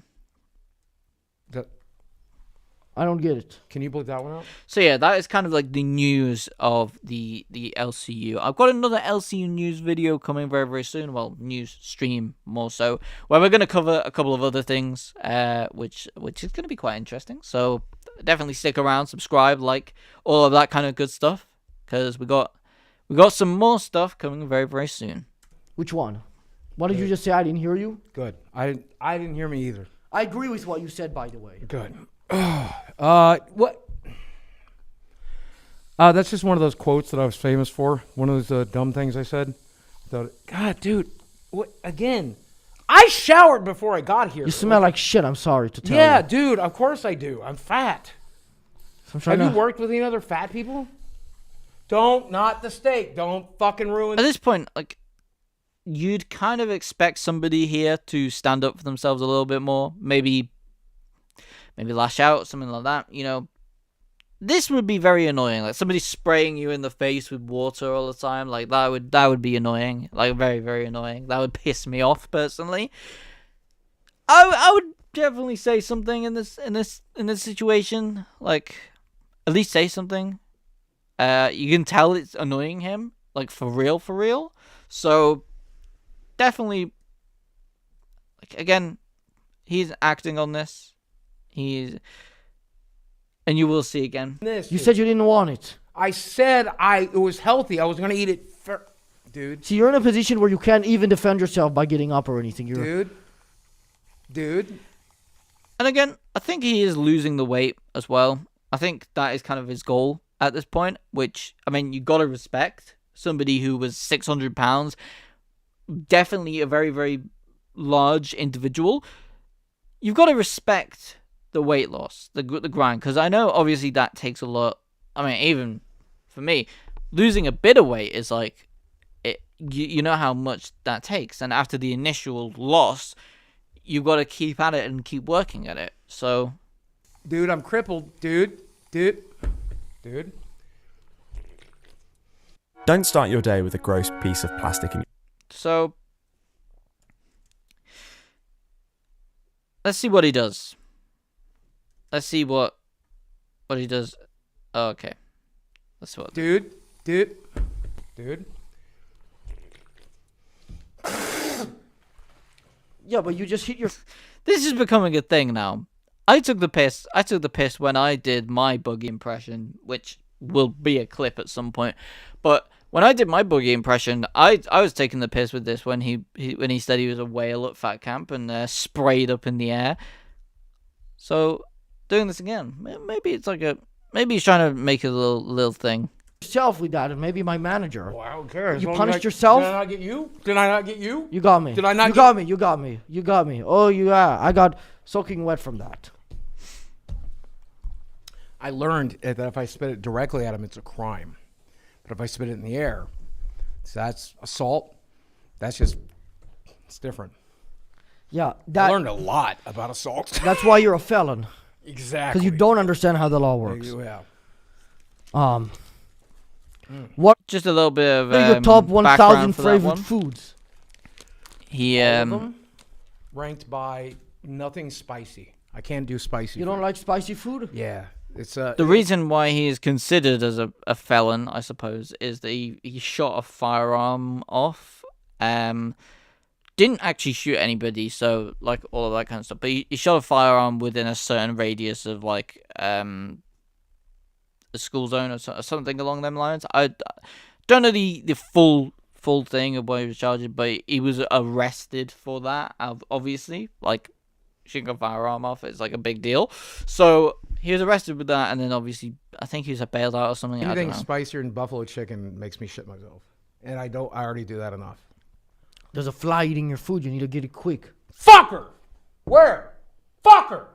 Speaker 3: I don't get it.
Speaker 4: Can you bleep that one out?
Speaker 1: So yeah, that is kind of like the news of the LCU. I've got another LCU news video coming very, very soon. Well, news stream more so, where we're going to cover a couple of other things, which is going to be quite interesting. So definitely stick around, subscribe, like, all of that kind of good stuff, because we got some more stuff coming very, very soon.
Speaker 3: Which one? What did you just say? I didn't hear you.
Speaker 4: Good. I didn't hear me either.
Speaker 3: I agree with what you said, by the way.
Speaker 4: Good. What? That's just one of those quotes that I was famous for. One of those dumb things I said. I thought, God, dude, what again? I showered before I got here.
Speaker 3: You smell like shit. I'm sorry to tell you.
Speaker 4: Yeah, dude. Of course I do. I'm fat. Have you worked with any other fat people? Not the steak. Don't fucking ruin.
Speaker 1: At this point, like, you'd kind of expect somebody here to stand up for themselves a little bit more. Maybe lash out, something like that, you know. This would be very annoying, like somebody spraying you in the face with water all the time. Like that would be annoying, like very, very annoying. That would piss me off personally. I would definitely say something in this situation, like at least say something. You can tell it's annoying him, like for real. So definitely, like, again, he's acting on this. And you will see again.
Speaker 3: You said you didn't want it.
Speaker 4: I said it was healthy. I was going to eat it dude.
Speaker 3: See, you're in a position where you can't even defend yourself by getting up or anything.
Speaker 4: Dude.
Speaker 1: And again, I think he is losing the weight as well. I think that is kind of his goal at this point, which, I mean, you got to respect somebody who was 600 pounds. Definitely a very, very large individual. You've got to respect the weight loss, the grind, because I know obviously that takes a lot. I mean, even for me, losing a bit of weight is like, you know how much that takes, and after the initial loss, you've got to keep at it and keep working at it. So,
Speaker 4: dude, I'm crippled, dude.
Speaker 8: Don't start your day with a gross piece of plastic in.
Speaker 1: So, let's see what he does. Let's see what he does. Oh, okay. That's what.
Speaker 4: Dude.
Speaker 3: Yeah, but you just hit your.
Speaker 1: This is becoming a thing now. I took the piss when I did my Boogie impression, which will be a clip at some point. But when I did my Boogie impression, I was taking the piss with this when he said he was a whale at Fat Camp and sprayed up in the air. So doing this again, maybe it's like maybe he's trying to make a little thing.
Speaker 3: Yourself with that, and maybe my manager.
Speaker 4: Well, I don't care.
Speaker 3: You punished yourself?
Speaker 4: Did I not get you? Did I not get you?
Speaker 3: You got me.
Speaker 4: Did I not
Speaker 3: You got me. You got me. You got me. Oh, yeah. I got soaking wet from that.
Speaker 4: I learned that if I spit it directly at him, it's a crime. But if I spit it in the air, so that's assault. It's different.
Speaker 3: Yeah.
Speaker 4: I learned a lot about assault.
Speaker 3: That's why you're a felon.
Speaker 4: Exactly.
Speaker 3: Because you don't understand how the law works.
Speaker 4: Yeah.
Speaker 3: What
Speaker 1: Just a little bit of
Speaker 3: are your top 1,000
Speaker 1: background for that
Speaker 3: favorite
Speaker 1: one.
Speaker 3: foods?
Speaker 1: He
Speaker 4: All of them ranked by nothing spicy. I can't do spicy.
Speaker 3: You don't
Speaker 4: food.
Speaker 3: like spicy food?
Speaker 4: Yeah, it's
Speaker 1: the reason why he is considered as a felon, I suppose, is that he shot a firearm off. Didn't actually shoot anybody, so like all of that kind of stuff. But he shot a firearm within a certain radius of like a school zone or something along them lines. I don't know the full thing of what he was charged, but he was arrested for that. Obviously, like shooting a firearm off, it's like a big deal. So he was arrested with that, and then obviously I think he was bailed out or something.
Speaker 4: Anything
Speaker 1: I don't know.
Speaker 4: spicier than buffalo chicken makes me shit myself, and I already do that enough.
Speaker 3: There's a fly eating your food. You need to get it quick.
Speaker 4: Fucker! Where? Fucker!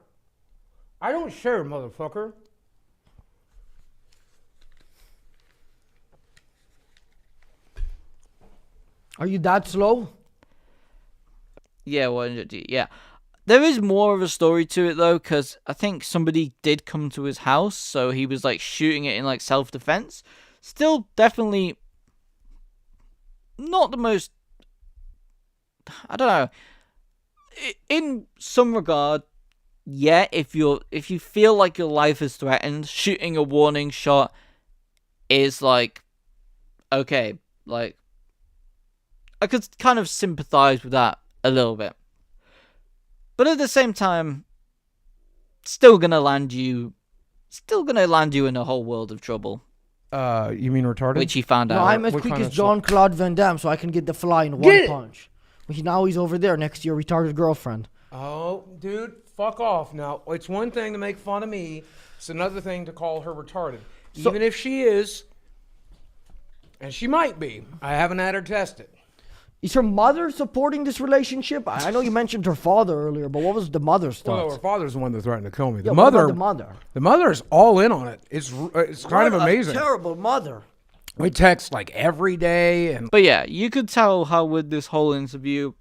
Speaker 4: I don't share, motherfucker.
Speaker 3: Are you that slow?
Speaker 1: Yeah, yeah. There is more of a story to it though, because I think somebody did come to his house, so he was like shooting it in like self-defense. Still, definitely not the most. I don't know. In some regard, yeah. If you feel like your life is threatened, shooting a warning shot is like okay. Like I could kind of sympathize with that a little bit. But at the same time, still gonna land you in a whole world of trouble.
Speaker 4: You mean retarded?
Speaker 1: Which he found
Speaker 3: No,
Speaker 1: out.
Speaker 3: I'm as
Speaker 4: What
Speaker 3: quick
Speaker 4: kind
Speaker 3: as
Speaker 4: of
Speaker 3: Jean-Claude Van Damme, so I can get the fly in one punch. Now he's over there next to your retarded girlfriend.
Speaker 4: Oh, dude, fuck off. Now, it's one thing to make fun of me. It's another thing to call her retarded. Even if she is, and she might be. I haven't had her tested.
Speaker 3: Is her mother supporting this relationship? I know you mentioned her father earlier, but what was the mother's thoughts?
Speaker 4: Well, her father's the one that threatened to kill me.
Speaker 3: Yeah, what about the mother?
Speaker 4: The mother's all in on it. It's kind of amazing.
Speaker 3: A terrible mother.
Speaker 4: We text like every day, and
Speaker 1: But yeah, you could tell how with this whole interview,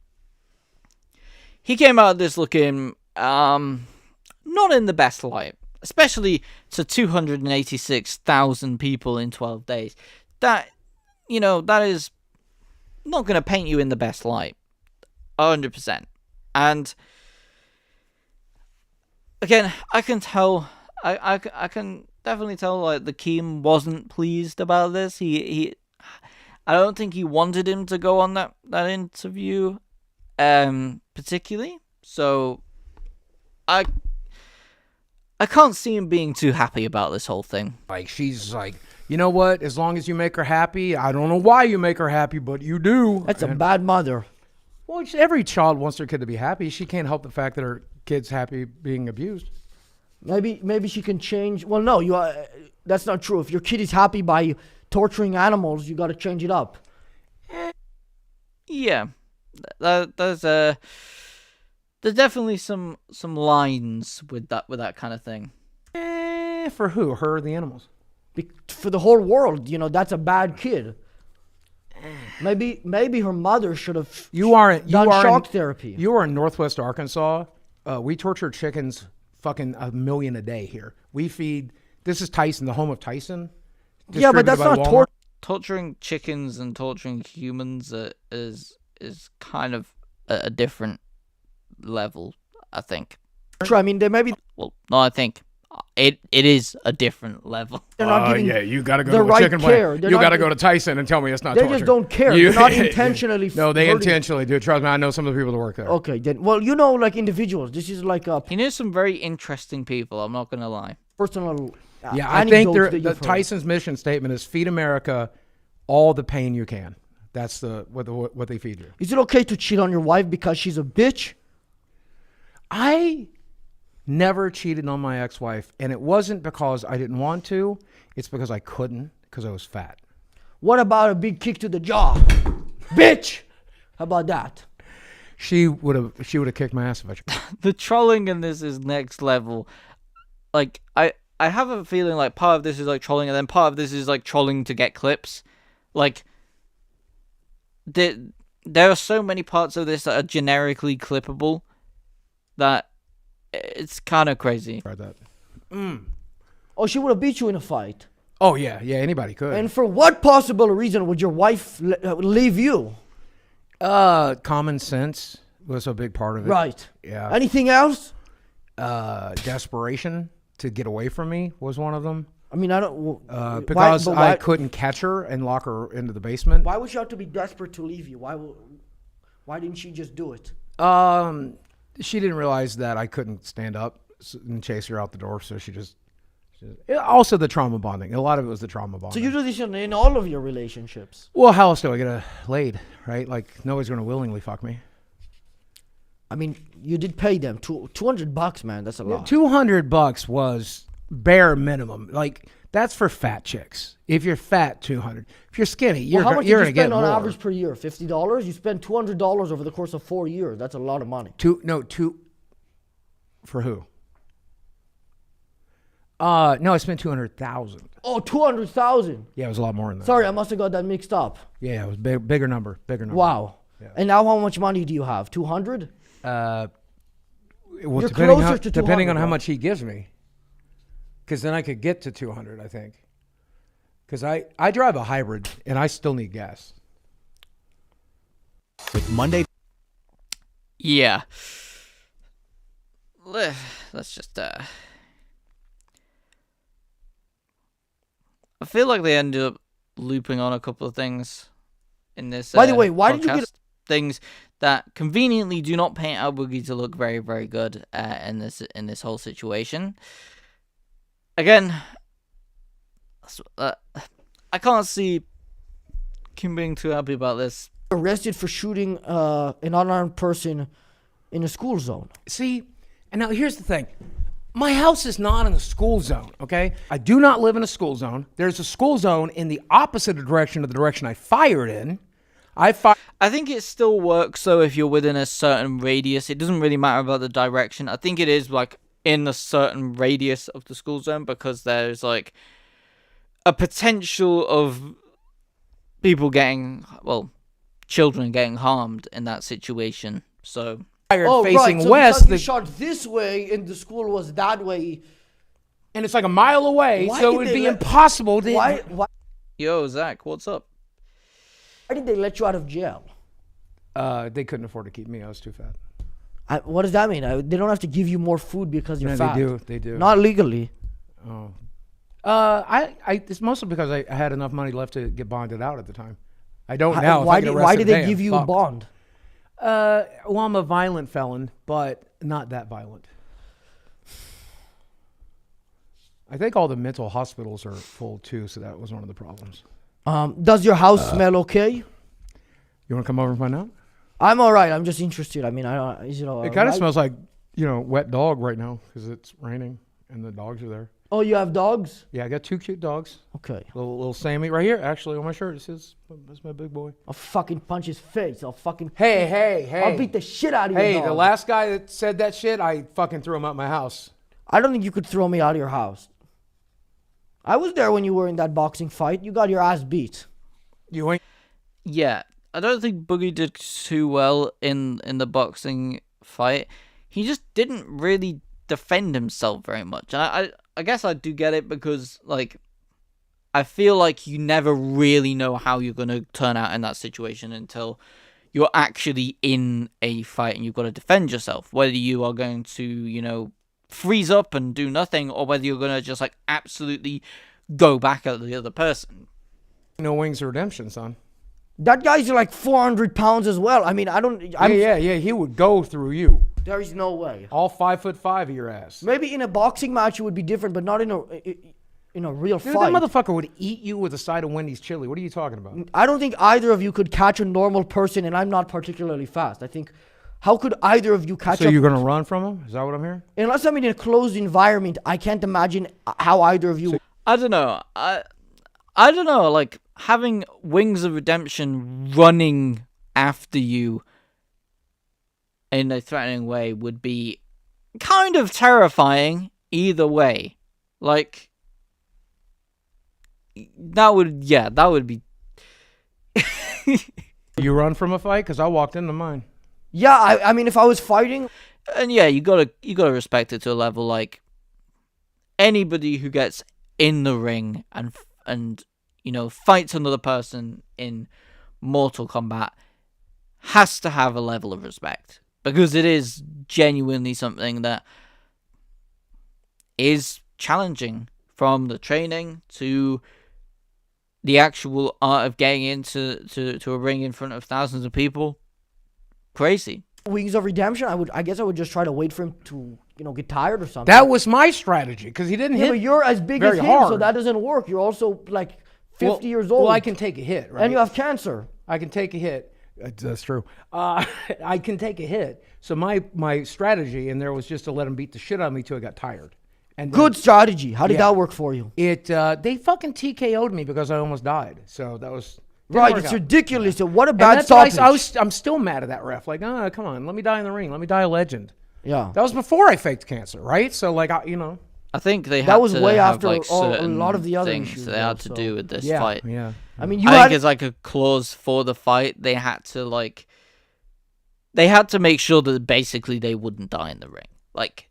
Speaker 1: he came out of this looking not in the best light, especially to 286,000 people in 12 days. That is not going to paint you in the best light, 100%. And again, I can tell, I can definitely tell like the Keem wasn't pleased about this. He I don't think he wanted him to go on that interview, particularly. So I can't see him being too happy about this whole thing.
Speaker 4: like she's like, you know what? As long as you make her happy, I don't know why you make her happy, but you do.
Speaker 3: That's a bad mother.
Speaker 4: Well, every child wants their kid to be happy. She can't help the fact that her kid's happy being abused.
Speaker 3: Maybe she can change. Well, no, that's not true. If your kid is happy by torturing animals, you got to change it up.
Speaker 1: Yeah, there's definitely some lines with that kind of thing.
Speaker 4: For who? Her or the animals?
Speaker 3: For the whole world, that's a bad kid. Maybe her mother should have done shock therapy.
Speaker 4: You are in Northwest Arkansas. We torture chickens fucking 1 million a day here. We feed. This is Tyson, the home of Tyson.
Speaker 3: Yeah, but that's not
Speaker 1: torturing chickens and torturing humans is kind of a different level, I think.
Speaker 3: Sure, I mean, they maybe
Speaker 1: Well, no, I think it is a different level.
Speaker 3: they're not giving
Speaker 4: yeah, you got to go
Speaker 3: the
Speaker 4: to a
Speaker 3: right
Speaker 4: chicken
Speaker 3: care.
Speaker 4: plant.
Speaker 3: They're
Speaker 4: You
Speaker 3: not
Speaker 4: got to
Speaker 3: gi-
Speaker 4: go to Tyson and tell me it's not
Speaker 3: They
Speaker 4: torture.
Speaker 3: just don't care. They're not intentionally.
Speaker 4: No, they
Speaker 3: hurting-
Speaker 4: intentionally do. Trust me, I know some of the people that work there.
Speaker 3: Okay, then. Well, you know, like individuals. This is like a
Speaker 1: He knows some very interesting people. I'm not gonna lie.
Speaker 3: personal.
Speaker 4: Yeah, I think
Speaker 3: anecdotes that
Speaker 4: the
Speaker 3: you've heard.
Speaker 4: Tyson's mission statement is feed America all the pain you can. That's what they feed you.
Speaker 3: Is it okay to cheat on your wife because she's a bitch?
Speaker 4: I never cheated on my ex-wife, and it wasn't because I didn't want to. It's because I couldn't, because I was fat.
Speaker 3: What about a big kick to the jaw, bitch? How about that?
Speaker 4: She would have kicked my ass if I tried.
Speaker 1: The trolling in this is next level. Like I have a feeling like part of this is like trolling, and then part of this is like trolling to get clips. Like there are so many parts of this that are generically clippable that it's kind of crazy.
Speaker 4: Tried that.
Speaker 3: Oh, she would have beat you in a fight.
Speaker 4: Oh yeah, anybody could.
Speaker 3: And for what possible reason would your wife leave you?
Speaker 4: Common sense was a big part of it.
Speaker 3: Right.
Speaker 4: Yeah.
Speaker 3: Anything else?
Speaker 4: Desperation to get away from me was one of them.
Speaker 3: I mean, I don't.
Speaker 4: Because I couldn't catch her and lock her into the basement.
Speaker 3: Why would she have to be desperate to leave you? Why didn't she just do it?
Speaker 4: She didn't realize that I couldn't stand up and chase her out the door, so she just also the trauma bonding. A lot of it was the trauma bonding.
Speaker 3: So you do this in all of your relationships.
Speaker 4: Well, how else do I get laid, right? Like, nobody's going to willingly fuck me.
Speaker 3: I mean, you did pay them $200, man. That's a lot.
Speaker 4: $200 was bare minimum. Like, that's for fat chicks. If you're fat, 200. If you're skinny, you're
Speaker 3: how much
Speaker 4: going
Speaker 3: did
Speaker 4: to
Speaker 3: you
Speaker 4: get
Speaker 3: spend on
Speaker 4: more.
Speaker 3: average per year? $50. You spend $200 over the course of 4 years. That's a lot of money.
Speaker 4: For who? No, I spent 200,000.
Speaker 3: Oh, 200,000.
Speaker 4: Yeah, it was a lot more than that.
Speaker 3: Sorry, I must have got that mixed up.
Speaker 4: Yeah, it was bigger number.
Speaker 3: Wow.
Speaker 4: Yeah.
Speaker 3: And now, how much money do you have? 200.
Speaker 4: Well,
Speaker 3: You're
Speaker 4: depending
Speaker 3: closer to 200,
Speaker 4: depending on how
Speaker 3: right?
Speaker 4: much he gives me, because then I could get to 200. I think, because I drive a hybrid and I still need gas.
Speaker 8: With Monday.
Speaker 1: Yeah. Let's just I feel like they ended up looping on a couple of things in this.
Speaker 3: By the way, why did you get
Speaker 1: things that conveniently do not paint our Boogie to look very, very good in this whole situation? Again, I can't see Kim being too happy about this.
Speaker 3: arrested for shooting an unarmed person in a school zone?
Speaker 4: See, and now here's the thing. My house is not in a school zone, okay? I do not live in a school zone. There's a school zone in the opposite direction of the direction I fired in.
Speaker 1: I think it still works, though, if you're within a certain radius. It doesn't really matter about the direction. I think it is, like, in a certain radius of the school zone, because there's, like, a potential of people getting, well, children getting harmed in that situation. So
Speaker 4: facing
Speaker 3: So
Speaker 4: west.
Speaker 3: because you shot this way and the school was that way.
Speaker 4: And it's like a mile away,
Speaker 3: Why
Speaker 4: so
Speaker 3: did
Speaker 4: it would
Speaker 3: they
Speaker 4: be
Speaker 3: let-
Speaker 4: impossible to...
Speaker 3: Why
Speaker 1: Yo, Zach, what's up?
Speaker 3: did they let you out of jail?
Speaker 4: They couldn't afford to keep me. I was too fat.
Speaker 3: What does that mean? They don't have to give you more food because you're
Speaker 4: No,
Speaker 3: fat.
Speaker 4: they do.
Speaker 3: Not legally.
Speaker 4: Oh. It's mostly because I had enough money left to get bonded out at the time. I don't now. If I get
Speaker 3: Why
Speaker 4: arrested
Speaker 3: did they
Speaker 4: today,
Speaker 3: give
Speaker 4: I'm
Speaker 3: you a
Speaker 4: fucked.
Speaker 3: bond?
Speaker 4: Well, I'm a violent felon, but not that violent. I think all the mental hospitals are full too, so that was one of the problems.
Speaker 3: Does your house smell okay?
Speaker 4: You want to come over and find out?
Speaker 3: I'm all right. I'm just interested. I mean, is it all
Speaker 4: It kind of
Speaker 3: right?
Speaker 4: smells like, wet dog right now because it's raining and the dogs are there.
Speaker 3: Oh, you have dogs?
Speaker 4: Yeah, I got 2 cute dogs.
Speaker 3: Okay.
Speaker 4: Little Sammy right here, actually on my shirt. That's my big boy.
Speaker 3: I'll fucking punch his face.
Speaker 4: Hey.
Speaker 3: I'll beat the shit out of you.
Speaker 4: Hey, the last guy that said that shit, I fucking threw him out my house.
Speaker 3: I don't think you could throw me out of your house. I was there when you were in that boxing fight. You got your ass beat.
Speaker 4: You ain't.
Speaker 1: Yeah, I don't think Boogie did too well in the boxing fight. He just didn't really defend himself very much. And I guess I do get it because, like, I feel like you never really know how you're going to turn out in that situation until you're actually in a fight and you've got to defend yourself. Whether you are going to, you know, freeze up and do nothing, or whether you're going to just, like, absolutely go back at the other person.
Speaker 4: No Wings of Redemption, son.
Speaker 3: That guy's like 400 pounds as well. I mean,
Speaker 4: Yeah, he would go through you.
Speaker 3: There is no way.
Speaker 4: All 5'5" of your ass.
Speaker 3: Maybe in a boxing match it would be different, but not in a real
Speaker 4: Dude,
Speaker 3: fight.
Speaker 4: that motherfucker would eat you with a side of Wendy's chili. What are you talking about?
Speaker 3: I don't think either of you could catch a normal person, and I'm not particularly fast. I think, how could either of you catch
Speaker 4: So
Speaker 3: up?
Speaker 4: you're going to run from him? Is that what I'm hearing?
Speaker 3: Unless I'm in a closed environment, I can't imagine how either of you...
Speaker 1: I don't know. I don't know, like, having Wings of Redemption running after you in a threatening way would be kind of terrifying either way. Like, that would be...
Speaker 4: You run from a fight? Because I walked into mine.
Speaker 3: Yeah, I mean, if I was fighting...
Speaker 1: And yeah, you gotta respect it to a level, like, anybody who gets in the ring and you know, fights another person in Mortal Kombat has to have a level of respect, because it is genuinely something that is challenging, from the training to the actual art of getting into a ring in front of thousands of people. Crazy.
Speaker 3: Wings of Redemption, I guess I would just try to wait for him to, you know, get tired or something.
Speaker 4: That was my strategy, because he didn't hit
Speaker 3: but you're as big as
Speaker 4: very
Speaker 3: him,
Speaker 4: hard.
Speaker 3: so that doesn't work. You're also like 50 years old.
Speaker 4: Well, I can take a hit, right?
Speaker 3: And you have cancer.
Speaker 4: I can take a hit. That's true. I can take a hit. So my strategy in there was just to let him beat the shit out of me till I got tired. And
Speaker 3: Good strategy. How did that work for you?
Speaker 4: They fucking TKO'd me because I almost died. So that was...
Speaker 3: Right, it's ridiculous. So what a bad stoppage.
Speaker 4: I'm still mad at that ref. Like, oh, come on, let me die in the ring. Let me die a legend.
Speaker 3: Yeah.
Speaker 4: That was before I faked cancer, right? So, like, you know.
Speaker 1: I think they had
Speaker 3: that was
Speaker 1: to
Speaker 3: way
Speaker 1: have,
Speaker 3: after
Speaker 1: like,
Speaker 3: a
Speaker 1: certain
Speaker 3: lot of the other
Speaker 1: things
Speaker 3: issues.
Speaker 1: they had to do with this fight.
Speaker 4: Yeah.
Speaker 3: I mean,
Speaker 1: I think it's like a clause for the fight. They had to make sure that basically they wouldn't die in the ring, like,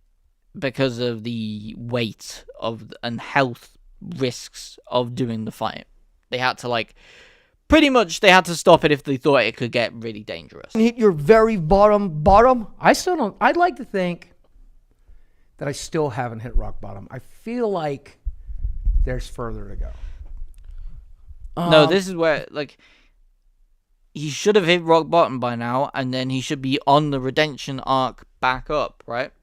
Speaker 1: because of the weight of and health risks of doing the fight. They had to, like, pretty much they had to stop it if they thought it could get really dangerous.
Speaker 3: hit your very bottom.
Speaker 4: I still don't. I'd like to think that I still haven't hit rock bottom. I feel like there's further to go.
Speaker 1: No, this is where, like, he should have hit rock bottom by now, and then he should be on the redemption arc back up, right?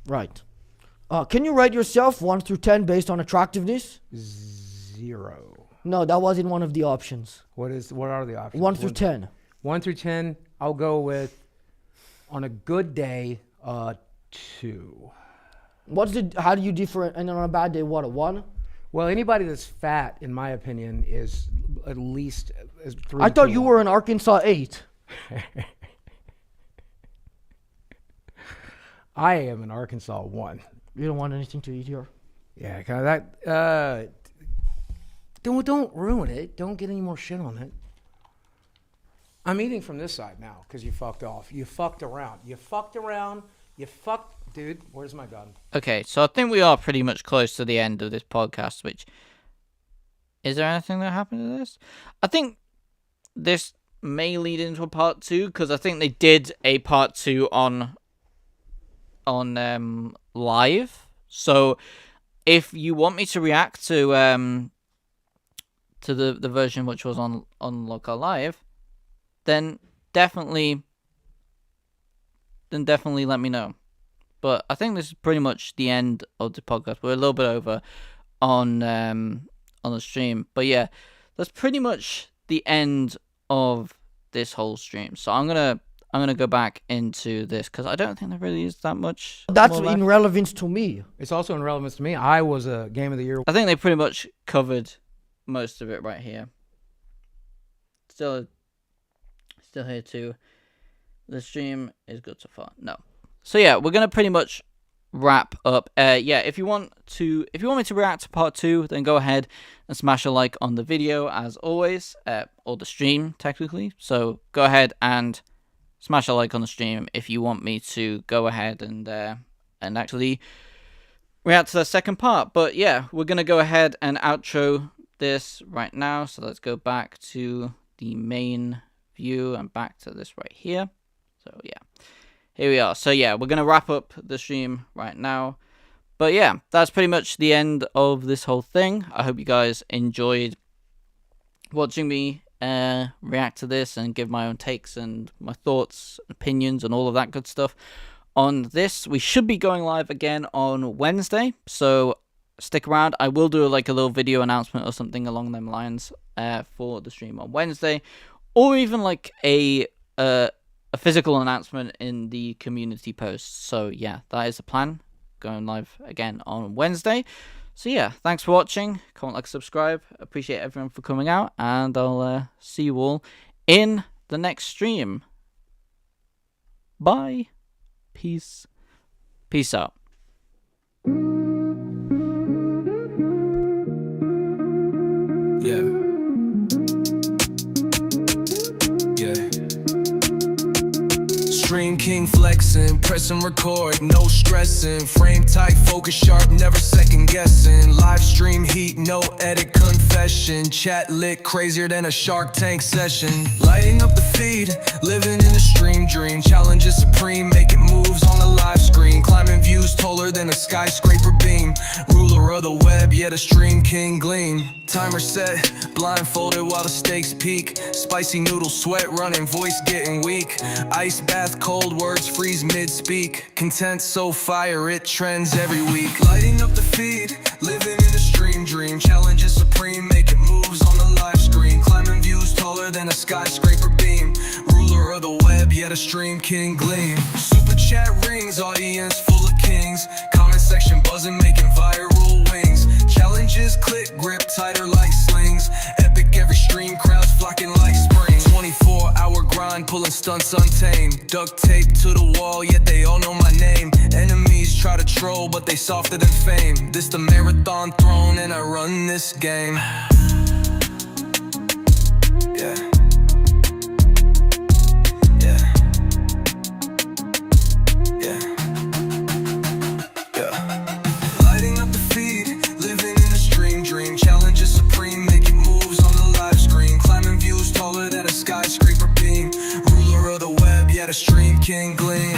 Speaker 3: Right. Can you rate yourself 1 through 10 based on attractiveness?
Speaker 4: 0.
Speaker 3: No, that wasn't one of the options.
Speaker 4: What are the options?
Speaker 3: 1 through 10.
Speaker 4: 1 through 10, I'll go with, on a good day, 2.
Speaker 3: How do you differ, and on a bad day, what, a 1?
Speaker 4: Well, anybody that's fat, in my opinion, is at least 3.
Speaker 3: I thought you were an Arkansas 8.
Speaker 4: I am an Arkansas 1.
Speaker 3: You don't want anything to eat here?
Speaker 4: Yeah, kind of that. Don't ruin it. Don't get any more shit on it. I'm eating from this side now because you fucked off. You fucked around. Dude, where's my gun?
Speaker 1: Okay, so I think we are pretty much close to the end of this podcast, which... Is there anything that happened to this? I think this may lead into a part 2, because I think they did a part 2 on live. So if you want me to react to the version which was on Local Live, then definitely let me know. But I think this is pretty much the end of the podcast. We're a little bit over on the stream, but yeah, that's pretty much the end of this whole stream. So I'm gonna go back into this because I don't think there really is that much.
Speaker 3: That's in relevance to me.
Speaker 4: It's also in relevance to me. I was a Game of the Year.
Speaker 1: I think they pretty much covered most of it right here. Still here too. The stream is good so far. No. So yeah, we're gonna pretty much wrap up. Yeah, if you want me to react to part 2, then go ahead and smash a like on the video as always, or the stream technically. So go ahead and smash a like on the stream if you want me to go ahead and actually react to the second part. But yeah, we're gonna go ahead and outro this right now. So let's go back to the main view and back to this right here. So yeah, here we are. So yeah, we're going to wrap up the stream right now. But yeah, that's pretty much the end of this whole thing. I hope you guys enjoyed watching me react to this and give my own takes and my thoughts, opinions, and all of that good stuff on this. We should be going live again on Wednesday, so stick around. I will do like a little video announcement or something along them lines for the stream on Wednesday, or even like a physical announcement in the community post. So yeah, that is the plan. Going live again on Wednesday. So yeah, thanks for watching. Comment, like, subscribe. Appreciate everyone for coming out, and I'll see you all in the next stream. Bye. Peace. Peace out.
Speaker 2: Yeah. Stream king flexing, press and record, no stressing. Frame tight, focus sharp, never second guessing. Live stream heat, no edit confession. Chat lit, crazier than a Shark Tank session. Lighting up the feed, living in a stream dream. Challenges supreme, making moves on the live screen. Climbing views taller than a skyscraper beam. Ruler of the web, yet a stream king gleam. Timer set, blindfolded while the stakes peak. Spicy noodle sweat running, voice getting weak. Ice bath, cold words freeze mid-speak. Content so fire, it trends every week. Lighting up the feed, living in a stream dream. Challenges supreme, making moves on the live screen. Climbing views taller than a skyscraper beam. Ruler of the web, yet a stream king gleam. Super chat rings, audience full of kings. Comment section buzzing, making viral wings. Challenges click, grip tighter like slings. Epic every stream, crowds flocking like spring. 24-hour grind, pulling stunts untamed. Duct tape to the wall, yet they all know my name. Enemies try to troll, but they softer than fame. This the marathon throne, and I run this game. Yeah. Yeah. Yeah. Yeah. Lighting up the feed, living in a stream dream. Challenges supreme, making moves on the live screen. Climbing views taller than a skyscraper beam. Ruler of the web, yet a stream king gleam.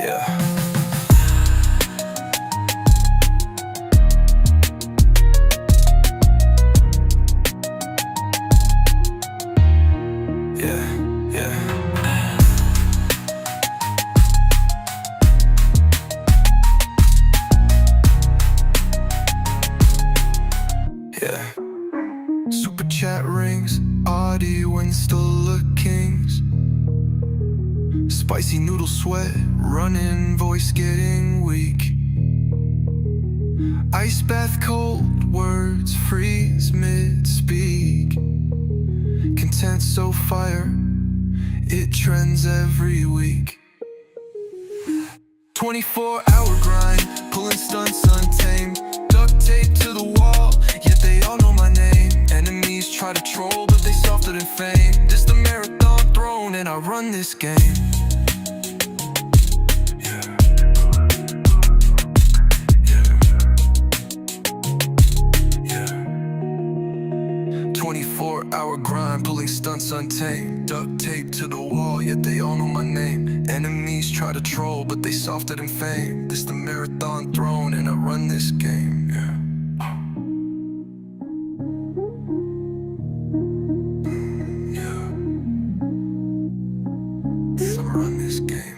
Speaker 2: Yeah. Super chat rings, Audi wins still look kings. Spicy noodle sweat, running, voice getting weak. Ice bath, cold words freeze mid-speak. Content so fire, it trends every week. 24-hour grind, pulling stunts untamed. Duct tape to the wall, yet they all know my name. Enemies try to troll, but they softer than fame. This the marathon throne, and I run this game. Yeah. Yeah. Yeah. 24-hour grind, pulling stunts untamed. Duct tape to the wall, yet they all know my name. Enemies try to troll, but they softer than fame. This the marathon throne, and I run this game. Yeah. Yeah. I run this game.